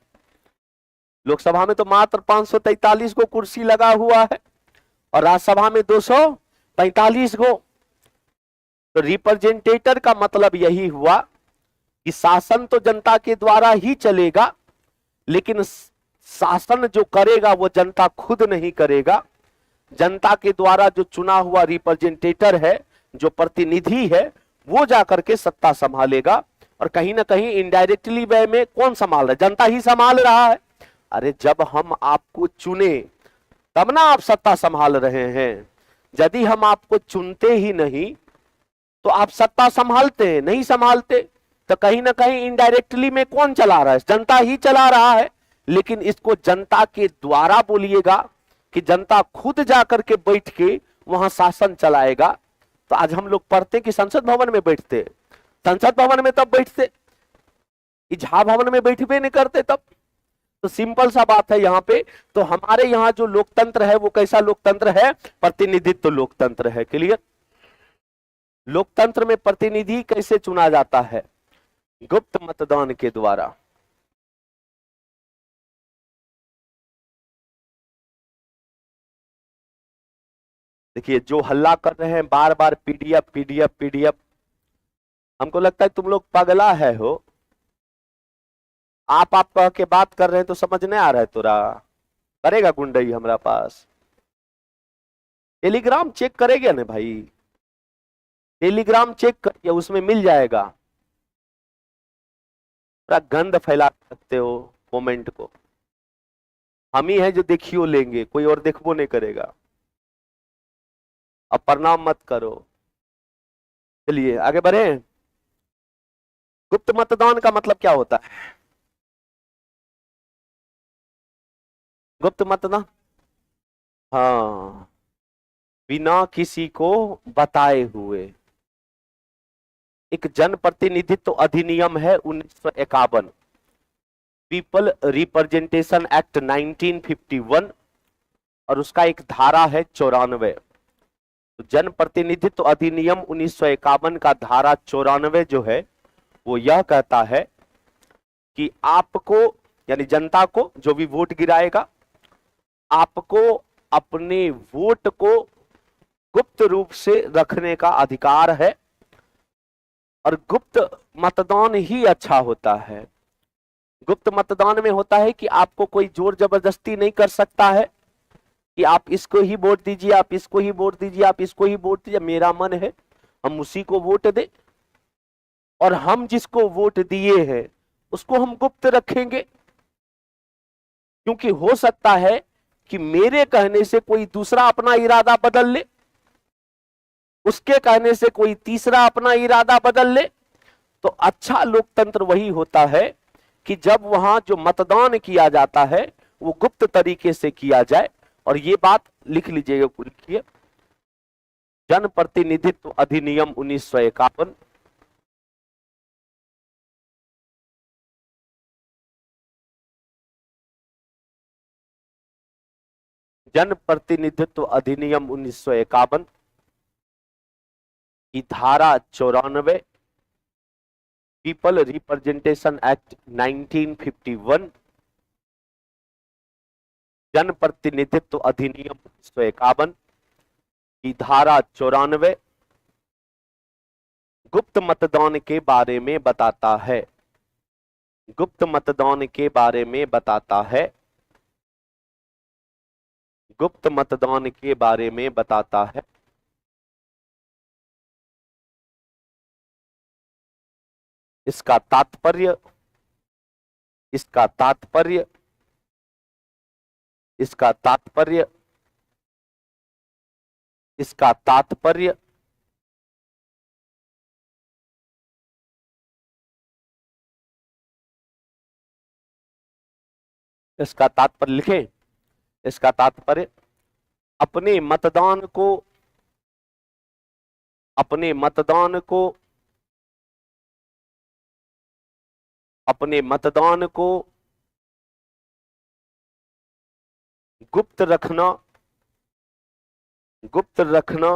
B: लोकसभा में तो मात्र 543 को कुर्सी लगा हुआ है, और राज्यसभा में 245 को। तो रिप्रेजेंटेटर का मतलब यही हुआ कि शासन तो जनता के द्वारा ही चलेगा, लेकिन शासन जो करेगा वो जनता खुद नहीं करेगा। जनता के द्वारा जो चुना हुआ रिप्रेजेंटेटर है, जो प्रतिनिधि है, वो जाकर के सत्ता संभालेगा। और कहीं ना कहीं इनडायरेक्टली वे में कौन संभाल रहा है? जनता ही संभाल रहा है। अरे जब हम आपको चुने तब ना आप सत्ता संभाल रहे हैं। यदि हम आपको चुनते ही नहीं तो आप सत्ता संभालते हैं? नहीं संभालते। तो कहीं ना कहीं इनडायरेक्टली में कौन चला रहा है? जनता ही चला रहा है। लेकिन इसको जनता के द्वारा बोलिएगा कि जनता खुद जाकर के बैठ के वहां शासन चलाएगा। तो आज हम लोग पढ़ते कि संसद भवन में बैठते, संसद भवन में तब बैठते, झा भवन में बैठबे नहीं करते तब। तो सिंपल सा बात है यहाँ पे। तो हमारे यहाँ जो लोकतंत्र है वो कैसा लोकतंत्र है? प्रतिनिधित्व लोकतंत्र है। क्लियर? लोकतंत्र में प्रतिनिधि कैसे चुना जाता है? गुप्त मतदान के द्वारा। देखिए जो हल्ला कर रहे हैं बार बार पीडीएफ पीडीएफ पीडीएफ, हमको लगता है तुम लोग पगला है हो। आप कह के बात कर रहे हैं तो समझ नहीं आ रहा है तोरा? करेगा गुंडई हमारा पास? टेलीग्राम चेक करेगा ना भाई, टेलीग्राम चेक करिए, उसमें मिल जाएगा। पूरा गंद फैला सकते हो कमेंट को। हम ही है जो देखियो लेंगे, कोई और देखबो नहीं करेगा। अब प्रणाम मत करो। चलिए आगे बढ़े। गुप्त मतदान का मतलब क्या होता है? गुप्त मतदान, हाँ, बिना किसी को बताए हुए। एक जनप्रतिनिधित्व अधिनियम है 1951, पीपल रिप्रेजेंटेशन एक्ट 1951, और उसका एक धारा है 94। तो जनप्रतिनिधित्व अधिनियम 1951 का धारा 94 जो है वो यह कहता है कि आपको, यानी जनता को जो भी वोट गिराएगा, आपको अपने वोट को गुप्त रूप से रखने का अधिकार है। और गुप्त मतदान ही अच्छा होता है। गुप्त मतदान में होता है कि आपको कोई जोर जबरदस्ती नहीं कर सकता है कि आप इसको ही वोट दीजिए, आप इसको ही वोट दीजिए, आप इसको ही वोट दीजिए। मेरा मन है हम उसी को वोट दें, और हम जिसको वोट दिए हैं उसको हम गुप्त रखेंगे। क्योंकि हो सकता है कि मेरे कहने से कोई दूसरा अपना इरादा बदल ले, उसके कहने से कोई तीसरा अपना इरादा बदल ले। तो अच्छा लोकतंत्र वही होता है कि जब वहां जो मतदान किया जाता है वो गुप्त तरीके से किया जाए। और ये बात लिख लीजिएगा, लिखिए, जनप्रतिनिधित्व अधिनियम 1951, जनप्रतिनिधित्व अधिनियम 1951 की धारा 94, पीपल रिप्रेजेंटेशन एक्ट 1951, जनप्रतिनिधित्व अधिनियम 1951 की धारा 94 गुप्त मतदान के बारे में बताता है। गुप्त मतदान के बारे में बताता है। गुप्त मतदान के बारे में बताता है। इसका तात्पर्य, इसका तात्पर्य, इसका तात्पर्य, इसका तात्पर्य, इसका तात्पर्य लिखें। इसका तात्पर्य अपने मतदान को, अपने मतदान को, अपने मतदान को गुप्त रखना, गुप्त रखना,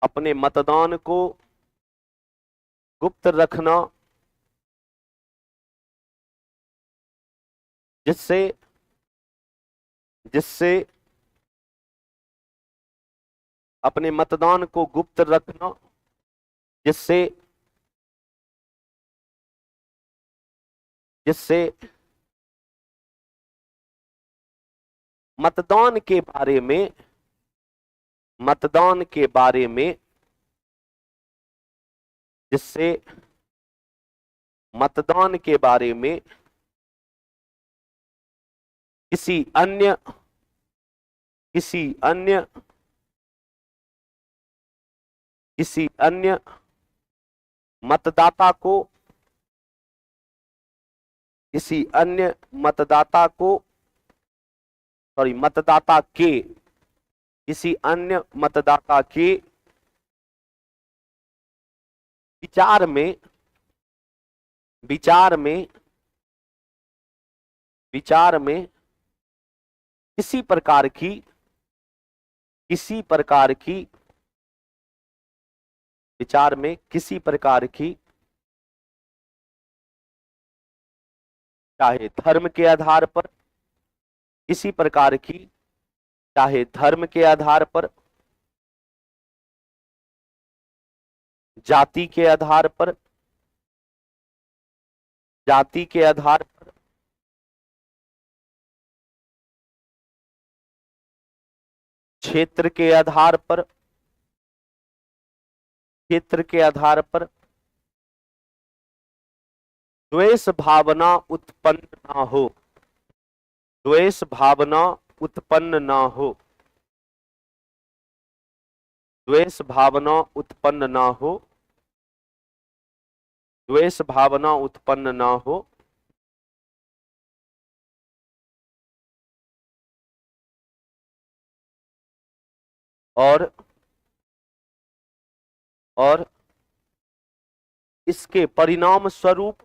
B: अपने मतदान को गुप्त रखना, जिससे जिससे अपने मतदान को गुप्त रखना, जिससे जिससे मतदान के बारे में, मतदान के बारे में, जिससे मतदान के बारे में किसी अन्य किसी अन्य मतदाता को मतदाता के किसी अन्य मतदाता के विचार में किसी प्रकार की चाहे धर्म के आधार पर, जाति के आधार पर, क्षेत्र के आधार पर, द्वेष भावना उत्पन्न ना हो, द्वेष भावना उत्पन्न ना हो, द्वेष भावना उत्पन्न ना हो, द्वेष भावना उत्पन्न ना हो, और इसके परिणाम स्वरूप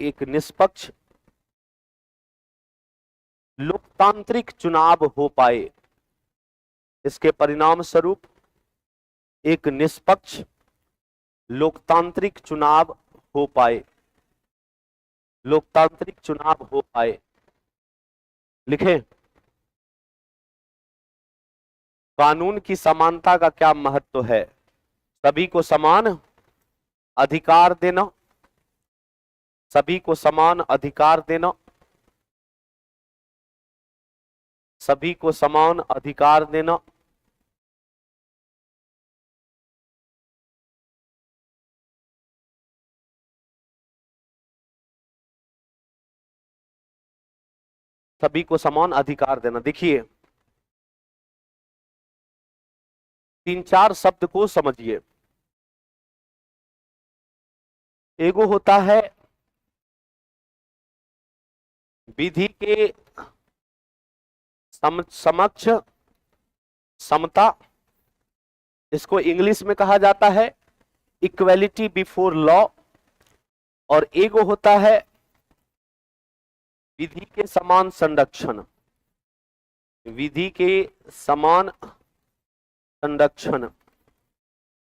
B: एक निष्पक्ष लोकतांत्रिक चुनाव हो पाए, इसके परिणाम स्वरूप एक निष्पक्ष लोकतांत्रिक चुनाव हो पाए, लिखें। कानून की समानता का क्या महत्व है? सभी को समान अधिकार देना, सभी को समान अधिकार देना, सभी को समान अधिकार देना, सभी को समान अधिकार देना। देखिए 3-4 शब्द को समझिए। एगो होता है विधि के समक्ष समता, इसको इंग्लिश में कहा जाता है इक्वेलिटी बिफोर लॉ, और एगो होता है विधि के समान संरक्षण, विधि के समान संरक्षण,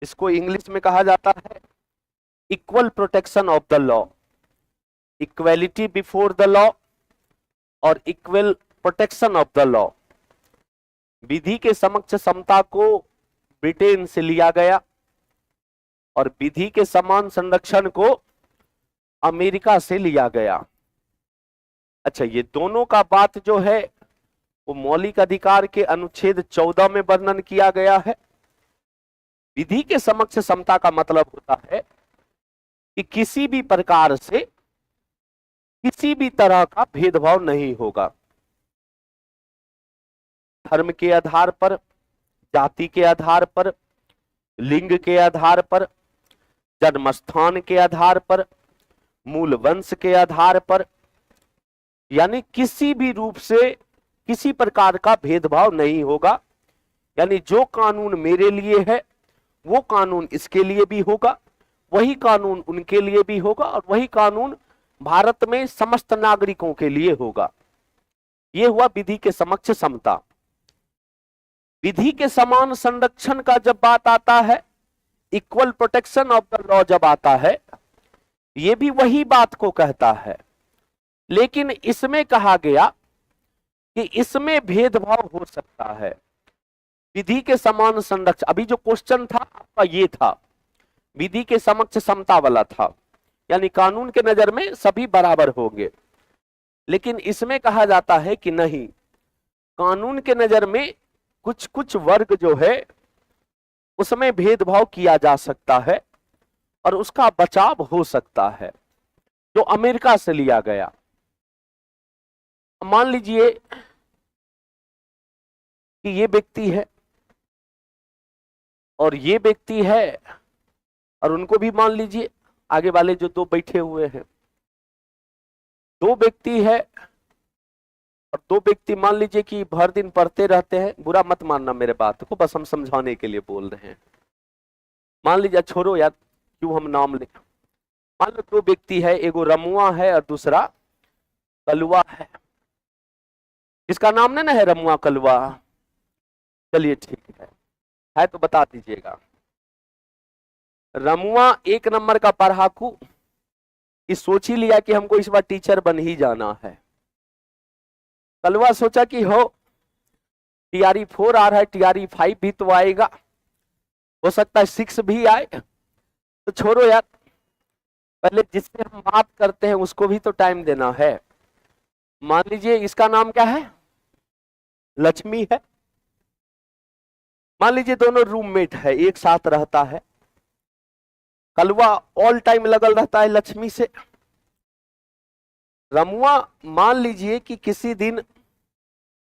B: इसको इंग्लिश में कहा जाता है equal protection of the law, equality before the law और equal protection of the law. विधि के समक्ष समता को ब्रिटेन से लिया गया और विधि के समान संरक्षण को अमेरिका से लिया गया। अच्छा, ये दोनों का बात जो है वो मौलिक अधिकार के अनुच्छेद 14 में वर्णन किया गया है। विधि के समक्ष समता का मतलब होता है कि किसी भी प्रकार से किसी भी तरह का भेदभाव नहीं होगा, धर्म के आधार पर, जाति के आधार पर, लिंग के आधार पर, जन्मस्थान के आधार पर, मूल वंश के आधार पर, यानी किसी भी रूप से किसी प्रकार का भेदभाव नहीं होगा। यानी जो कानून मेरे लिए है वो कानून इसके लिए भी होगा, वही कानून उनके लिए भी होगा और वही कानून भारत में समस्त नागरिकों के लिए होगा। यह हुआ विधि के समक्ष समता। विधि के समान संरक्षण का जब बात आता है, equal protection of the law जब आता है, यह भी वही बात को कहता है, लेकिन इसमें कहा गया कि इसमें भेदभाव हो सकता है। विधि के समान संरक्षण, अभी जो क्वेश्चन था आपका ये था, विधि के समक्ष समता वाला था, यानी कानून के नजर में सभी बराबर होंगे। लेकिन इसमें कहा जाता है कि नहीं, कानून के नजर में कुछ कुछ वर्ग जो है उसमें भेदभाव किया जा सकता है और उसका बचाव हो सकता है, जो अमेरिका से लिया गया। मान लीजिए कि ये व्यक्ति है और ये व्यक्ति है, और उनको भी मान लीजिए, आगे वाले जो दो बैठे हुए हैं, दो व्यक्ति है और दो व्यक्ति मान लीजिए कि भर दिन पढ़ते रहते हैं। बुरा मत मानना मेरे बात को, बस हम समझाने के लिए बोल रहे हैं। मान लीजिए, छोड़ो यार क्यों हम नाम ले, मान लो दो व्यक्ति है, एगो रमुआ है और दूसरा कलुआ है। इसका नाम नहीं ना है रमुआ कलुआ? चलिए ठीक है तो बता दीजिएगा। रमुआ 1 नंबर का पढ़ाकू, इस सोच ही लिया कि हमको इस बार टीचर बन ही जाना है। कलवा सोचा कि हो टीआरई 4 आ रहा है, टीआरई 5 भी तो आएगा, हो सकता है 6 भी आए, तो छोड़ो यार, पहले जिससे हम बात करते हैं उसको भी तो टाइम देना है। मान लीजिए इसका नाम क्या है, लक्ष्मी है। मान लीजिए दोनों रूममेट है, एक साथ रहता है। कलवा ऑल टाइम लगल रहता है लक्ष्मी से। रमुआ मान लीजिए कि किसी दिन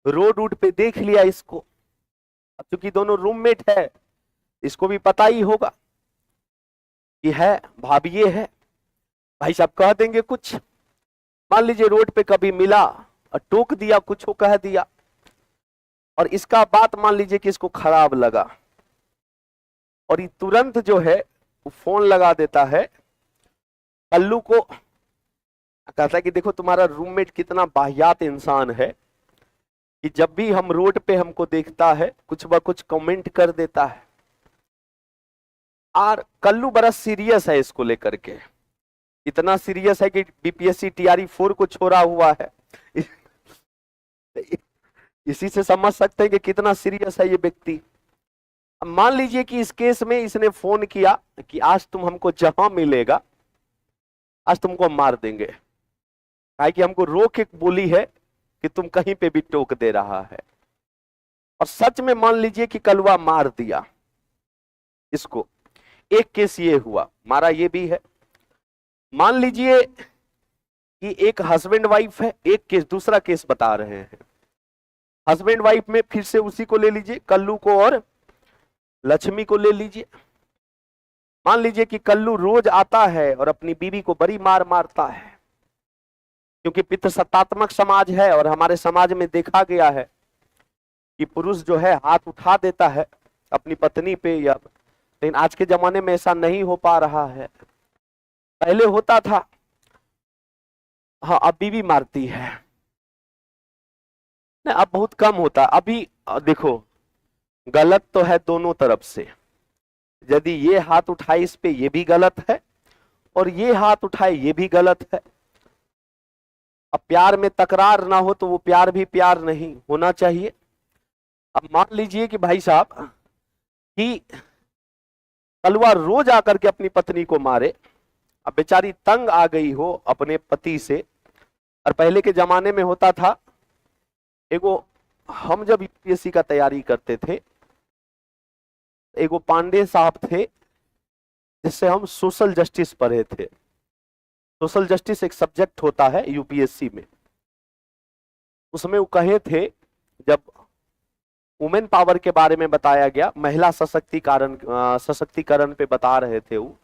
B: रोड पे देख लिया इसको, क्योंकि दोनों रूममेट है, इसको भी पता ही होगा कि है भाभी ये है, भाई साहब कह देंगे कुछ। मान लीजिए रोड पे कभी मिला और टोक दिया, कुछ कह दिया, और इसका बात मान लीजिए कि इसको खराब लगा, और ये तुरंत जो है वो फोन लगा देता है कल्लू को, कहता है कि देखो तुम्हारा रूममेट कितना वाहियात इंसान है कि जब भी हम रोड पे हमको देखता है कुछ ब कुछ कमेंट कर देता है। और कल्लू बड़ा सीरियस है इसको लेकर के, इतना सीरियस है कि बीपीएससी टीआरई 4 को छोड़ा हुआ है। इसी से समझ सकते हैं कि कितना सीरियस है ये व्यक्ति। अब मान लीजिए कि इस केस में इसने फोन किया कि आज तुम हमको जहां मिलेगा आज तुमको मार देंगे, काहे कि हमको रोक के बोली है कि तुम कहीं पे भी टोक दे रहा है। और सच में मान लीजिए कि कलवा मार दिया इसको। एक केस ये हुआ, मारा ये भी है। मान लीजिए कि एक हस्बैंड वाइफ है, एक केस, दूसरा केस बता रहे हैं। हस्बैंड वाइफ में फिर से उसी को ले लीजिए, कल्लू को और लक्ष्मी को ले लीजिए। मान लीजिए कि कल्लू रोज आता है और अपनी बीवी को बड़ी मार मारता है, क्योंकि पितृसत्तात्मक समाज है और हमारे समाज में देखा गया है कि पुरुष जो है हाथ उठा देता है अपनी पत्नी पे, या लेकिन आज के जमाने में ऐसा नहीं हो पा रहा है। पहले होता था, हाँ अब बीवी मारती है, नहीं अब बहुत कम होता। अभी देखो गलत तो है दोनों तरफ से, यदि ये हाथ उठाए इस पे ये भी गलत है और ये हाथ उठाए ये भी गलत है। अब प्यार में तकरार ना हो तो वो प्यार भी प्यार नहीं होना चाहिए। अब मान लीजिए कि भाई साहब कि कलवा रोज आकर के अपनी पत्नी को मारे, अब बेचारी तंग आ गई हो अपने पति से। और पहले के जमाने में होता था, एगो हम जब यूपीएससी का तैयारी करते थे, एगो पांडे साहब थे जिससे हम सोशल जस्टिस पढ़े थे। सोशल जस्टिस एक सब्जेक्ट होता है यूपीएससी में। उसमें वो कहे थे, जब वुमेन पावर के बारे में बताया गया, महिला सशक्तिकरण पे बता रहे थे वो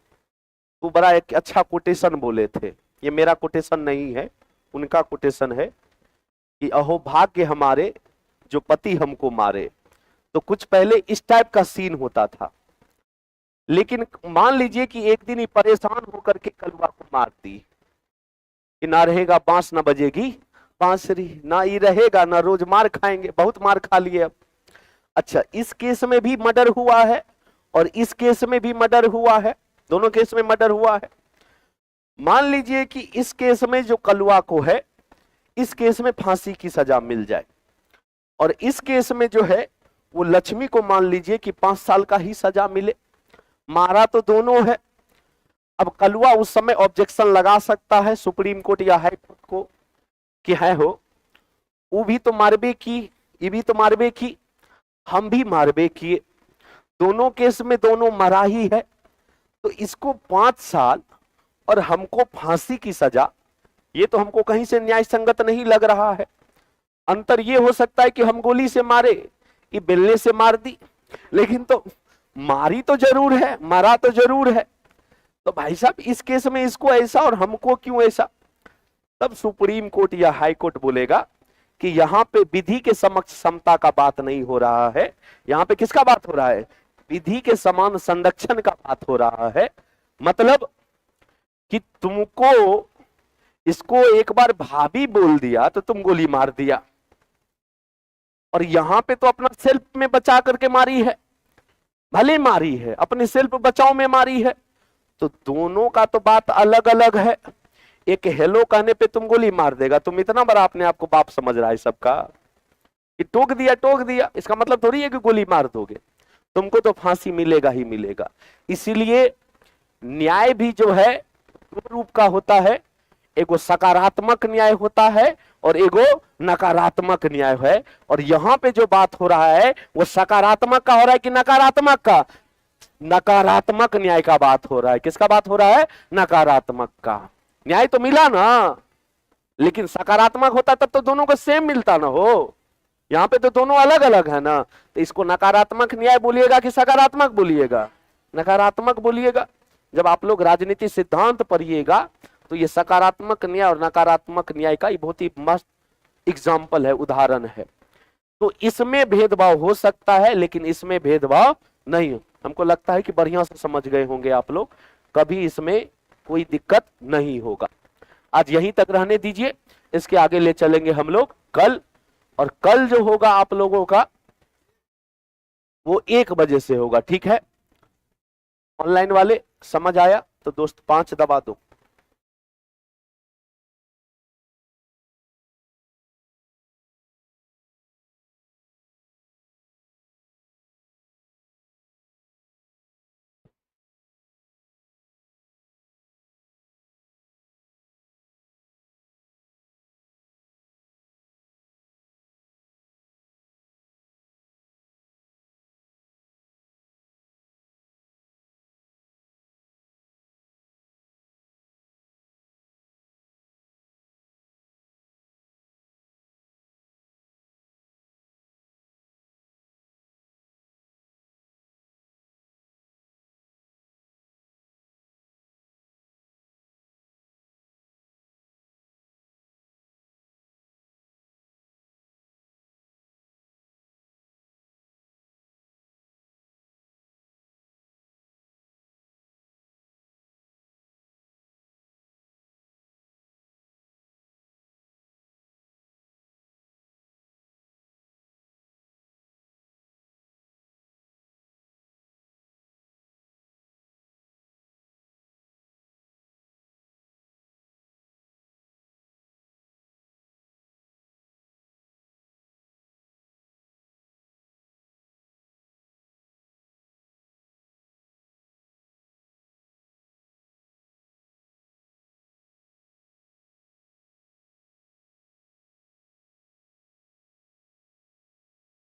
B: बड़ा एक अच्छा कोटेशन बोले थे। ये मेरा कोटेशन नहीं है, उनका कोटेशन है कि अहो भाग्य हमारे जो पति हमको मारे। तो कुछ पहले इस टाइप का सीन होता था, लेकिन मान लीजिए कि एक दिन ही परेशान होकर के कलवा को मार दी कि ना रहेगा बांस ना बजेगी बांसुरी, ना ही रहेगा ना रोज मार खाएंगे, बहुत मार खा लिए अब। अच्छा, इस केस में भी मर्डर हुआ है और इस केस में भी मर्डर हुआ है, दोनों केस में मर्डर हुआ है। मान लीजिए कि इस केस में जो कलवा को है, इस केस में फांसी की सजा मिल जाए, और इस केस में जो है वो लक्ष्मी को मान लीजिए कि 5 साल का ही सजा मिले। मारा तो दोनों है। अब कलवा उस समय ऑब्जेक्शन लगा सकता है सुप्रीम कोर्ट या हाई कोर्ट को कि है हो, वो भी तो मारबे की, ये भी तो मारबे की, हम भी मारबे किए, दोनों केस में दोनों मरा ही है, तो इसको 5 साल और हमको फांसी की सजा, ये तो हमको कहीं से न्याय संगत नहीं लग रहा है। अंतर ये हो सकता है कि हम गोली से मारे, ये बेलने से मार दी, लेकिन तो मारी तो जरूर है, मारा तो जरूर है। तो भाई साहब इस केस में इसको ऐसा और हमको क्यों ऐसा? तब सुप्रीम कोर्ट या हाई कोर्ट बोलेगा कि यहां पे विधि के समक्ष समता का बात नहीं हो रहा है, यहां पे किसका बात हो रहा है? विधि के समान संरक्षण का बात हो रहा है। मतलब कि तुमको इसको एक बार भाभी बोल दिया तो तुम गोली मार दिया, और यहां पे तो अपना सेल्फ में बचा करके मारी है, भले मारी है, अपने सेल्फ बचाव में मारी है। तो दोनों का तो बात अलग अलग है। एक हेलो कहने पे तुम गोली मार देगा, तुम इतना बड़ा अपने आप को बाप समझ रहा है सबका कि टोक दिया, इसका मतलब थोड़ी है कि गोली मार दोगे, तुमको तो फांसी मिलेगा ही मिलेगा। इसीलिए न्याय भी जो है दो रूप का होता है, एगो सकारात्मक न्याय होता है और एगो नकारात्मक न्याय है। और यहां पे जो बात हो रहा है वो सकारात्मक का हो रहा है कि नकारात्मक का? नकारात्मक न्याय का बात हो रहा है। किसका बात हो रहा है? नकारात्मक का। न्याय तो मिला ना, लेकिन सकारात्मक होता तब तो दोनों को सेम मिलता ना हो, यहां पे तो दोनों अलग अलग है ना। तो इसको नकारात्मक न्याय बोलिएगा कि सकारात्मक बोलिएगा? नकारात्मक बोलिएगा। जब आप लोग राजनीति सिद्धांत पढ़िएगा तो ये सकारात्मक न्याय और नकारात्मक न्याय का बहुत ही मस्त एग्जाम्पल है, उदाहरण है। तो इसमें भेदभाव हो सकता है, लेकिन इसमें भेदभाव नहीं। हमको लगता है कि बढ़िया से समझ गए होंगे आप लोग, कभी इसमें कोई दिक्कत नहीं होगा। आज यहीं तक रहने दीजिए, इसके आगे ले चलेंगे हम लोग कल। और कल जो होगा आप लोगों का वो 1 बजे से होगा, ठीक है? ऑनलाइन वाले समझ आया तो दोस्त 5 दबा दो।